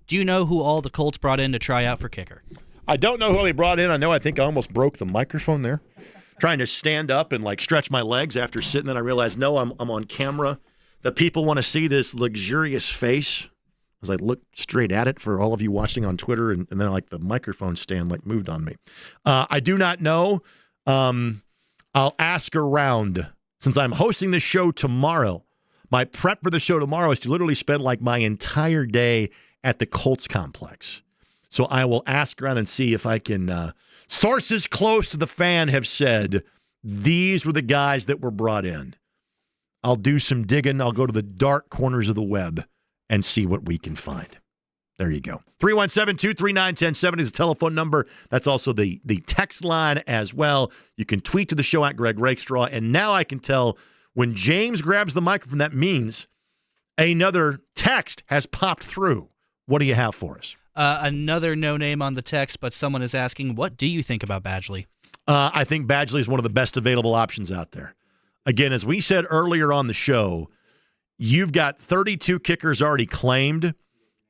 S12: do you know who all the Colts brought in to try out for kicker?
S9: I don't know who they brought in. I think I almost broke the microphone there. Trying to stand up and stretch my legs after sitting, and I realized, no, I'm on camera. The people want to see this luxurious face as I look straight at it for all of you watching on Twitter, and then the microphone stand moved on me. I do not know. I'll ask around. Since I'm hosting the show tomorrow, my prep for the show tomorrow is to literally spend my entire day at the Colts complex. So I will ask around and see if I can. Sources close to the fan have said these were the guys that were brought in. I'll do some digging. I'll go to the dark corners of the web and see what we can find. There you go. 317-239-1070 is the telephone number. That's also the text line as well. You can tweet to the show at Greg Rakestraw. And now I can tell when James grabs the microphone, that means Another text has popped through. What do you have for us?
S12: Another no name on the text, but someone is asking, what do you think about Badgley?
S9: I think Badgley is one of the best available options out there. Again, as we said earlier on the show, you've got 32 kickers already claimed,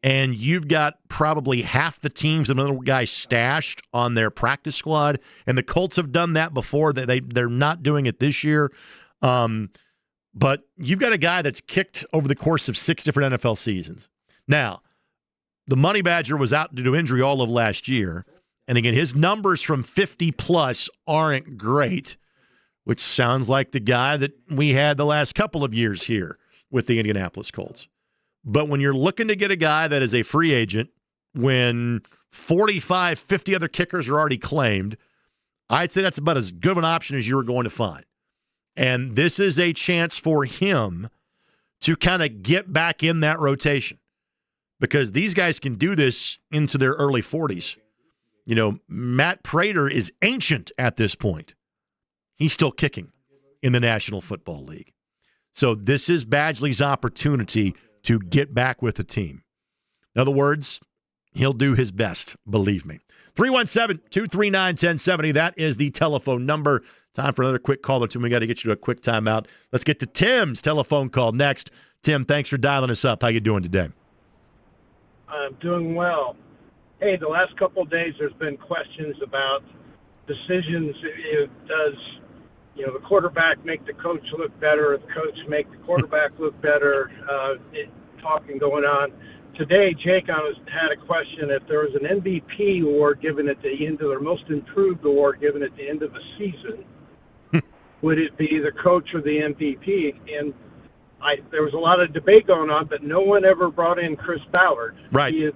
S9: and you've got probably half the teams and another guy stashed on their practice squad. And the Colts have done that before. They're not doing it this year. But you've got a guy that's kicked over the course of 6 different NFL seasons. Now, the Money Badger was out due to injury all of last year. And again, his numbers from 50-plus aren't great, which sounds like the guy that we had the last couple of years here with the Indianapolis Colts. But when you're looking to get a guy that is a free agent, when 45, 50 other kickers are already claimed, I'd say that's about as good of an option as you were going to find. And this is a chance for him to kind of get back in that rotation, because these guys can do this into their early 40s. You know, Matt Prater is ancient at this point. He's still kicking in the National Football League. So this is Badgley's opportunity to get back with the team. In other words, he'll do his best, believe me. 317-239-1070, that is the telephone number. Time for another quick call or two. We got to get you to a quick timeout. Let's get to Tim's telephone call next. Tim, thanks for dialing us up. How you doing today?
S19: I'm doing well. Hey, the last couple of days there's been questions about decisions. Does the quarterback make the coach look better, or the coach make the quarterback look better? Talking going on. Today, Jake had a question. If there was an MVP award given at the end of their most improved award given at the end of the season, would it be the coach or the MVP? And there was a lot of debate going on, but no one ever brought in Chris Ballard.
S9: Right.
S19: He has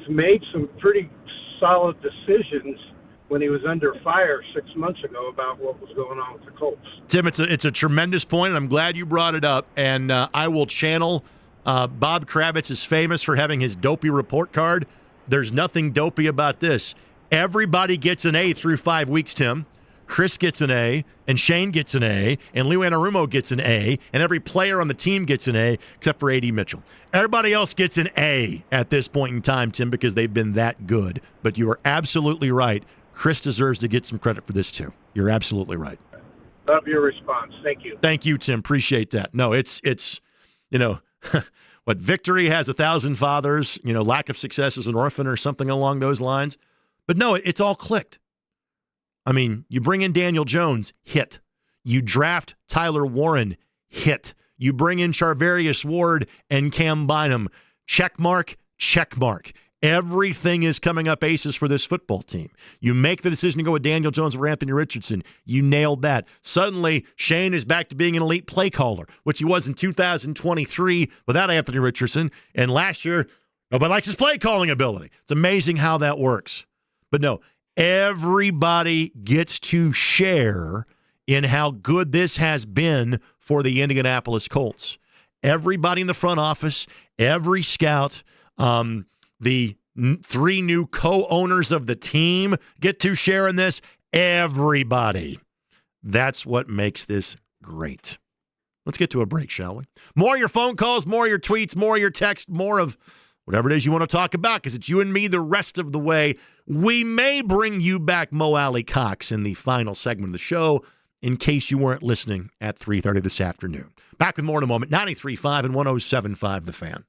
S19: made some pretty solid decisions when he was under fire 6 months ago about what was going on with the Colts.
S9: Tim, it's a tremendous point, and I'm glad you brought it up. And I will channel Bob Kravitz is famous for having his dopey report card. There's nothing dopey about this. Everybody gets an A through 5 weeks, Tim. Chris gets an A, and Shane gets an A, and Lou Anarumo gets an A, and every player on the team gets an A except for A.D. Mitchell. Everybody else gets an A at this point in time, Tim, because they've been that good. But you are absolutely right. Chris deserves to get some credit for this, too. You're absolutely right.
S19: Love your response. Thank you.
S9: Thank you, Tim. Appreciate that. No, it's what victory has 1,000 fathers, lack of success is an orphan or something along those lines. But no, it's all clicked. I mean, you bring in Daniel Jones, hit. You draft Tyler Warren, hit. You bring in Charvarius Ward and Cam Bynum, check mark, check mark. Everything is coming up aces for this football team. You make the decision to go with Daniel Jones or Anthony Richardson. You nailed that. Suddenly, Shane is back to being an elite play caller, which he was in 2023 without Anthony Richardson. And last year, nobody likes his play calling ability. It's amazing how that works. But no, everybody gets to share in how good this has been for the Indianapolis Colts. Everybody in the front office, every scout, the 3 new co-owners of the team get to share in this. Everybody. That's what makes this great. Let's get to a break, shall we? More of your phone calls, more of your tweets, more of your texts, more of whatever it is you want to talk about, because it's you and me the rest of the way. We may bring you back Mo Alie-Cox in the final segment of the show, in case you weren't listening at 3:30 this afternoon. Back with more in a moment. 93.5 and 107.5 The Fan.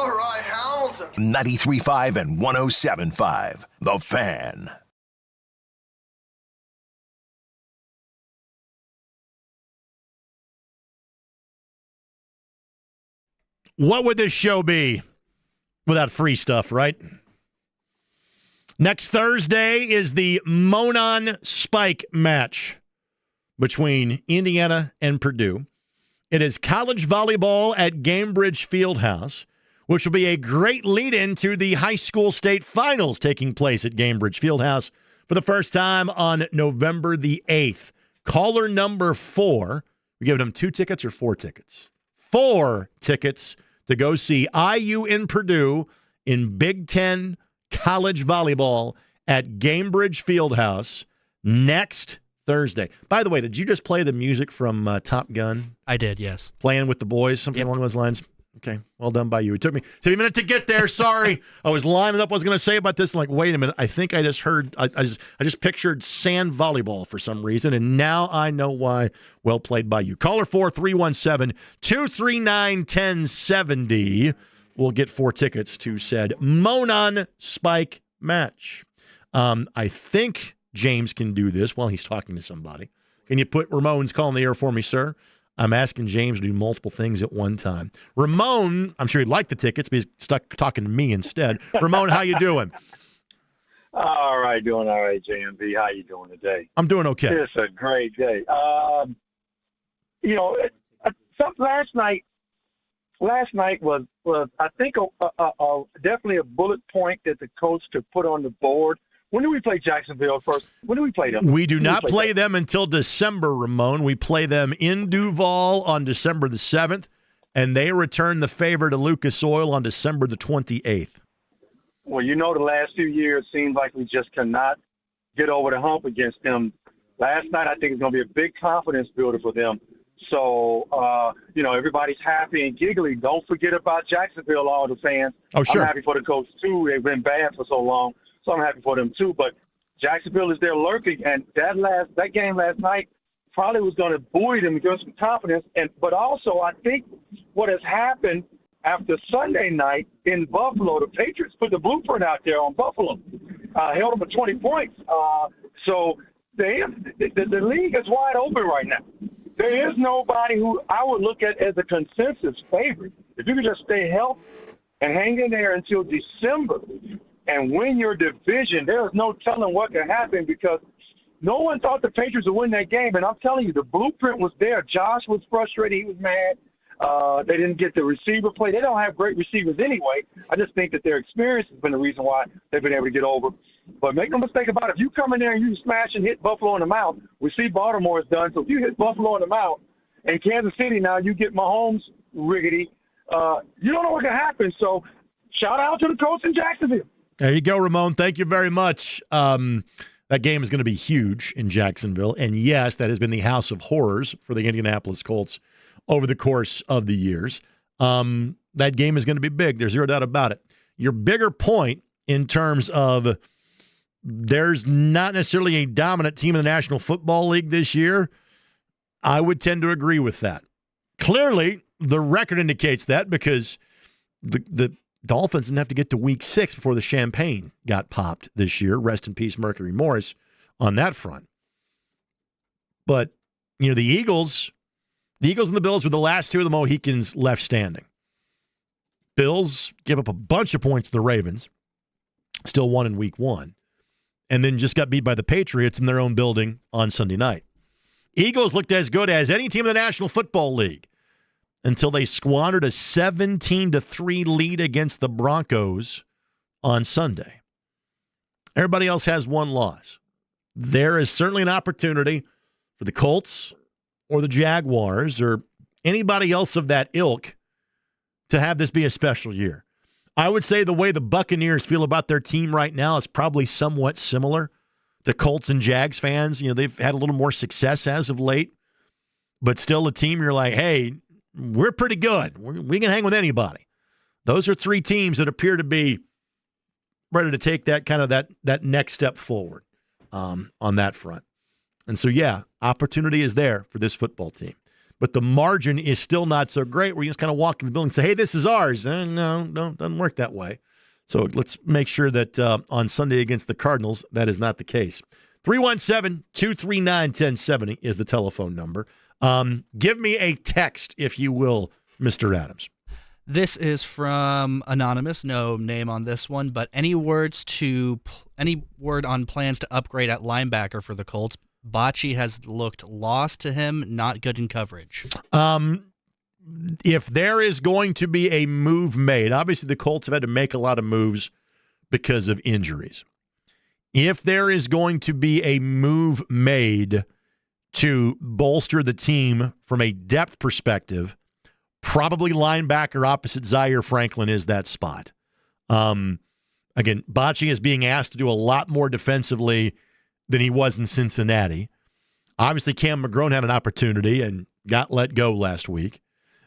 S8: All right, Hamilton. 93.5 and 107.5. The Fan.
S9: What would this show be without free stuff, right? Next Thursday is the Monon Spike match between Indiana and Purdue. It is college volleyball at Gainbridge Fieldhouse, which will be a great lead-in to the high school state finals taking place at Gainbridge Fieldhouse for the first time on November the 8th. Caller number 4, we giving them 2 tickets or 4 tickets? 4 tickets to go see IU in Purdue in Big Ten college volleyball at Gainbridge Fieldhouse next Thursday. By the way, did you just play the music from Top Gun?
S12: I did, yes.
S9: Playing with the boys, something along those lines? Okay, well done by you. It took me a minute to get there. Sorry. I was lining up what I was going to say about this. I'm like, wait a minute. I think I just heard, I just pictured sand volleyball for some reason, and now I know why. Well played by you. Caller 4-317-239-1070 will get 4 tickets to said Monon Spike match. I think James can do this while he's talking to somebody. Can you put Ramon's call in the air for me, sir? I'm asking James to do multiple things at one time. Ramon, I'm sure he'd like the tickets, but he's stuck talking to me instead. Ramon, how you doing?
S20: All right, doing all right, JMV. How you doing today?
S9: I'm doing okay.
S20: It's a great day. Last night was I think definitely a bullet point that the coach could put on the board. When do we play Jacksonville first? When do we play them?
S9: We do not play them until December, Ramon. We play them in Duval on December the 7th, and they return the favor to Lucas Oil on December the 28th.
S20: Well, the last few years seems like we just cannot get over the hump against them. Last night, I think it's going to be a big confidence builder for them. So, everybody's happy and giggly. Don't forget about Jacksonville, all the fans.
S9: Oh, sure.
S20: I'm happy for the coach, too. They've been bad for so long. So I'm happy for them too, but Jacksonville is there lurking, and that game last night probably was going to buoy them and give them some confidence. But also, I think what has happened after Sunday night in Buffalo, the Patriots put the blueprint out there on Buffalo, held them for 20 points. So the league is wide open right now. There is nobody who I would look at as a consensus favorite. If you could just stay healthy and hang in there until December and win your division, there is no telling what can happen because no one thought the Patriots would win that game. And I'm telling you, the blueprint was there. Josh was frustrated. He was mad. They didn't get the receiver play. They don't have great receivers anyway. I just think that their experience has been the reason why they've been able to get over. But make no mistake about it, if you come in there and you smash and hit Buffalo in the mouth, we see Baltimore is done. So if you hit Buffalo in the mouth and Kansas City now you get Mahomes riggedy, you don't know what can happen. So shout out to the coach in Jacksonville.
S9: There you go, Ramon. Thank you very much. That game is going to be huge in Jacksonville. And yes, that has been the house of horrors for the Indianapolis Colts over the course of the years. That game is going to be big. There's zero doubt about it. Your bigger point in terms of there's not necessarily a dominant team in the National Football League this year, I would tend to agree with that. Clearly, the record indicates that because the Dolphins didn't have to get to week 6 before the champagne got popped this year. Rest in peace, Mercury Morris, on that front. But, the Eagles and the Bills were the last two of the Mohicans left standing. Bills gave up a bunch of points to the Ravens, still won in week 1, and then just got beat by the Patriots in their own building on Sunday night. Eagles looked as good as any team in the National Football League until they squandered a 17-3 lead against the Broncos on Sunday. Everybody else has one loss. There is certainly an opportunity for the Colts or the Jaguars or anybody else of that ilk to have this be a special year. I would say the way the Buccaneers feel about their team right now is probably somewhat similar to Colts and Jags fans. They've had a little more success as of late, but still a team you're like, hey, we're pretty good. We can hang with anybody. Those are 3 teams that appear to be ready to take that kind of that next step forward on that front. And so, yeah, opportunity is there for this football team. but the margin is still not so great where you just kind of walk in the building and say, hey, this is ours. No, doesn't work that way. So let's make sure that on Sunday against the Cardinals, that is not the case. 317-239-1070 is the telephone number. Give me a text, if you will, Mr. Adams.
S12: This is from Anonymous, no name on this one, but any word on plans to upgrade at linebacker for the Colts? Bocce has looked lost to him, not good in coverage.
S9: If there is going to be a move made, obviously the Colts have had to make a lot of moves because of injuries. If there is going to be a move made to bolster the team from a depth perspective, probably linebacker opposite Zaire Franklin is that spot. Again, Bocce is being asked to do a lot more defensively than he was in Cincinnati. Obviously, Cam McGrone had an opportunity and got let go last week.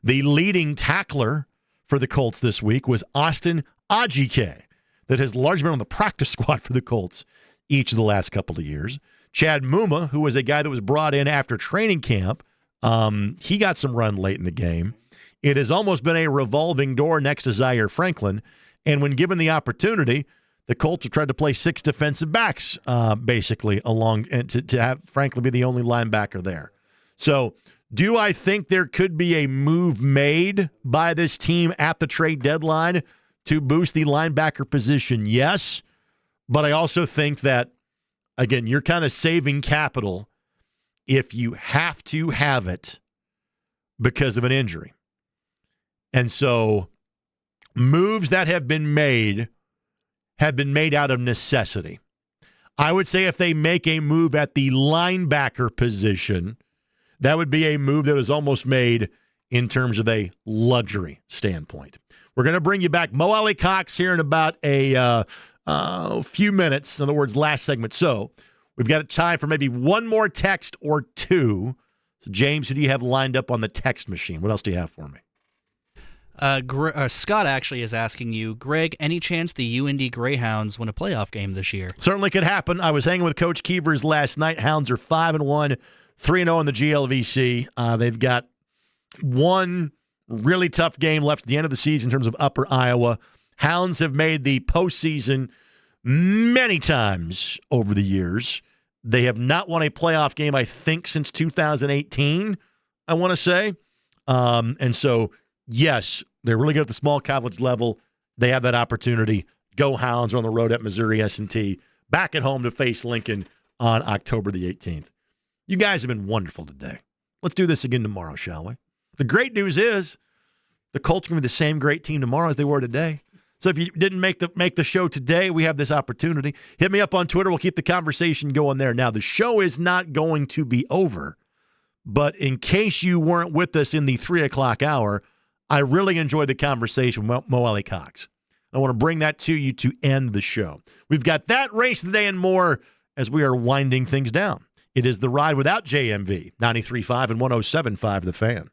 S9: The leading tackler for the Colts this week was Austin Ajike, that has largely been on the practice squad for the Colts each of the last couple of years. Chad Muma, who was a guy that was brought in after training camp, he got some run late in the game. It has almost been a revolving door next to Zaire Franklin, and when given the opportunity, the Colts have tried to play 6 defensive backs, basically, along and to have Franklin be the only linebacker there. So, do I think there could be a move made by this team at the trade deadline to boost the linebacker position? Yes, but I also think that, again, you're kind of saving capital if you have to have it because of an injury. And so moves that have been made out of necessity. I would say if they make a move at the linebacker position, that would be a move that is almost made in terms of a luxury standpoint. We're going to bring you back Mo Alie-Cox here in about a few minutes. In other words, last segment. So we've got time for maybe one more text or two. So James, who do you have lined up on the text machine? What else do you have for me?
S12: Scott actually is asking you, Greg, any chance the UND Greyhounds win a playoff game this year?
S9: Certainly could happen. I was hanging with Coach Keevers last night. Hounds are 5-1, 3-0 in the GLVC. They've got one really tough game left at the end of the season in terms of Upper Iowa. Hounds have made the postseason many times over the years. They have not won a playoff game, I think, since 2018, I want to say. And so, yes, they're really good at the small college level. They have that opportunity. Go Hounds are on the road at Missouri S&T. Back at home to face Lincoln on October the 18th. You guys have been wonderful today. Let's do this again tomorrow, shall we? The great news is the Colts are going to be the same great team tomorrow as they were today. So if you didn't make the show today, we have this opportunity. Hit me up on Twitter. We'll keep the conversation going there. Now, the show is not going to be over, but in case you weren't with us in the 3 o'clock hour, I really enjoyed the conversation with Mo Alie-Cox. I want to bring that to you to end the show. We've got that race today and more as we are winding things down. It is The Ride without JMV, 93.5 and 107.5 The Fan.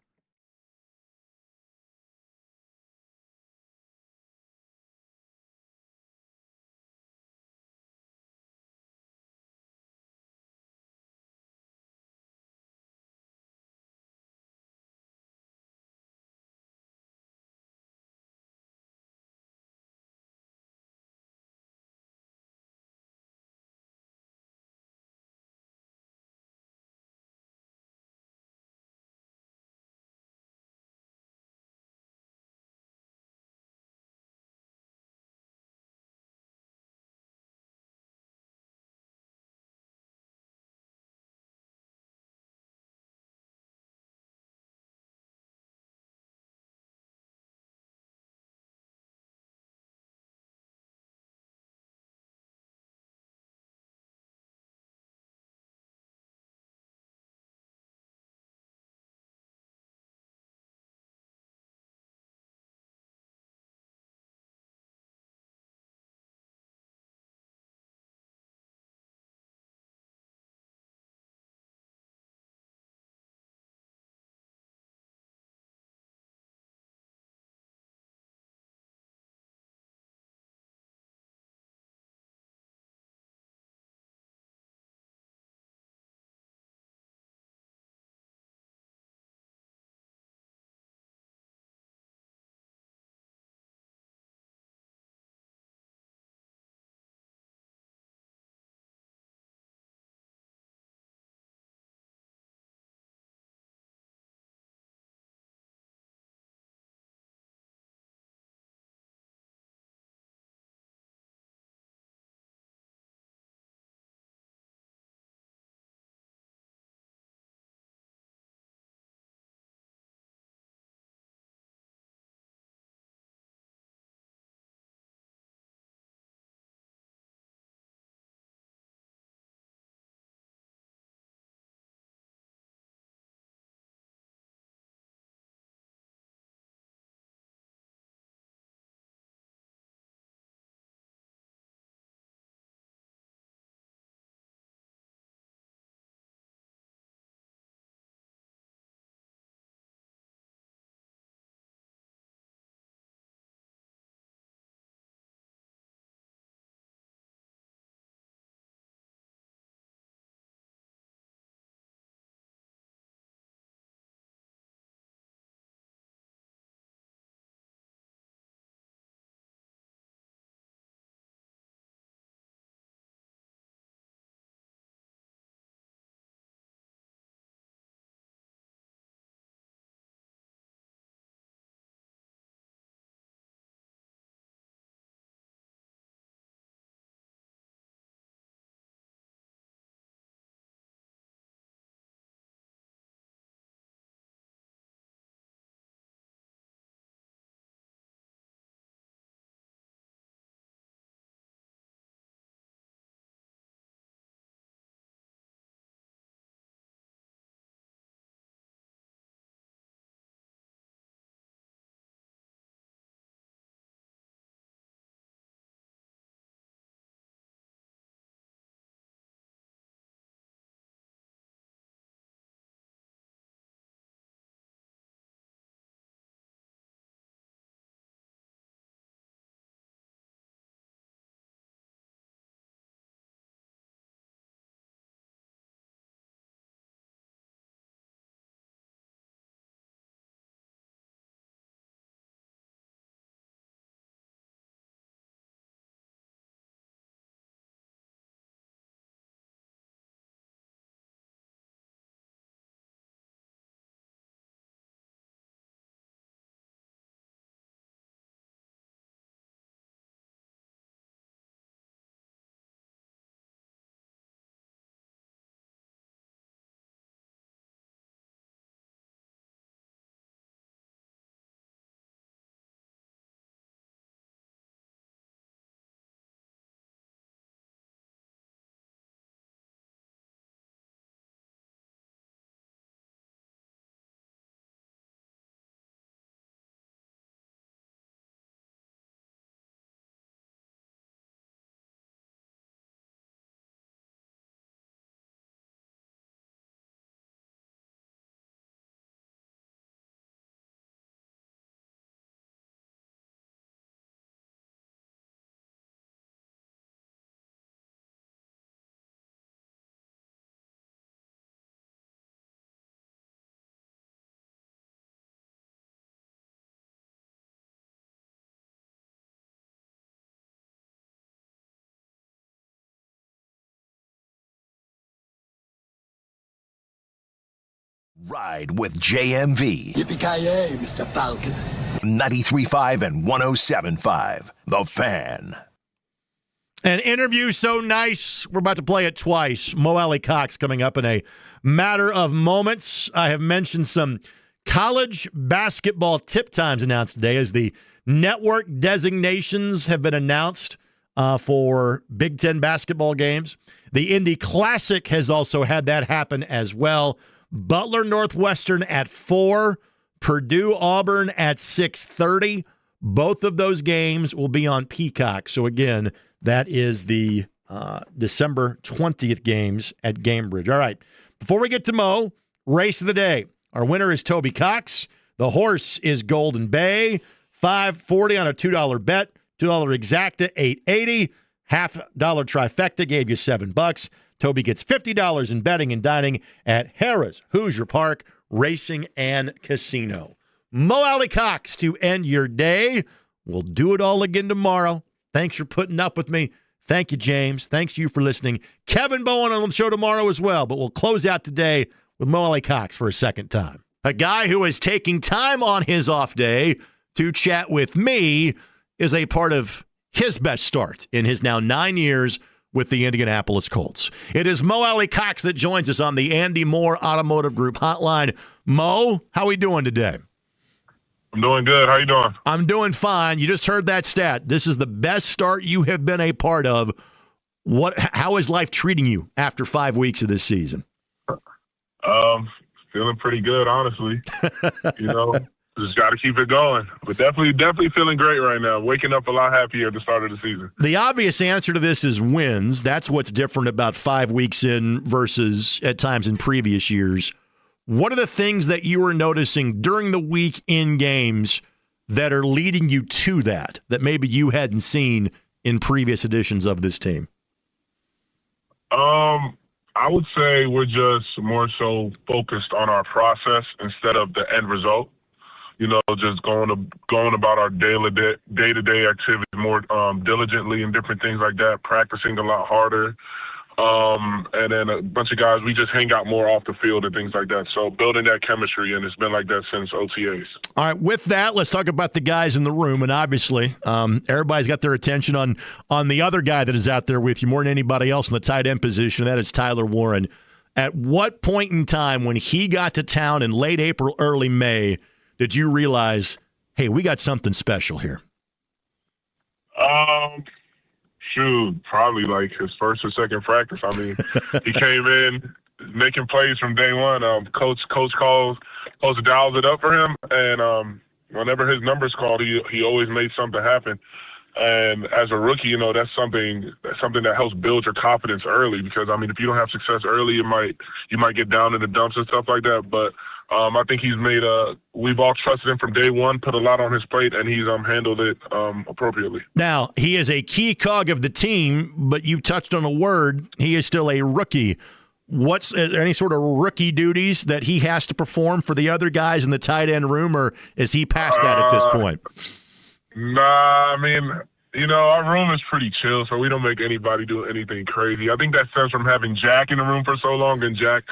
S8: Ride with JMV.
S2: Yippee-ki-yay, Mr. Falcon.
S8: 93.5 and 107.5. The Fan.
S9: An interview so nice, we're about to play it twice. Alie-Cox coming up in a matter of moments. I have mentioned some college basketball tip times announced today as the network designations have been announced for Big Ten basketball games. The Indy Classic has also had that happen as well. Butler Northwestern at 4, Purdue Auburn at 6:30. Both of those games will be on Peacock. So again, that is the December 20th games at Gamebridge. All right, before we get to Mo, race of the day. Our winner is Toby Cox. The horse is Golden Bay. $5.40 on a $2 bet. $2 exacta, $8.80. $50 trifecta gave you $7. Toby gets $50 in betting and dining at Harrah's Hoosier Park Racing and Casino. Mo Alie-Cox to end your day. We'll do it all again tomorrow. Thanks for putting up with me. Thank you, James. Thanks to you for listening. Kevin Bowen on the show tomorrow as well, but we'll close out today with Mo Alie-Cox for a second time. A guy who is taking time on his off day to chat with me is a part of his best start in his now 9 years with the Indianapolis Colts. It is Mo Alie-Cox that joins us on the Andy Moore Automotive Group hotline. Mo, how are we doing today?
S10: I'm doing good. How you doing?
S9: I'm doing fine. You just heard that stat. This is the best start you have been a part of. How is life treating you after 5 weeks of this season?
S10: Feeling pretty good, honestly. Just got to keep it going. But definitely feeling great right now. Waking up a lot happier at the start of the season.
S9: The obvious answer to this is wins. That's what's different about 5 weeks in versus at times in previous years. What are the things that you were noticing during the week in games that are leading you to that maybe you hadn't seen in previous editions of this team?
S10: I would say we're just more so focused on our process instead of the end result. Just going about our day-to-day activities more diligently and different things like that, practicing a lot harder. And then a bunch of guys, we just hang out more off the field and things like that. So building that chemistry, and it's been like that since OTAs. All
S9: right, with that, let's talk about the guys in the room. And obviously, everybody's got their attention on the other guy that is out there with you more than anybody else in the tight end position, and that is Tyler Warren. At what point in time when he got to town in late April, early May, did you realize, hey, we got something special here?
S10: Probably like his first or second practice. I mean, he came in making plays from day one. Coach dials it up for him, and whenever his number's called, he always made something happen. And as a rookie, that's something that helps build your confidence early. Because I mean, if you don't have success early, you might get down in the dumps and stuff like that. But I think he's we've all trusted him from day one, put a lot on his plate, and he's handled it appropriately.
S9: Now, he is a key cog of the team, but you touched on a word. He is still a rookie. What's any sort of rookie duties that he has to perform for the other guys in the tight end room, or is he past that at this point?
S10: Nah, I mean, our room is pretty chill, so we don't make anybody do anything crazy. I think that stems from having Jack in the room for so long and Jack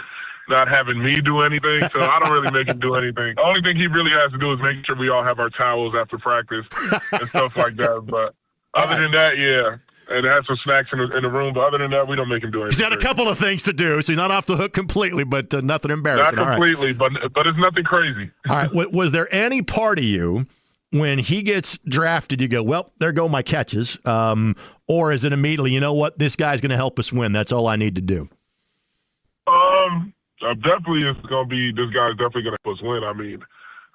S10: not having me do anything, so I don't really make him do anything. The only thing he really has to do is make sure we all have our towels after practice and stuff like that. But other than that, yeah. And have some snacks in the room, but other than that, we don't make him do anything.
S9: He's got a couple of things to do, so he's not off the hook completely, but nothing embarrassing.
S10: Not completely, but it's nothing crazy.
S9: All right. Was there any part of you when he gets drafted, you go, well, there go my catches, or is it immediately, you know what, this guy's going to help us win. That's all I need to do.
S10: Definitely it's going to be, this guy's definitely going to help us win. I mean,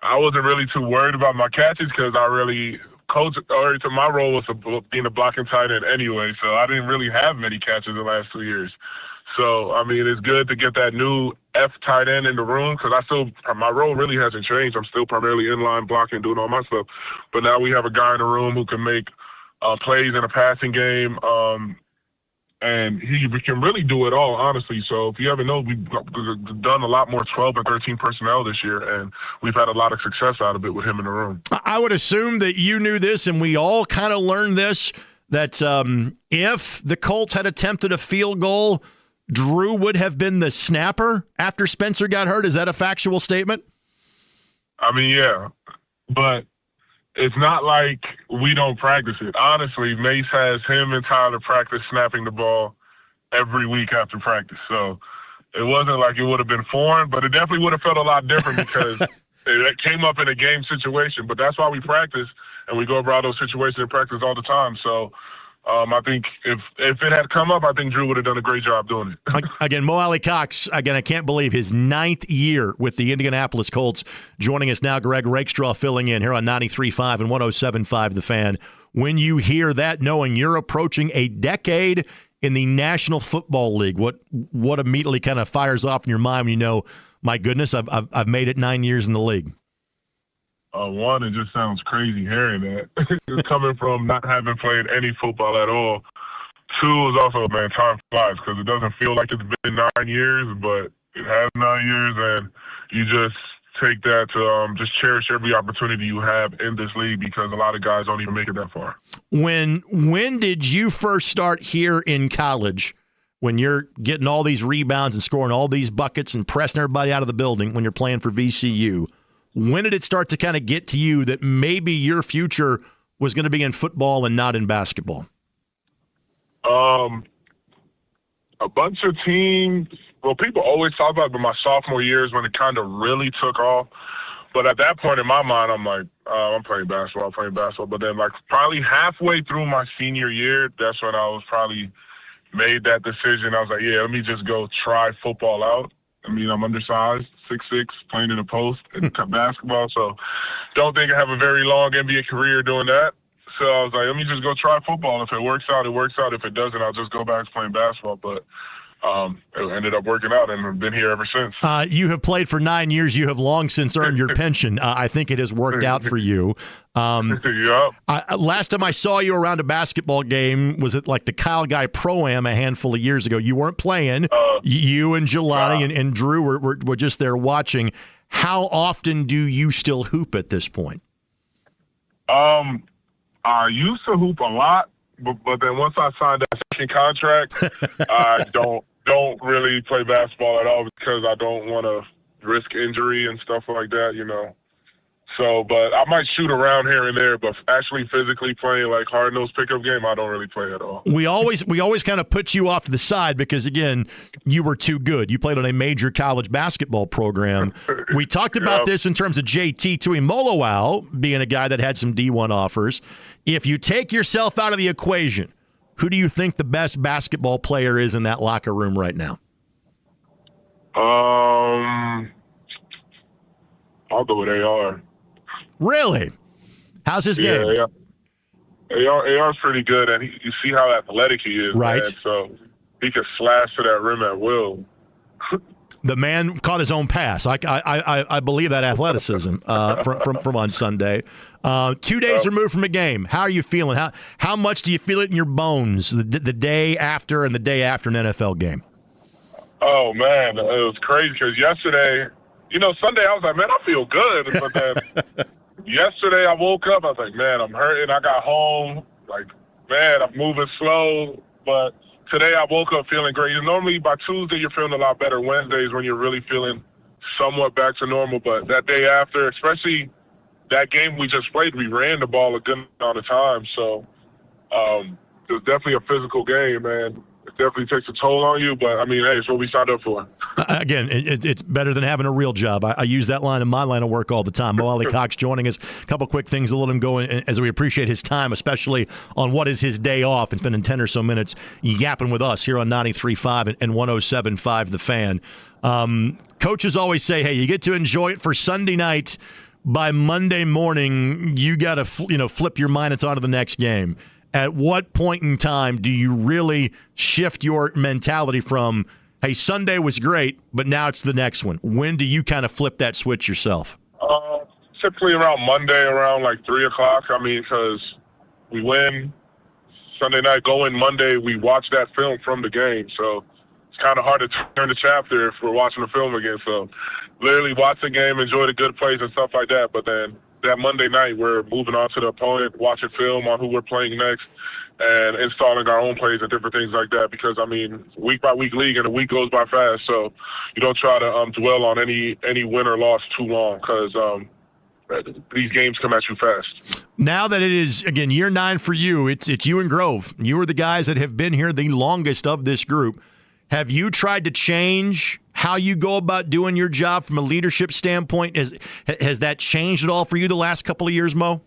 S10: I wasn't really too worried about my catches because my role was being a blocking tight end anyway, so I didn't really have many catches the last 2 years. So, I mean, it's good to get that new F tight end in the room because my role really hasn't changed. I'm still primarily inline blocking, doing all my stuff. But now we have a guy in the room who can make plays in a passing game, and he can really do it all, honestly. So if you haven't known, we've done a lot more 12 and 13 personnel this year, and we've had a lot of success out of it with him in the room.
S9: I would assume that you knew this, and we all kind of learned this, that if the Colts had attempted a field goal Drew would have been the snapper after Spencer got hurt? Is that a factual statement?
S10: I mean, yeah, but it's not like we don't practice it. Honestly, Mace has him and Tyler practice snapping the ball every week after practice. So it wasn't like it would have been foreign, but it definitely would have felt a lot different because it came up in a game situation. But that's why we practice, and we go over those situations in practice all the time. So I think if it had come up, I think Drew would have done a great job doing it.
S9: Again, Alie-Cox, again, I can't believe his 9th year with the Indianapolis Colts. Joining us now, Greg Rakestraw filling in here on 93.5 and 107.5 The Fan. When you hear that, knowing you're approaching a decade in the National Football League, what immediately kind of fires off in your mind when you know, my goodness, I've made it 9 years in the league?
S10: One, it just sounds crazy hearing that. It's coming from not having played any football at all. Two is also, man, time flies because it doesn't feel like it's been 9 years, but it has 9 years, and you just take that to just cherish every opportunity you have in this league because a lot of guys don't even make it that far. When
S9: did you first start here in college, when you're getting all these rebounds and scoring all these buckets and pressing everybody out of the building when you're playing for VCU? When did it start to kind of get to you that maybe your future was going to be in football and not in basketball?
S10: A bunch of teams, well, people always talk about it, but my sophomore year is when it kind of really took off. But at that point in my mind, I'm like, I'm playing basketball. But then like probably halfway through my senior year, that's when I was probably made that decision. I was like, yeah, let me just go try football out. I mean, I'm undersized, 6'6", playing in the post and basketball, so don't think I have a very long NBA career doing that. So I was like, let me just go try football. If it works out, it works out. If it doesn't, I'll just go back to playing basketball. But it ended up working out, and I've been here ever since.
S9: You have played for 9 years. You have long since earned your pension. I think it has worked out for you.
S10: Yep.
S9: Last time I saw you around a basketball game was at like the Kyle Guy Pro-Am a handful of years ago. You weren't playing. You and Jelani and Drew were just there watching. How often do you still hoop at this point?
S10: I used to hoop a lot, but then once I signed that second contract, I don't really play basketball at all because I don't want to risk injury and stuff like that, you know. So, but I might shoot around here and there, but actually physically playing like hard-nosed pickup game, I don't really play at all.
S9: We always kind of put you off to the side because, again, you were too good. You played on a major college basketball program. We talked about this in terms of JT Tuimoloau being a guy that had some D1 offers. If you take yourself out of the equation, who do you think the best basketball player is in that locker room right now?
S10: I'll go with AR.
S9: Really? How's his game?
S10: Yeah. AR's pretty good, and you see how athletic he is,
S9: right?
S10: Man, so he can slash to that rim at will.
S9: The man caught his own pass. I believe that athleticism from on Sunday. 2 days removed from a game. How are you feeling? How much do you feel it in your bones the day after and the day after an NFL game?
S10: Oh, man, it was crazy because yesterday, Sunday I was like, man, I feel good. But then yesterday I woke up, I was like, man, I'm hurting. I got home, like, man, I'm moving slow. But today I woke up feeling great. Normally by Tuesday you're feeling a lot better. Wednesdays when you're really feeling somewhat back to normal. But that day after, especially that game we just played, we ran the ball a good amount of time. So it was definitely a physical game, man. It definitely takes a toll on you, but, I mean, hey, it's what we signed up for.
S9: Again, it's better than having a real job. I use that line in my line of work all the time. Alie-Cox joining us. A couple quick things to let him go as we appreciate his time, especially on what is his day off. It's been in 10 or so minutes yapping with us here on 93.5 and 107.5 The Fan. Coaches always say, hey, you get to enjoy it for Sunday night. By Monday morning, you got to flip your mind. It's on to the next game. At what point in time do you really shift your mentality from, hey, Sunday was great, but now it's the next one? When do you kind of flip that switch yourself?
S10: Typically around Monday, around like 3 o'clock. I mean, because we win Sunday night, go in Monday, we watch that film from the game. So it's kind of hard to turn the chapter if we're watching the film again. So literally watch the game, enjoy the good plays and stuff like that. But then that Monday night, we're moving on to the opponent, watching film on who we're playing next, and installing our own plays and different things like that. Because, I mean, week-by-week league, and a week goes by fast. So you don't try to dwell on any win or loss too long, because these games come at you fast.
S9: Now that it is, again, year 9 for you, it's you and Grove. You are the guys that have been here the longest of this group. Have you tried to change how you go about doing your job from a leadership standpoint? Has that changed at all for you the last couple of years, Mo?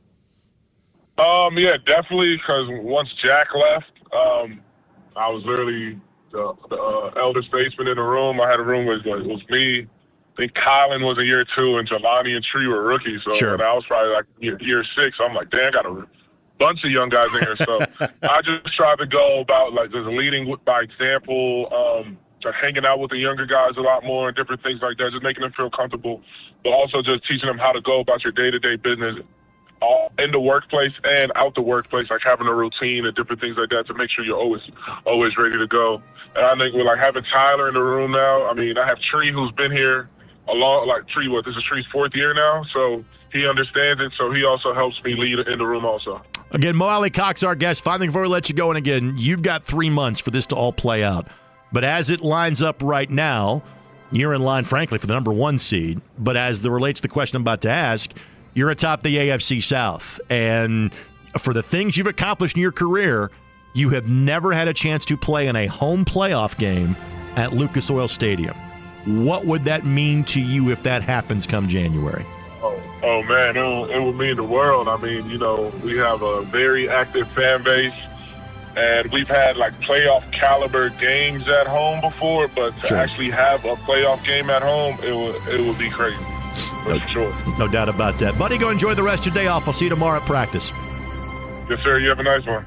S10: Yeah, definitely, because once Jack left, I was literally the elder statesman in the room. I had a room where it was me. I think Colin was a year 2, and Jelani and Tree were rookies. So
S9: sure.
S10: And I was probably like year 6. I'm like, damn, I got a bunch of young guys in here. So I just tried to go about like just leading by example, just hanging out with the younger guys a lot more and different things like that, just making them feel comfortable, but also just teaching them how to go about your day-to-day business in the workplace and out the workplace, like having a routine and different things like that to make sure you're always ready to go. And I think with like having Tyler in the room now, I mean, I have Tree who's been here this is Tree's 4th year now, so he understands it, so he also helps me lead in the room also.
S9: Again, Mo Alie-Cox, our guest. Finally, before we let you go, and again, you've got 3 months for this to all play out. But as it lines up right now, you're in line, frankly, for the number 1 seed. But as it relates to the question I'm about to ask, you're atop the AFC South. And for the things you've accomplished in your career, you have never had a chance to play in a home playoff game at Lucas Oil Stadium. What would that mean to you if that happens come January?
S10: Oh man, it would mean the world. I mean, we have a very active fan base, and we've had like playoff caliber games at home before, but to actually have a playoff game at home, it would be crazy. For sure.
S9: No doubt about that. Buddy, go enjoy the rest of your day off. I'll see you tomorrow at practice.
S10: Yes, sir. You have a nice one.